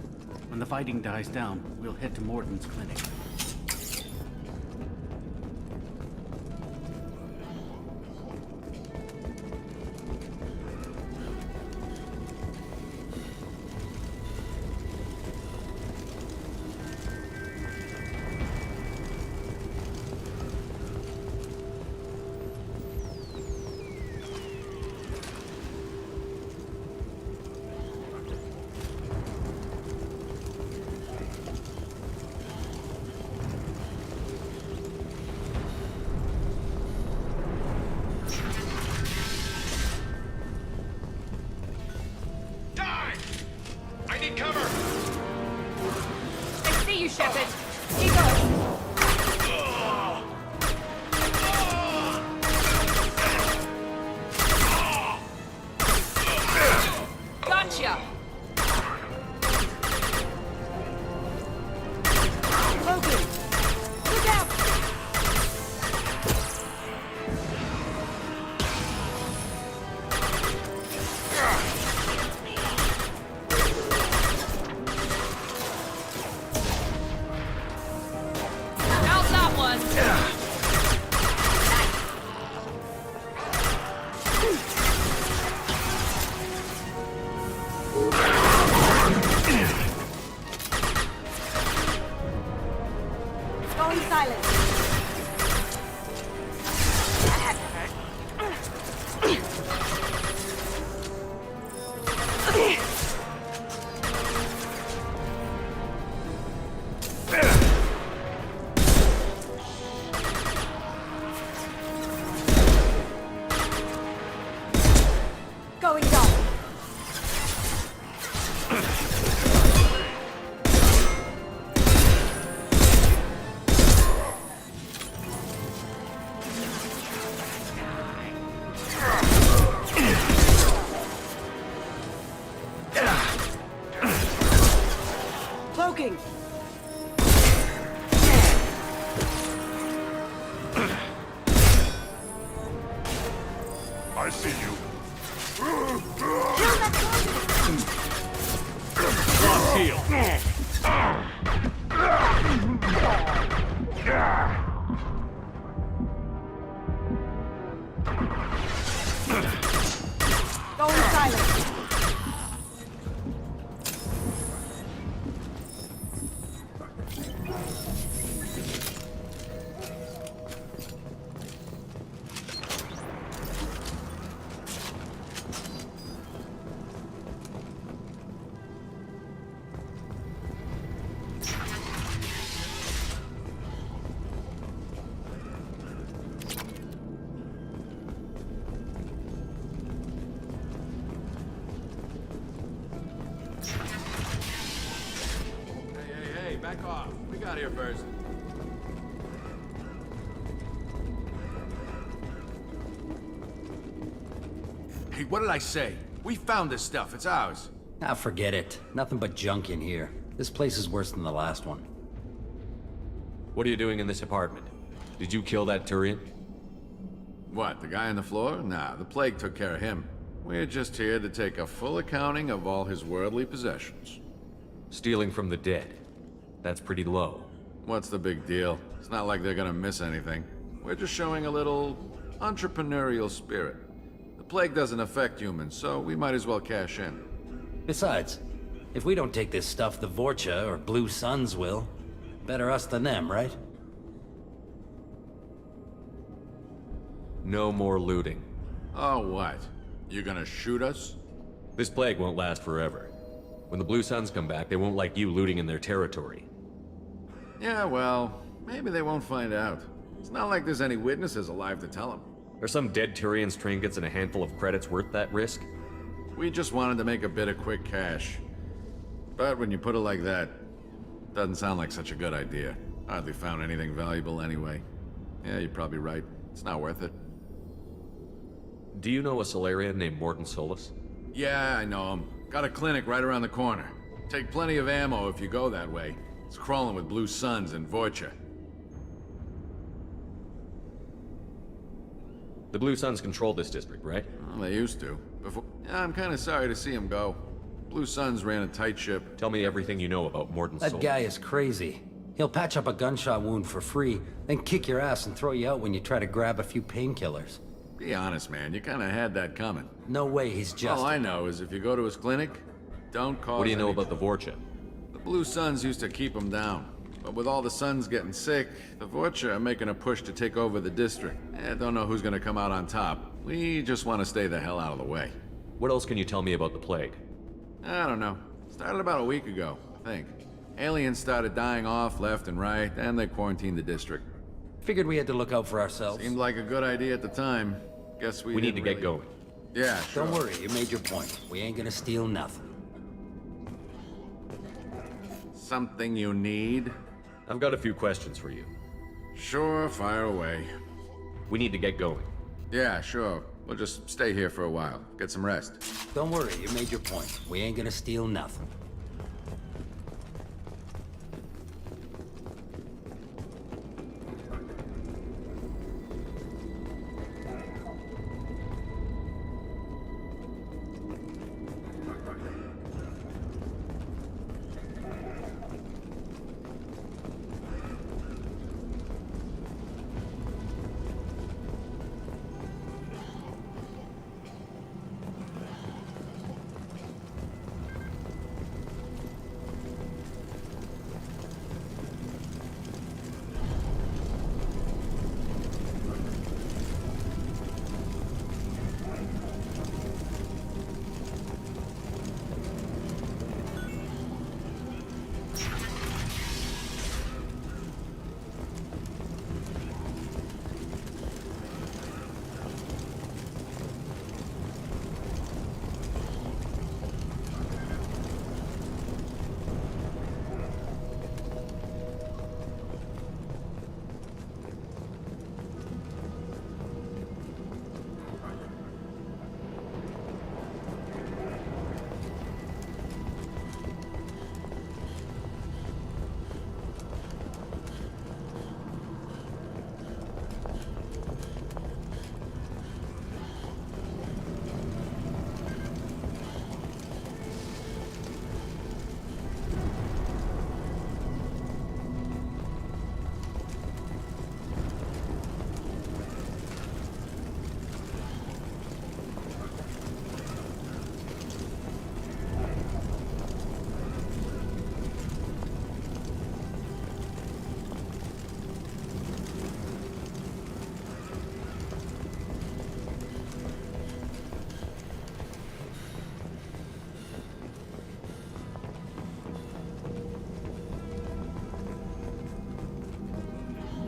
When the fighting dies down, we'll head to Morton's clinic. I see you. Lost heel. Going silent. Back off. We got here first. Hey, what did I say? We found this stuff. It's ours. Ah, forget it. Nothing but junk in here. This place is worse than the last one. What are you doing in this apartment? Did you kill that Turian? What, the guy on the floor? Nah, the plague took care of him. We're just here to take a full accounting of all his worldly possessions. Stealing from the dead. That's pretty low. What's the big deal? It's not like they're gonna miss anything. We're just showing a little entrepreneurial spirit. The plague doesn't affect humans, so we might as well cash in. Besides, if we don't take this stuff, the Vorcha or Blue Suns will. Better us than them, right? No more looting. Oh, what? You gonna shoot us? This plague won't last forever. When the Blue Suns come back, they won't like you looting in their territory. Yeah, well, maybe they won't find out. It's not like there's any witnesses alive to tell them. Are some dead Tyrians' trinkets and a handful of credits worth that risk? We just wanted to make a bit of quick cash. But when you put it like that, doesn't sound like such a good idea. Hardly found anything valuable anyway. Yeah, you're probably right. It's not worth it. Do you know a Solarian named Morden Solus? Yeah, I know him. Got a clinic right around the corner. Take plenty of ammo if you go that way. It's crawling with Blue Suns and Vorcha. The Blue Suns control this district, right? Well, they used to. Before... Yeah, I'm kind of sorry to see him go. Blue Suns ran a tight ship. Tell me everything you know about Morden Solus. That guy is crazy. He'll patch up a gunshot wound for free, then kick your ass and throw you out when you try to grab a few painkillers. Be honest, man. You kind of had that coming. No way, he's just... All I know is if you go to his clinic, don't cause... What do you know about the Vorcha? The Blue Suns used to keep him down. But with all the Suns getting sick, the Vorcha are making a push to take over the district. Don't know who's gonna come out on top. We just want to stay the hell out of the way. What else can you tell me about the plague? I don't know. Started about a week ago, I think. Aliens started dying off left and right, and they quarantined the district. Figured we had to look out for ourselves. Seemed like a good idea at the time. Guess we need to get going. Yeah, sure. Don't worry, you made your point. We ain't gonna steal nothing. Something you need? I've got a few questions for you. Sure, fire away. We need to get going. Yeah, sure. We'll just stay here for a while. Get some rest. Don't worry, you made your point. We ain't gonna steal nothing.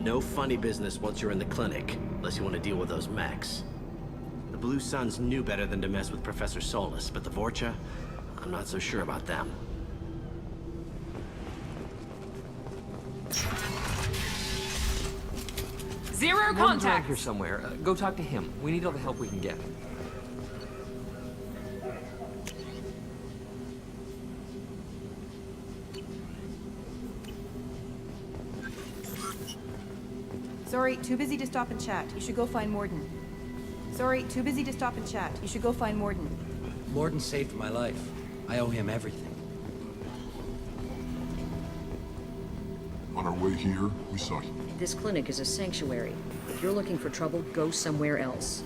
No funny business once you're in the clinic, unless you want to deal with those mechs. The Blue Suns knew better than to mess with Professor Solus, but the Vorcha, I'm not so sure about them. Zero Morden's around contact! here somewhere. Go talk to him. We need all the help we can get. Sorry, too busy to stop and chat. You should go find Morden. Sorry, too busy to stop and chat. You should go find Morden. Morden saved my life. I owe him everything. On our way here, we saw you. This clinic is a sanctuary. If you're looking for trouble, go somewhere else.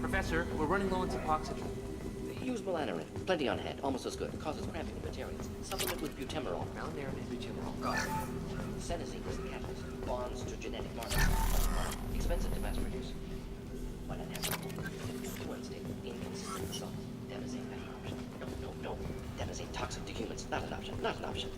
Professor, we're running low on oxygen. Use melanorin. Plenty on hand. Almost as good. Causes cramping in materials. Supplement with butemerol. Malinarin and butemerol. Got it. Senescence is the catalyst. Bonds to genetic markers. Expensive to mass produce. But inevitable. Too unstable. Inconsistent results. Devastating not an option. No. Devastating toxic to humans. Not an option. Not an option.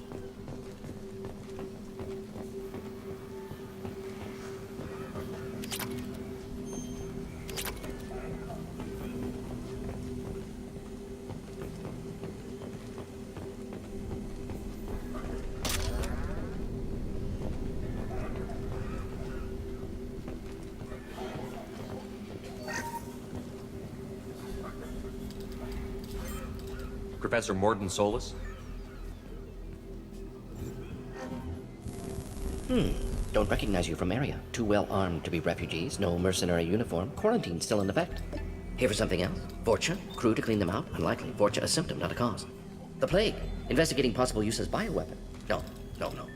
Professor Morden Solis? Don't recognize you from area. Too well armed to be refugees. No mercenary uniform. Quarantine still in effect. Here for something else? Vorcha? Crew to clean them out? Unlikely. Vorcha a symptom, not a cause. The plague. Investigating possible use as bioweapon. No.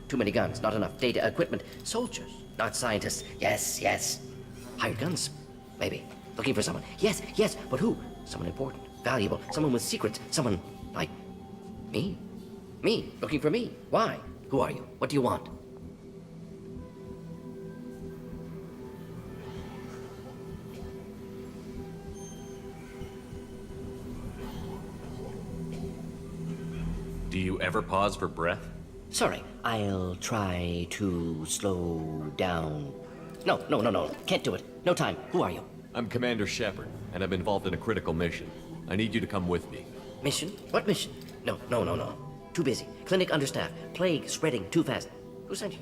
Too many guns, not enough data, equipment. Soldiers, not scientists. Yes. Hired guns? Maybe. Looking for someone. Yes, but who? Someone important, valuable, someone with secrets, someone like me. Me, looking for me. Why? Who are you? What do you want? Do you ever pause for breath? Sorry, I'll try to slow down. No. Can't do it. No time. Who are you? I'm Commander Shepard, and I'm involved in a critical mission. I need you to come with me. Mission? What mission? No. Too busy. Clinic understaffed. Plague spreading too fast. Who sent you?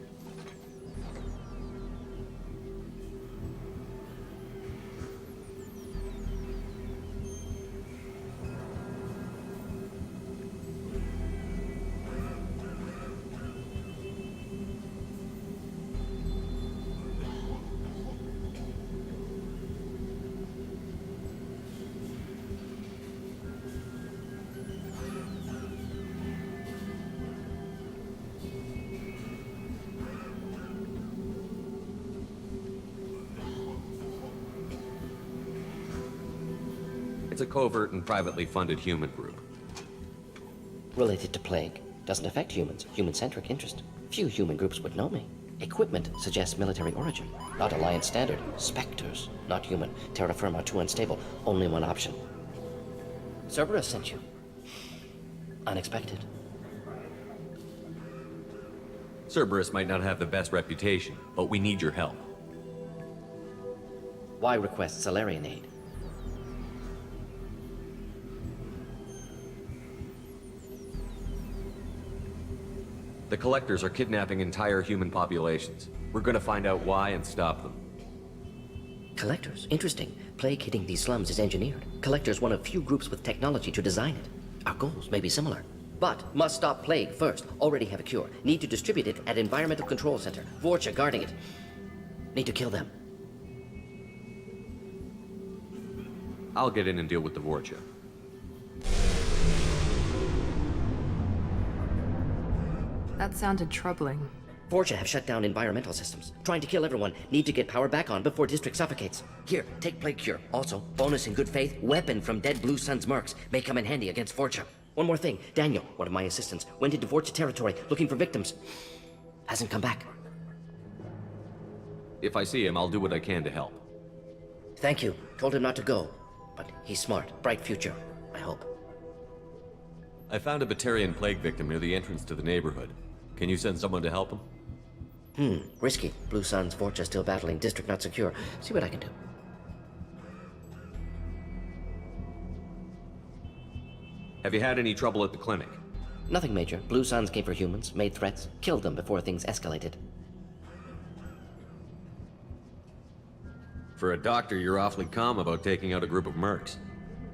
It's a covert and privately funded human group. Related to plague. Doesn't affect humans. Human-centric interest. Few human groups would know me. Equipment suggests military origin. Not Alliance standard. Spectres. Not human. Terra firma too unstable. Only one option. Cerberus sent you. Unexpected. Cerberus might not have the best reputation, but we need your help. Why request Salarian aid? The Collectors are kidnapping entire human populations. We're gonna find out why and stop them. Collectors? Interesting. Plague hitting these slums is engineered. Collectors one of few groups with technology to design it. Our goals may be similar. But must stop plague first. Already have a cure. Need to distribute it at Environmental Control Center. Vorcha guarding it. Need to kill them. I'll get in and deal with the Vorcha. That sounded troubling. Vorcha have shut down environmental systems. Trying to kill everyone. Need to get power back on before district suffocates. Here, take plague cure. Also, bonus in good faith, weapon from dead Blue Sun's mercs. May come in handy against Vorcha. One more thing. Daniel, one of my assistants, went into Vorcha territory looking for victims. Hasn't come back. If I see him, I'll do what I can to help. Thank you. Told him not to go. But he's smart. Bright future. I hope. I found a Batarian plague victim near the entrance to the neighborhood. Can you send someone to help him? Risky. Blue Sun's Vorcha still battling. District not secure. See what I can do. Have you had any trouble at the clinic? Nothing major. Blue Suns came for humans, made threats, killed them before things escalated. For a doctor, you're awfully calm about taking out a group of mercs.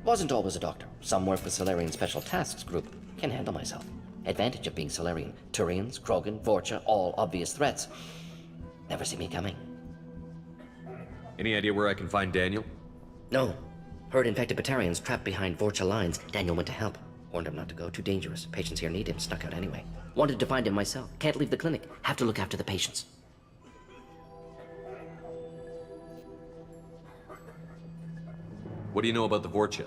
Wasn't always a doctor. Some work with Solarian Special Tasks Group. Can handle myself. Advantage of being Solarian. Turians, Krogan, Vorcha, all obvious threats. Never see me coming. Any idea where I can find Daniel? No. Heard infected Batarians trapped behind Vorcha lines. Daniel went to help. Warned him not to go. Too dangerous. Patients here need him. Snuck out anyway. Wanted to find him myself. Can't leave the clinic. Have to look after the patients. What do you know about the Vorcha?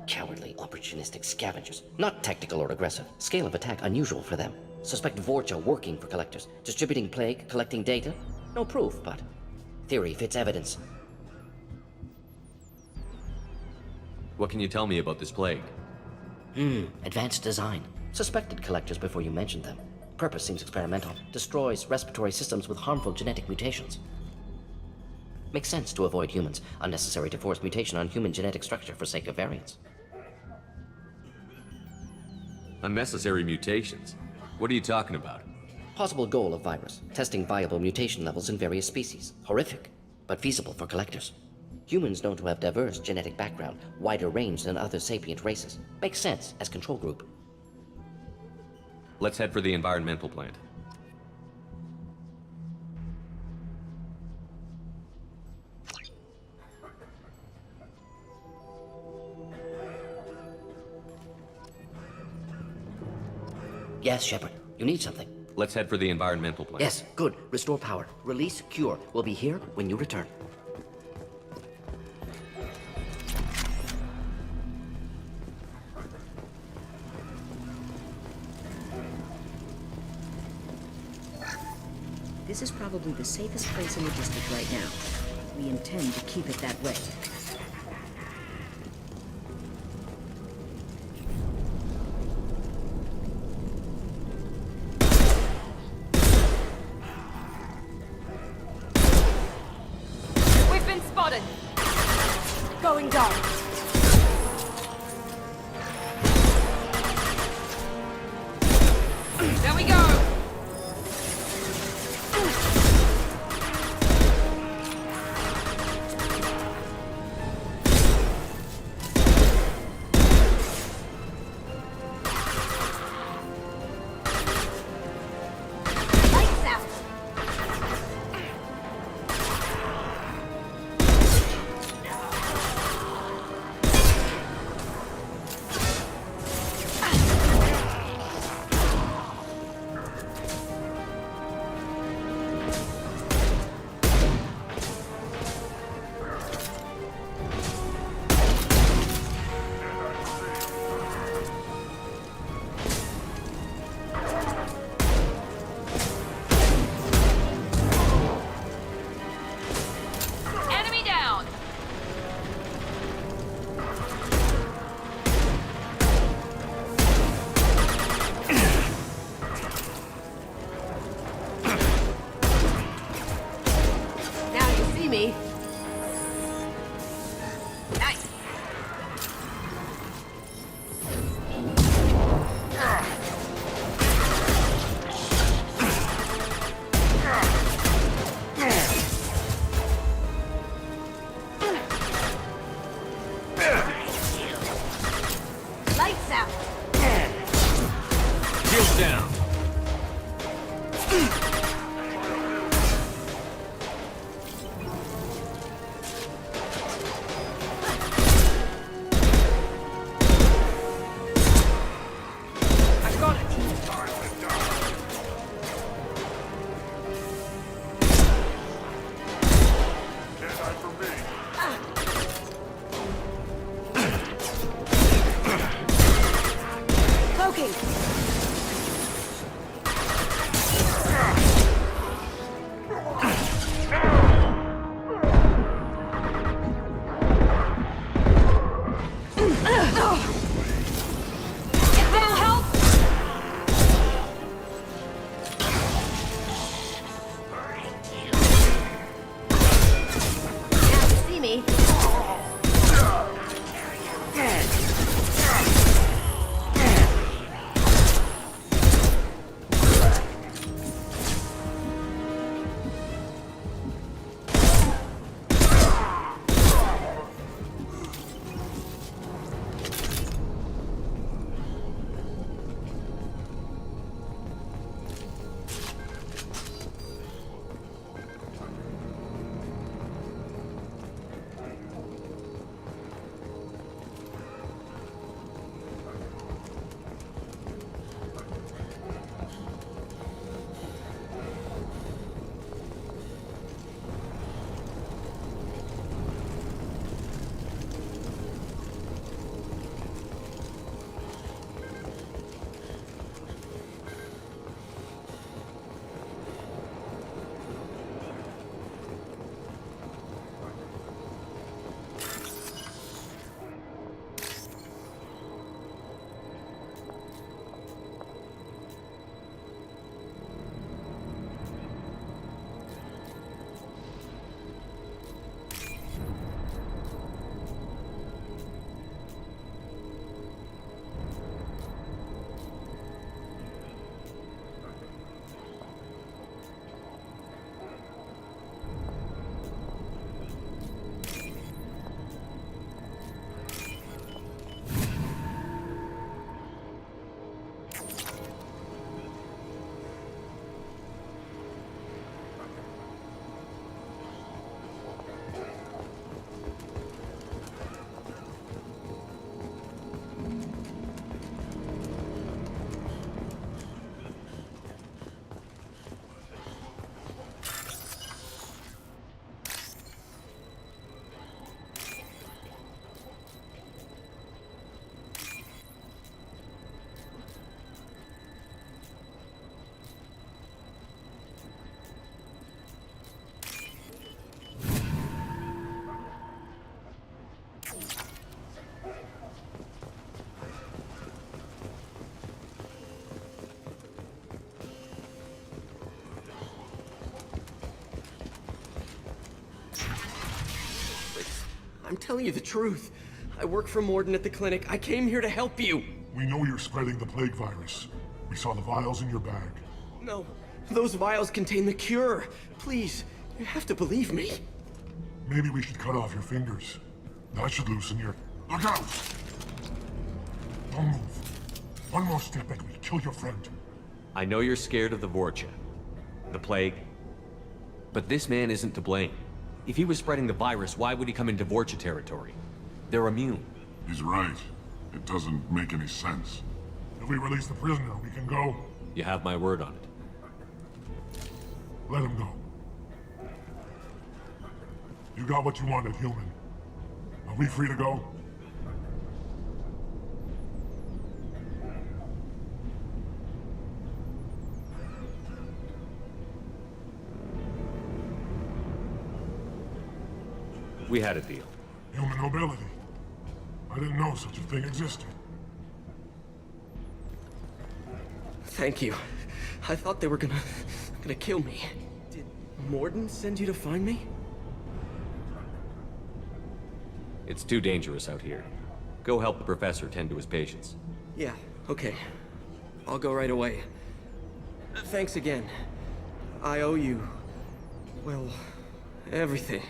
Cowardly, opportunistic scavengers. Not tactical or aggressive. Scale of attack unusual for them. Suspect Vorcha working for collectors. Distributing plague, collecting data. No proof, but theory fits evidence. What can you tell me about this plague? Advanced design. Suspected collectors before you mentioned them. Purpose seems experimental. Destroys respiratory systems with harmful genetic mutations. Makes sense to avoid humans. Unnecessary to force mutation on human genetic structure for sake of variance. Unnecessary mutations? What are you talking about? Possible goal of virus. Testing viable mutation levels in various species. Horrific, but feasible for collectors. Humans known to have diverse genetic background, wider range than other sapient races. Makes sense as control group. Let's head for the environmental plant. Yes, Shepard. You need something. Let's head for the environmental plant. Yes, good. Restore power. Release cure. We'll be here when you return. This is probably the safest place in the district right now. We intend to keep it that way. We've been spotted! Going dark. There we go! I'm telling you the truth. I work for Morden at the clinic. I came here to help you. We know you're spreading the plague virus. We saw the vials in your bag. No, those vials contain the cure. Please, you have to believe me. Maybe we should cut off your fingers. That should loosen your... Look out! Don't move. One more step and we'll kill your friend. I know you're scared of the Vorcha, the plague, but this man isn't to blame. If he was spreading the virus, why would he come into Vorcha territory? They're immune. He's right. It doesn't make any sense. If we release the prisoner, we can go. You have my word on it. Let him go. You got what you wanted, human. Are we free to go? We had a deal. Human nobility. I didn't know such a thing existed. Thank you. I thought they were gonna kill me. Did Morden send you to find me? It's too dangerous out here. Go help the professor tend to his patients. Yeah, okay. I'll go right away. Thanks again. I owe you... well, everything.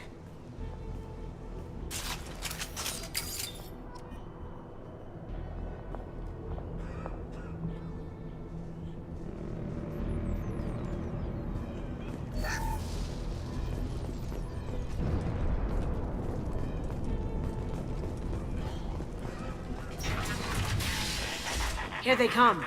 Here they come.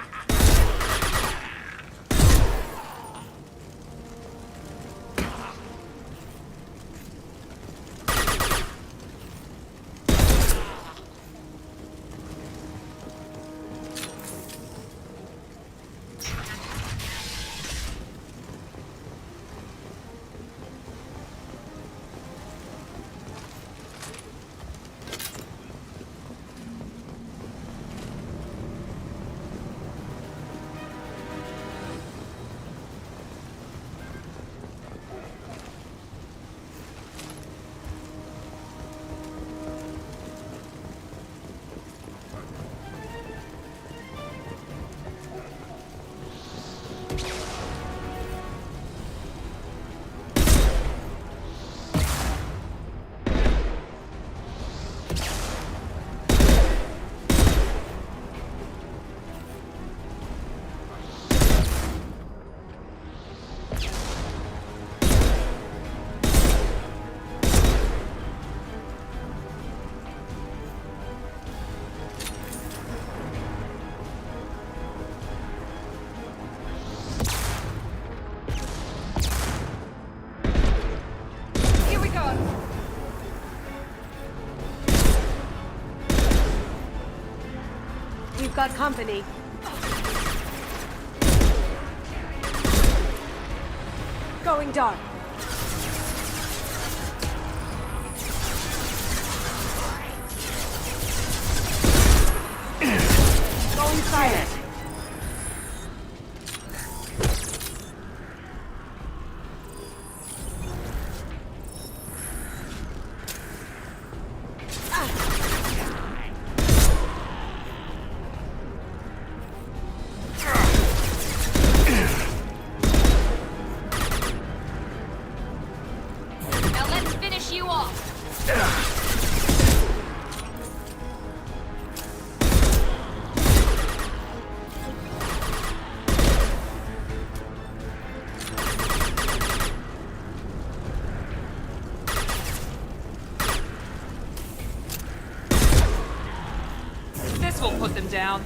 Got company. Going dark. Going silent. Put them down.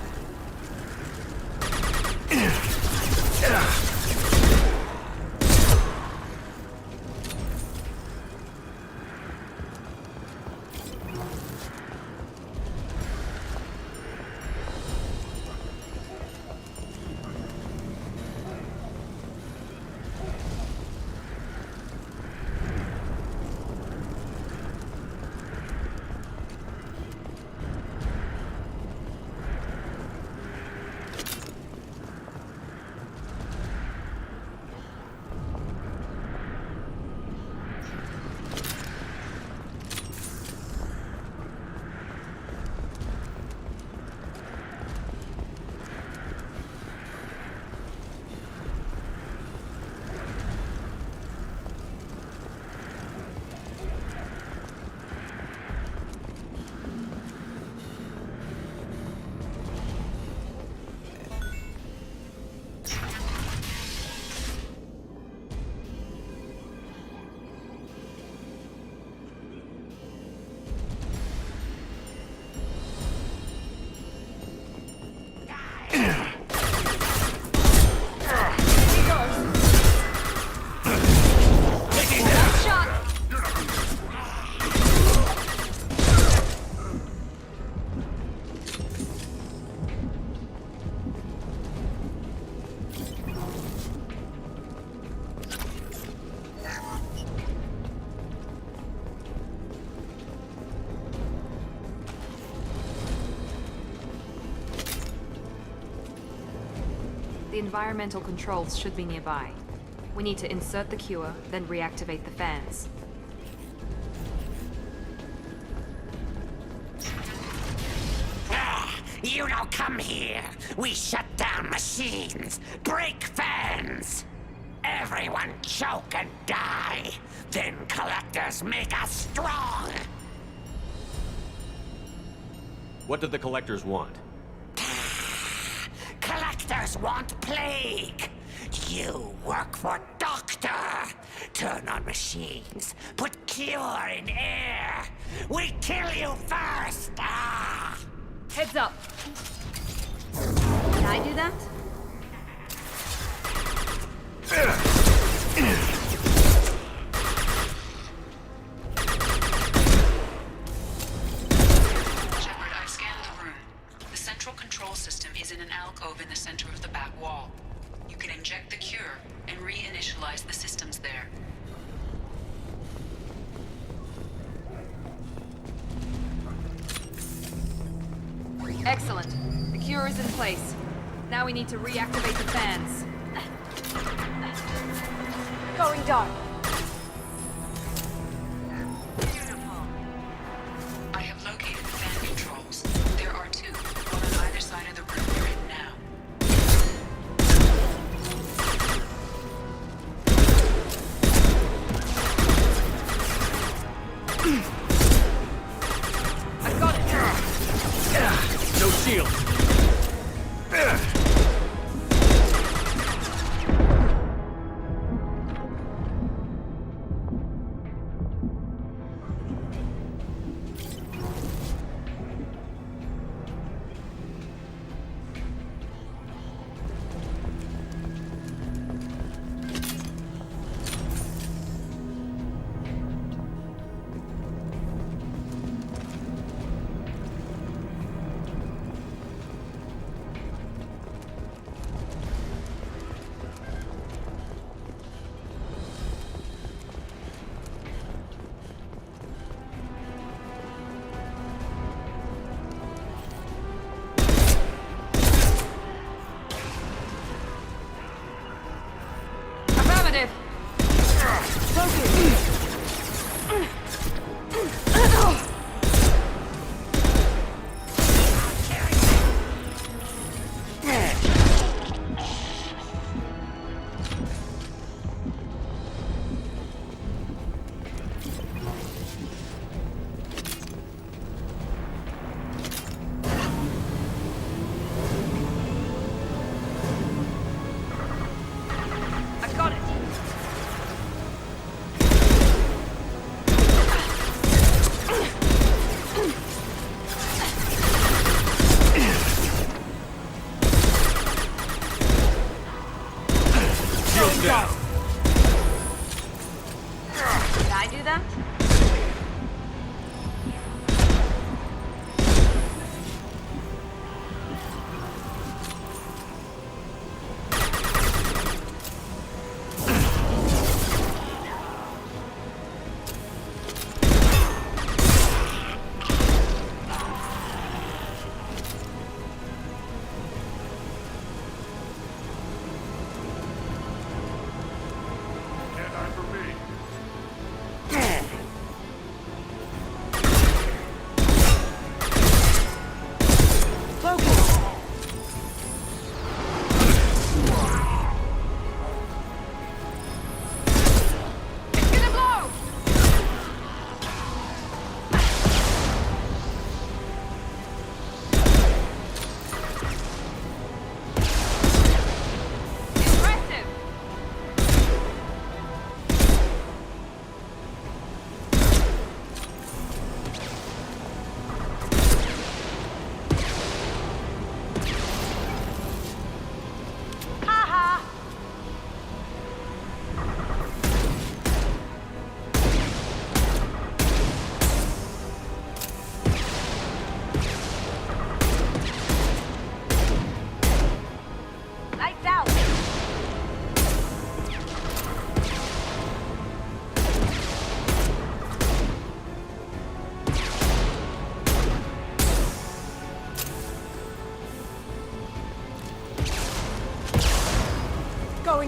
environmental controls should be nearby. We need to insert the cure, then reactivate the fans. You don't come here. We shut down machines, break fans. Everyone choke and die. Then collectors make us strong. What did the collectors want? Collectors want plague. You work for Doctor. Turn on machines. Put cure in air. We kill you first. Ah! Heads up. Can I do that? Shepard, I've scanned the room. The central control system is in an alcove in the center of the back wall. You can inject the cure and reinitialize the systems there. Excellent. The cure is in place. Now we need to reactivate the fans. Going dark. I have located the fan controls. There are two, one on either side of the room you're in now. I got it. No shield. Affirmative. I got it. Shield down. Did I do that? Can't hide from me.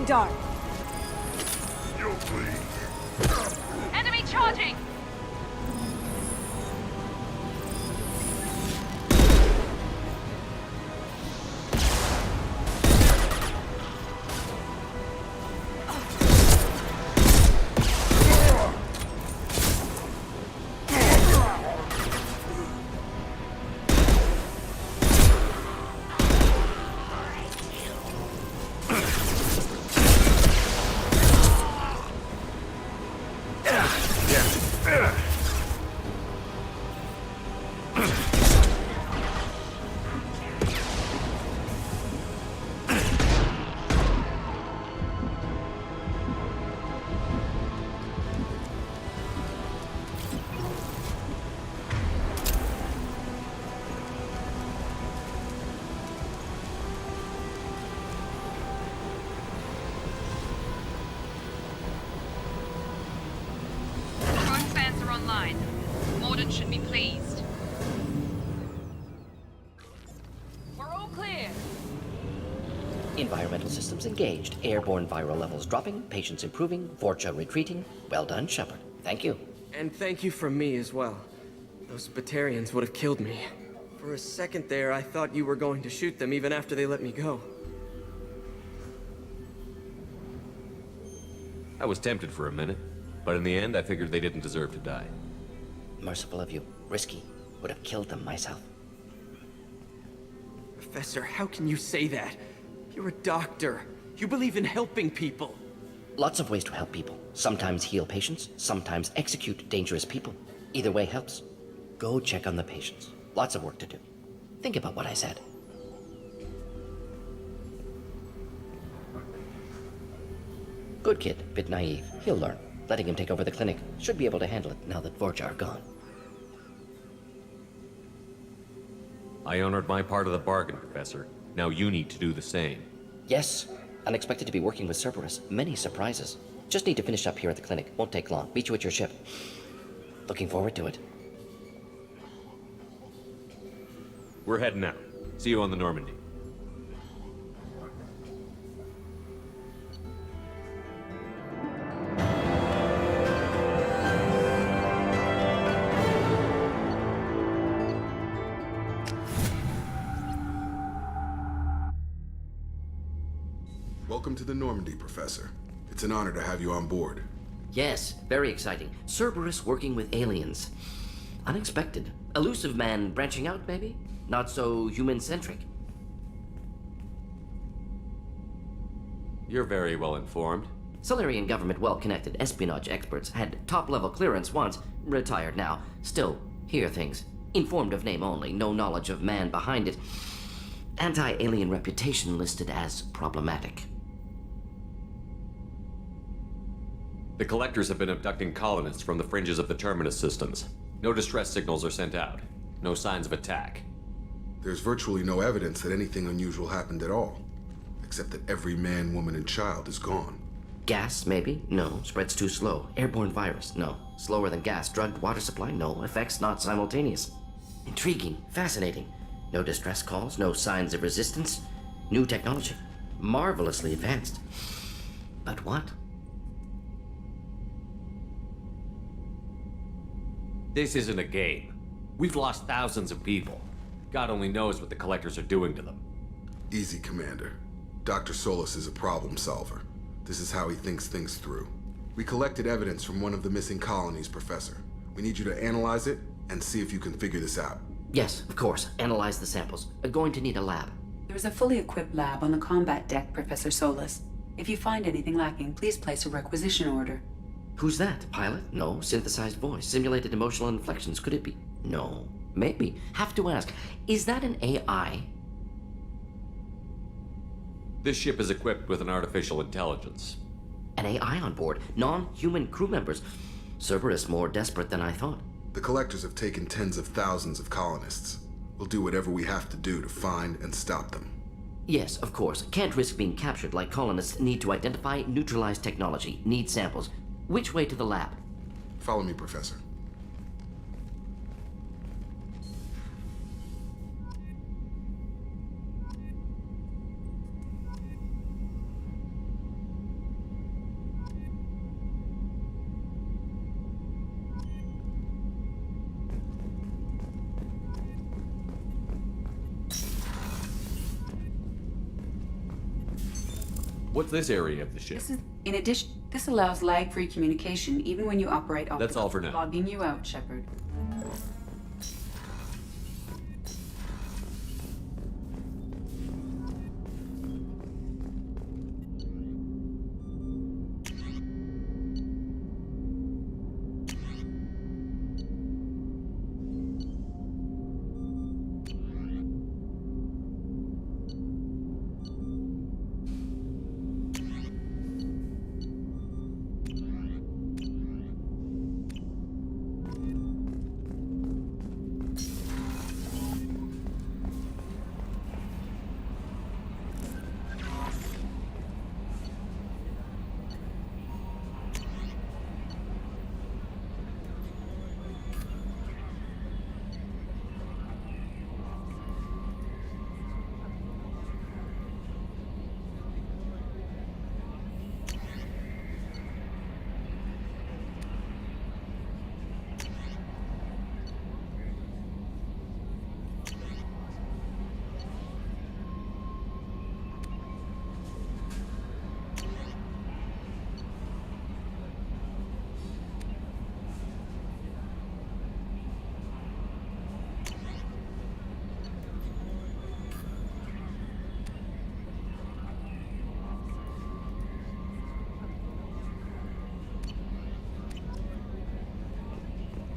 going dark. You please. Enemy charging! Online. Morden should be pleased. We're all clear. Environmental systems engaged. Airborne viral levels dropping. Patients improving. Vorcha retreating. Well done, Shepard. Thank you. And thank you from me as well. Those Batarians would have killed me. For a second there, I thought you were going to shoot them even after they let me go. I was tempted for a minute, but in the end, I figured they didn't deserve to die. Merciful of you. Risky. Would have killed them myself. Professor, how can you say that? You're a doctor. You believe in helping people. Lots of ways to help people. Sometimes heal patients, sometimes execute dangerous people. Either way helps. Go check on the patients. Lots of work to do. Think about what I said. Good kid, bit naive. He'll learn. Letting him take over the clinic. Should be able to handle it now that Vorcha are gone. I honored my part of the bargain, Professor. Now you need to do the same. Yes. Unexpected to be working with Cerberus. Many surprises. Just need to finish up here at the clinic. Won't take long. Meet you at your ship. Looking forward to it. We're heading out. See you on the Normandy. Welcome to the Normandy, Professor. It's an honor to have you on board. Yes, very exciting. Cerberus working with aliens. Unexpected. Elusive man branching out, maybe? Not so human-centric. You're very well informed. Solarian government well-connected espionage experts had top-level clearance once, retired now. Still, hear things. Informed of name only, no knowledge of man behind it. Anti-alien reputation listed as problematic. The collectors have been abducting colonists from the fringes of the Terminus systems. No distress signals are sent out. No signs of attack. There's virtually no evidence that anything unusual happened at all. Except that every man, woman, and child is gone. Gas, maybe? No. Spreads too slow. Airborne virus? No. Slower than gas. Drugged water supply? No. Effects not simultaneous. Intriguing. Fascinating. No distress calls. No signs of resistance. New technology. Marvelously advanced. But what? This isn't a game. We've lost thousands of people. God only knows what the collectors are doing to them. Easy, Commander. Dr. Solis is a problem solver. This is how he thinks things through. We collected evidence from one of the missing colonies, Professor. We need you to analyze it and see if you can figure this out. Yes, of course. Analyze the samples. Going to need a lab. There's a fully equipped lab on the combat deck, Professor Solis. If you find anything lacking, please place a requisition order. Who's that? Pilot? No. Synthesized voice. Simulated emotional inflections. Could it be? No. Maybe. Have to ask. Is that an AI? This ship is equipped with an artificial intelligence. An AI on board? Non-human crew members? Cerberus more desperate than I thought. The collectors have taken tens of thousands of colonists. We'll do whatever we have to do to find and stop them. Yes, of course. Can't risk being captured like colonists need to identify, neutralize technology, need samples. Which way to the lab? Follow me, Professor. What's this area of the ship? In addition, this allows lag-free communication even when you operate off. That's all for now. Logging you out, Shepard.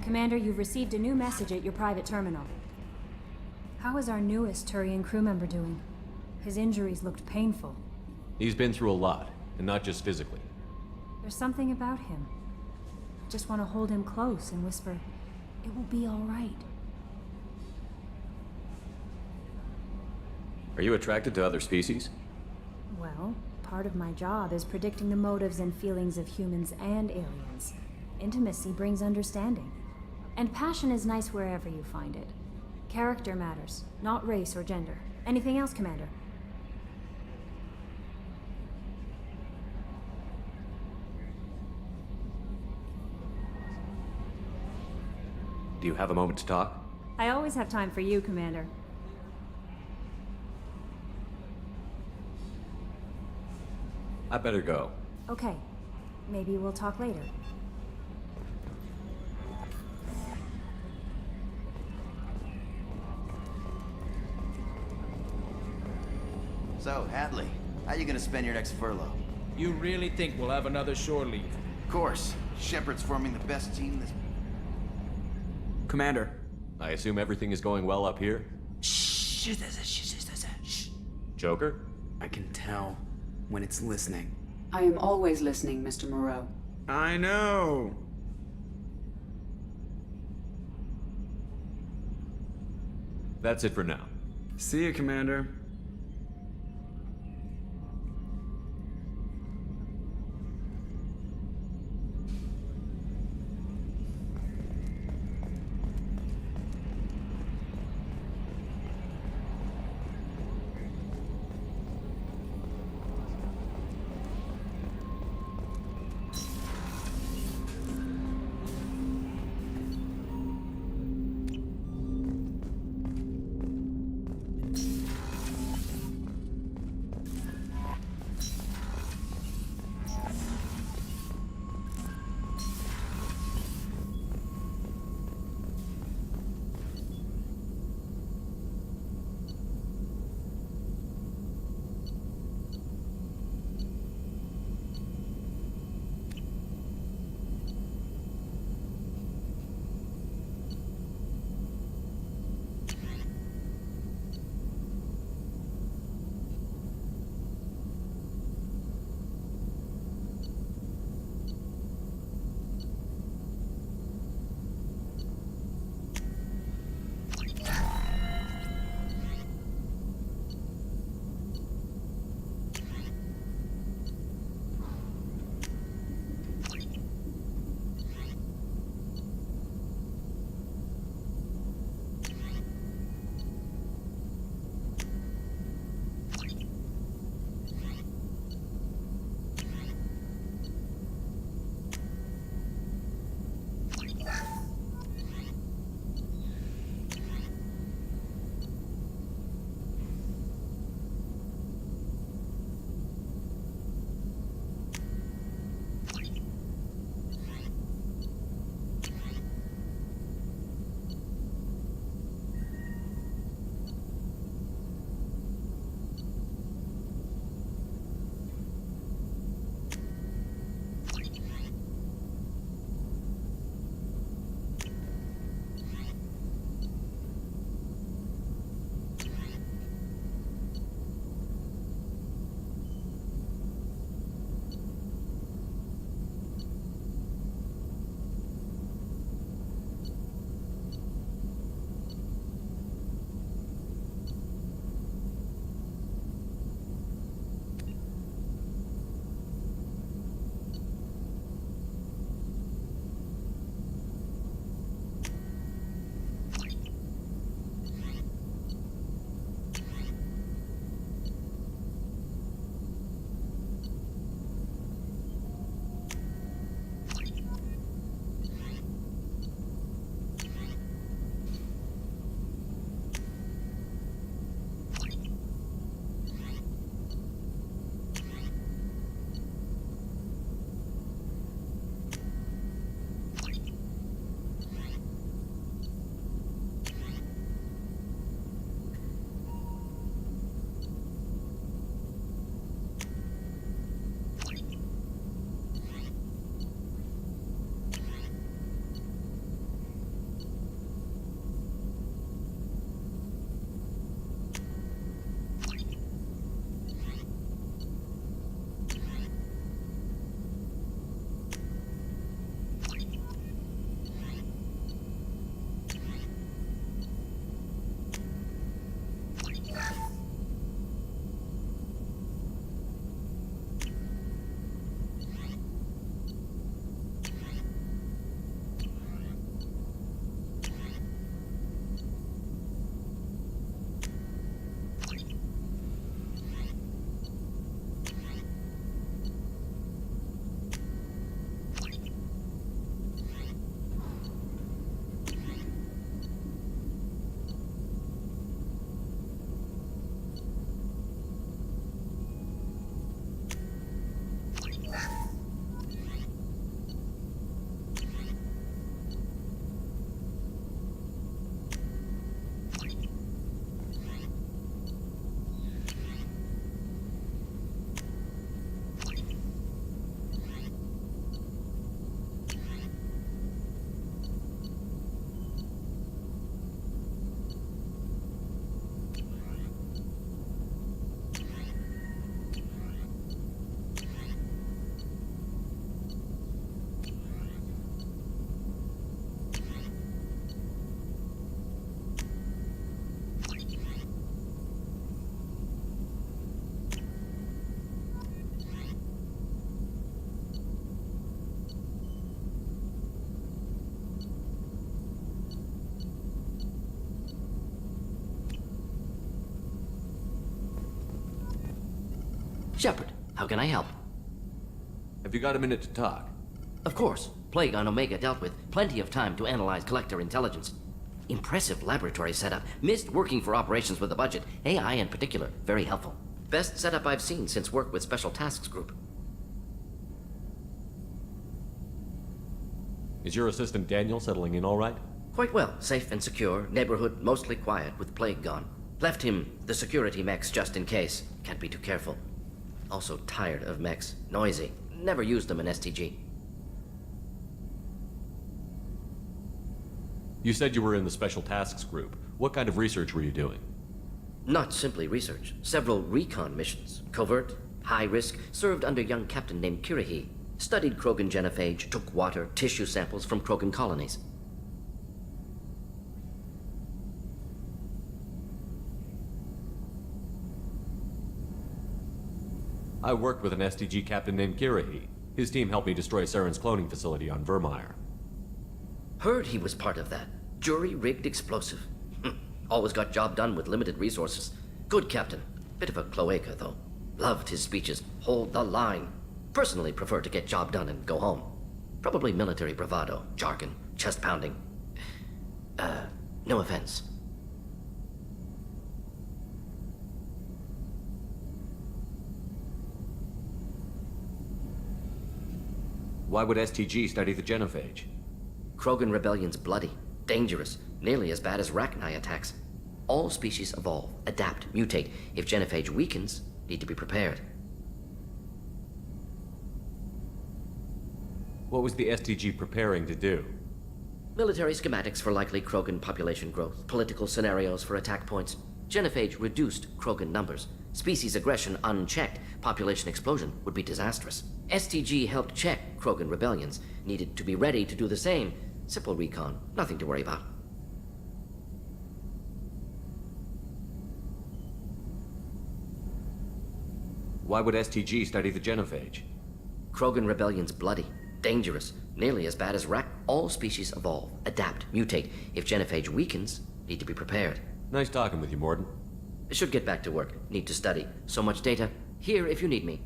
Commander, you've received a new message at your private terminal. How is our newest Turian crew member doing? His injuries looked painful. He's been through a lot, and not just physically. There's something about him. I just want to hold him close and whisper, "It will be all right." Are you attracted to other species? Well, part of my job is predicting the motives and feelings of humans and aliens. Intimacy brings understanding. And passion is nice wherever you find it. Character matters, not race or gender. Anything else, Commander? Do you have a moment to talk? I always have time for you, Commander. I better go. Okay. Maybe we'll talk later. So, Hadley, how you gonna spend your next furlough? You really think we'll have another shore leave? Of course. Shepard's forming the best team this... Commander. I assume everything is going well up here? Shh. Joker? I can tell when it's listening. I am always listening, Mr. Moreau. I know. That's it for now. See you, Commander. Shepard, how can I help? Have you got a minute to talk? Of course. Plague on Omega dealt with. Plenty of time to analyze collector intelligence. Impressive laboratory setup. Missed working for operations with a budget. AI in particular. Very helpful. Best setup I've seen since work with Special Tasks Group. Is your assistant Daniel settling in all right? Quite well. Safe and secure. Neighborhood mostly quiet with Plague gone. Left him the security mechs just in case. Can't be too careful. Also tired of mechs. Noisy. Never used them in STG. You said you were in the Special Tasks Group. What kind of research were you doing? Not simply research. Several recon missions. Covert, high risk, served under a young captain named Kirahi. Studied Krogan genophage, took water, tissue samples from Krogan colonies. I worked with an STG captain named Kirahi. His team helped me destroy Saren's cloning facility on Vermeer. Heard he was part of that. Jury-rigged explosive. Always got job done with limited resources. Good captain. Bit of a cloaca, though. Loved his speeches. Hold the line. Personally prefer to get job done and go home. Probably military bravado, jargon, chest pounding. No offense. Why would STG study the genophage? Krogan rebellion's bloody, dangerous, nearly as bad as Rachni attacks. All species evolve, adapt, mutate. If genophage weakens, need to be prepared. What was the STG preparing to do? Military schematics for likely Krogan population growth, political scenarios for attack points. Genophage reduced Krogan numbers. Species aggression unchecked, population explosion would be disastrous. STG helped check Krogan rebellions, needed to be ready to do the same. Simple recon, nothing to worry about. Why would STG study the genophage? Krogan rebellion's bloody, dangerous, nearly as bad as All species evolve, adapt, mutate. If genophage weakens, need to be prepared. Nice talking with you, Morden. Should get back to work. Need to study. So much data. Here if you need me.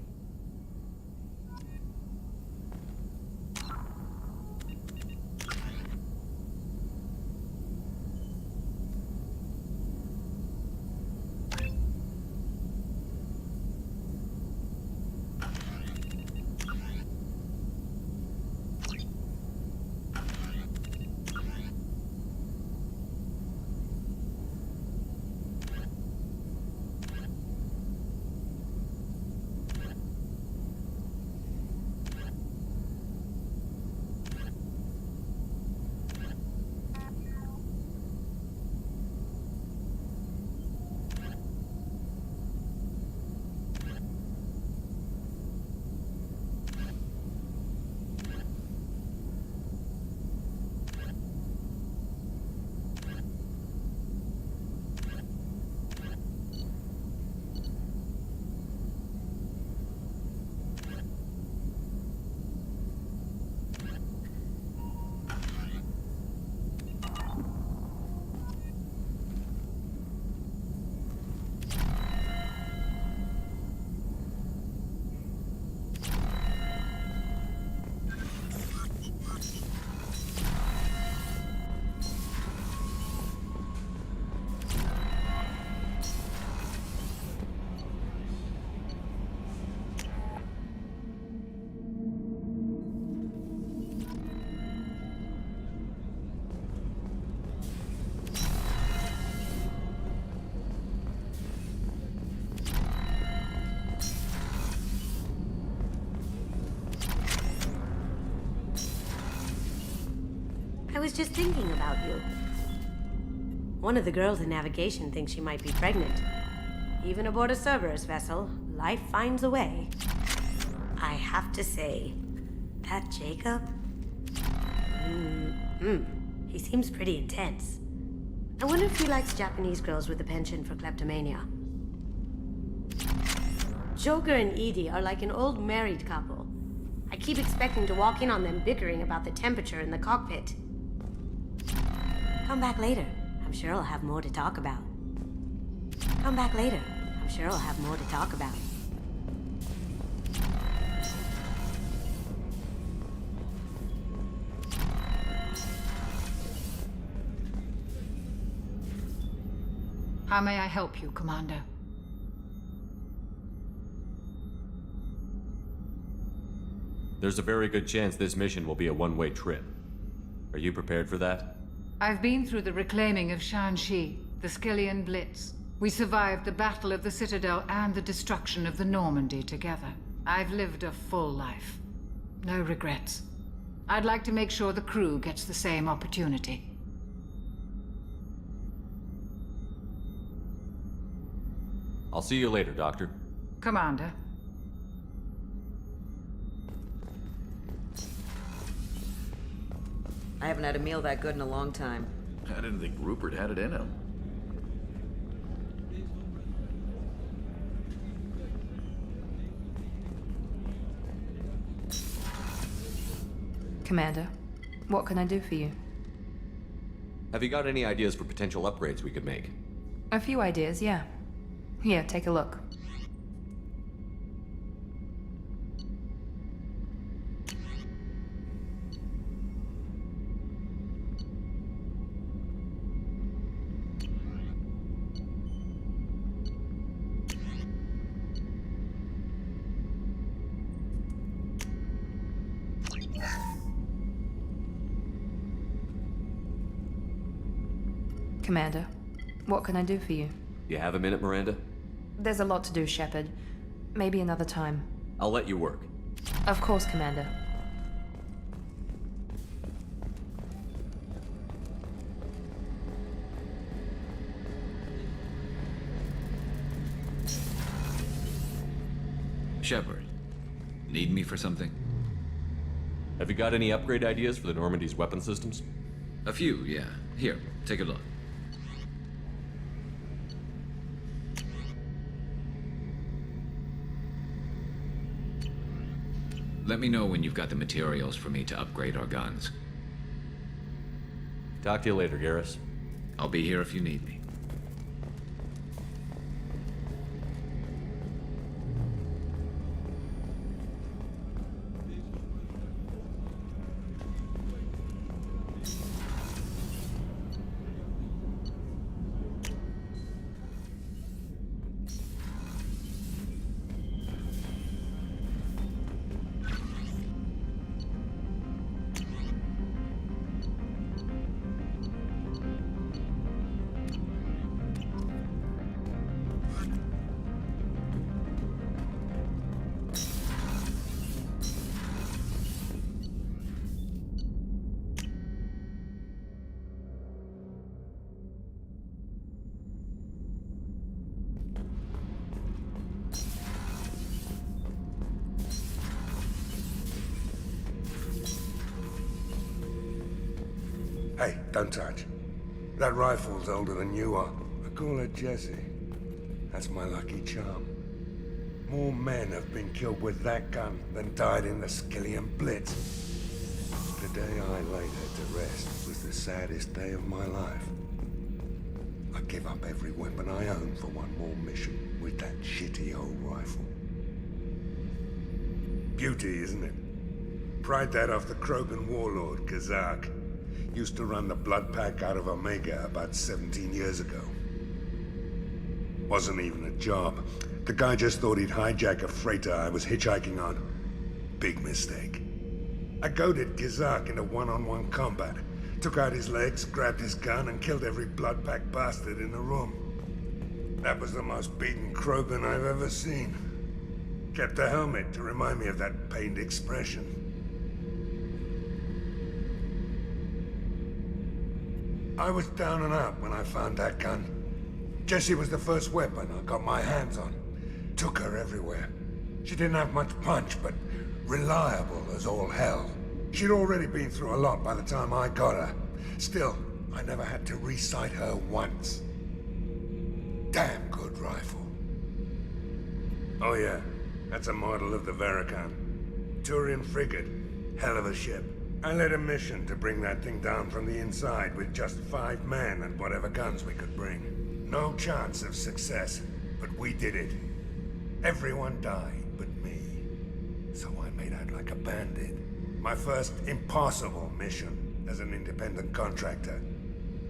I was just thinking about you. One of the girls in navigation thinks she might be pregnant. Even aboard a Cerberus vessel, life finds a way. I have to say, that Zhekov? He seems pretty intense. I wonder if he likes Japanese girls with a penchant for kleptomania. Joker and Edie are like an old married couple. I keep expecting to walk in on them bickering about the temperature in the cockpit. Come back later. I'm sure I'll have more to talk about. Come back later. I'm sure I'll have more to talk about. How may I help you, Commander? There's a very good chance this mission will be a one-way trip. Are you prepared for that? I've been through the reclaiming of Shanxi, the Skillian Blitz. We survived the Battle of the Citadel and the destruction of the Normandy together. I've lived a full life. No regrets. I'd like to make sure the crew gets the same opportunity. I'll see you later, Doctor. Commander. I haven't had a meal that good in a long time. I didn't think Rupert had it in him. Commander, what can I do for you? Have you got any ideas for potential upgrades we could make? A few ideas, yeah. Here, take a look. Commander, what can I do for you? You have a minute, Miranda? There's a lot to do, Shepard. Maybe another time. I'll let you work. Of course, Commander. Shepard, need me for something? Have you got any upgrade ideas for the Normandy's weapon systems? A few, yeah. Here, take a look. Let me know when you've got the materials for me to upgrade our guns. Talk to you later, Garrus. I'll be here if you need me. Hey, don't touch. That rifle's older than you are. I call her Jessie. That's my lucky charm. More men have been killed with that gun than died in the Skillian Blitz. The day I laid her to rest was the saddest day of my life. I give up every weapon I own for one more mission with that shitty old rifle. Beauty, isn't it? Pried that off the Krogan warlord, Kazak. Used to run the blood pack out of Omega about 17 years ago. Wasn't even a job. The guy just thought he'd hijack a freighter I was hitchhiking on. Big mistake. I goaded Kazak into one-on-one combat. Took out his legs, grabbed his gun, and killed every blood pack bastard in the room. That was the most beaten Krogan I've ever seen. Kept a helmet to remind me of that pained expression. I was down and out when I found that gun. Jessie was the first weapon I got my hands on. Took her everywhere. She didn't have much punch, but reliable as all hell. She'd already been through a lot by the time I got her. Still, I never had to re-sight her once. Damn good rifle. Oh yeah, that's a model of the Veracon. Turian frigate. Hell of a ship. I led a mission to bring that thing down from the inside with just 5 men and whatever guns we could bring. No chance of success, but we did it. Everyone died but me. So I made out like a bandit. My first impossible mission as an independent contractor.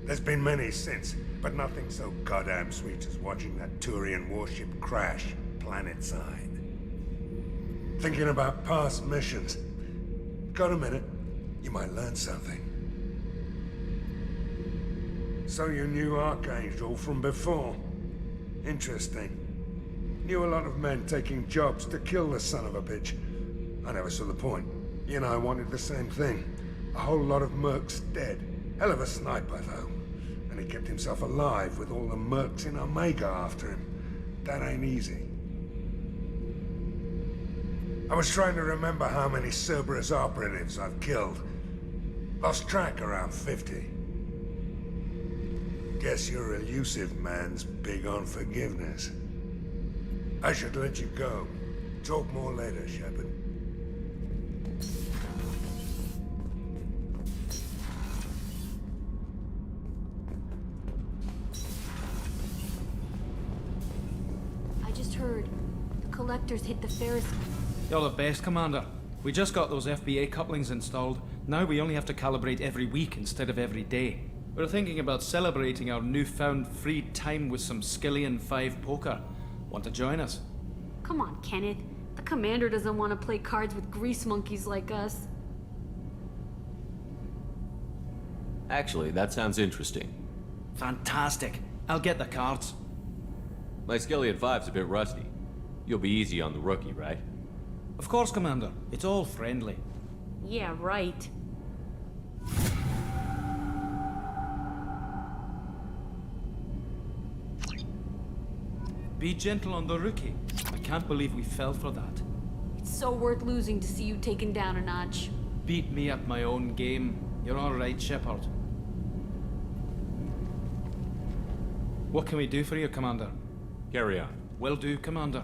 There's been many since, but nothing so goddamn sweet as watching that Turian warship crash planetside. Thinking about past missions. Got a minute? You might learn something. So you knew Archangel from before? Interesting. Knew a lot of men taking jobs to kill the son of a bitch. I never saw the point. He and I wanted the same thing. A whole lot of mercs dead. Hell of a sniper, though. And he kept himself alive with all the mercs in Omega after him. That ain't easy. I was trying to remember how many Cerberus operatives I've killed. Lost track around 50. Guess your elusive man's big on forgiveness. I should let you go. Talk more later, Shepard. I just heard the collectors hit the Ferris. You're the best, Commander. We just got those FBA couplings installed. Now we only have to calibrate every week instead of every day. We're thinking about celebrating our newfound free time with some Skillian 5 poker. Want to join us? Come on, Kenneth. The commander doesn't want to play cards with grease monkeys like us. Actually, that sounds interesting. Fantastic. I'll get the cards. My Skillian 5's a bit rusty. You'll be easy on the rookie, right? Of course, Commander. It's all friendly. Yeah, right. Be gentle on the rookie. I can't believe we fell for that. It's so worth losing to see you taken down a notch. Beat me at my own game. You're all right, Shepard. What can we do for you, Commander? Carry on. Will do, Commander.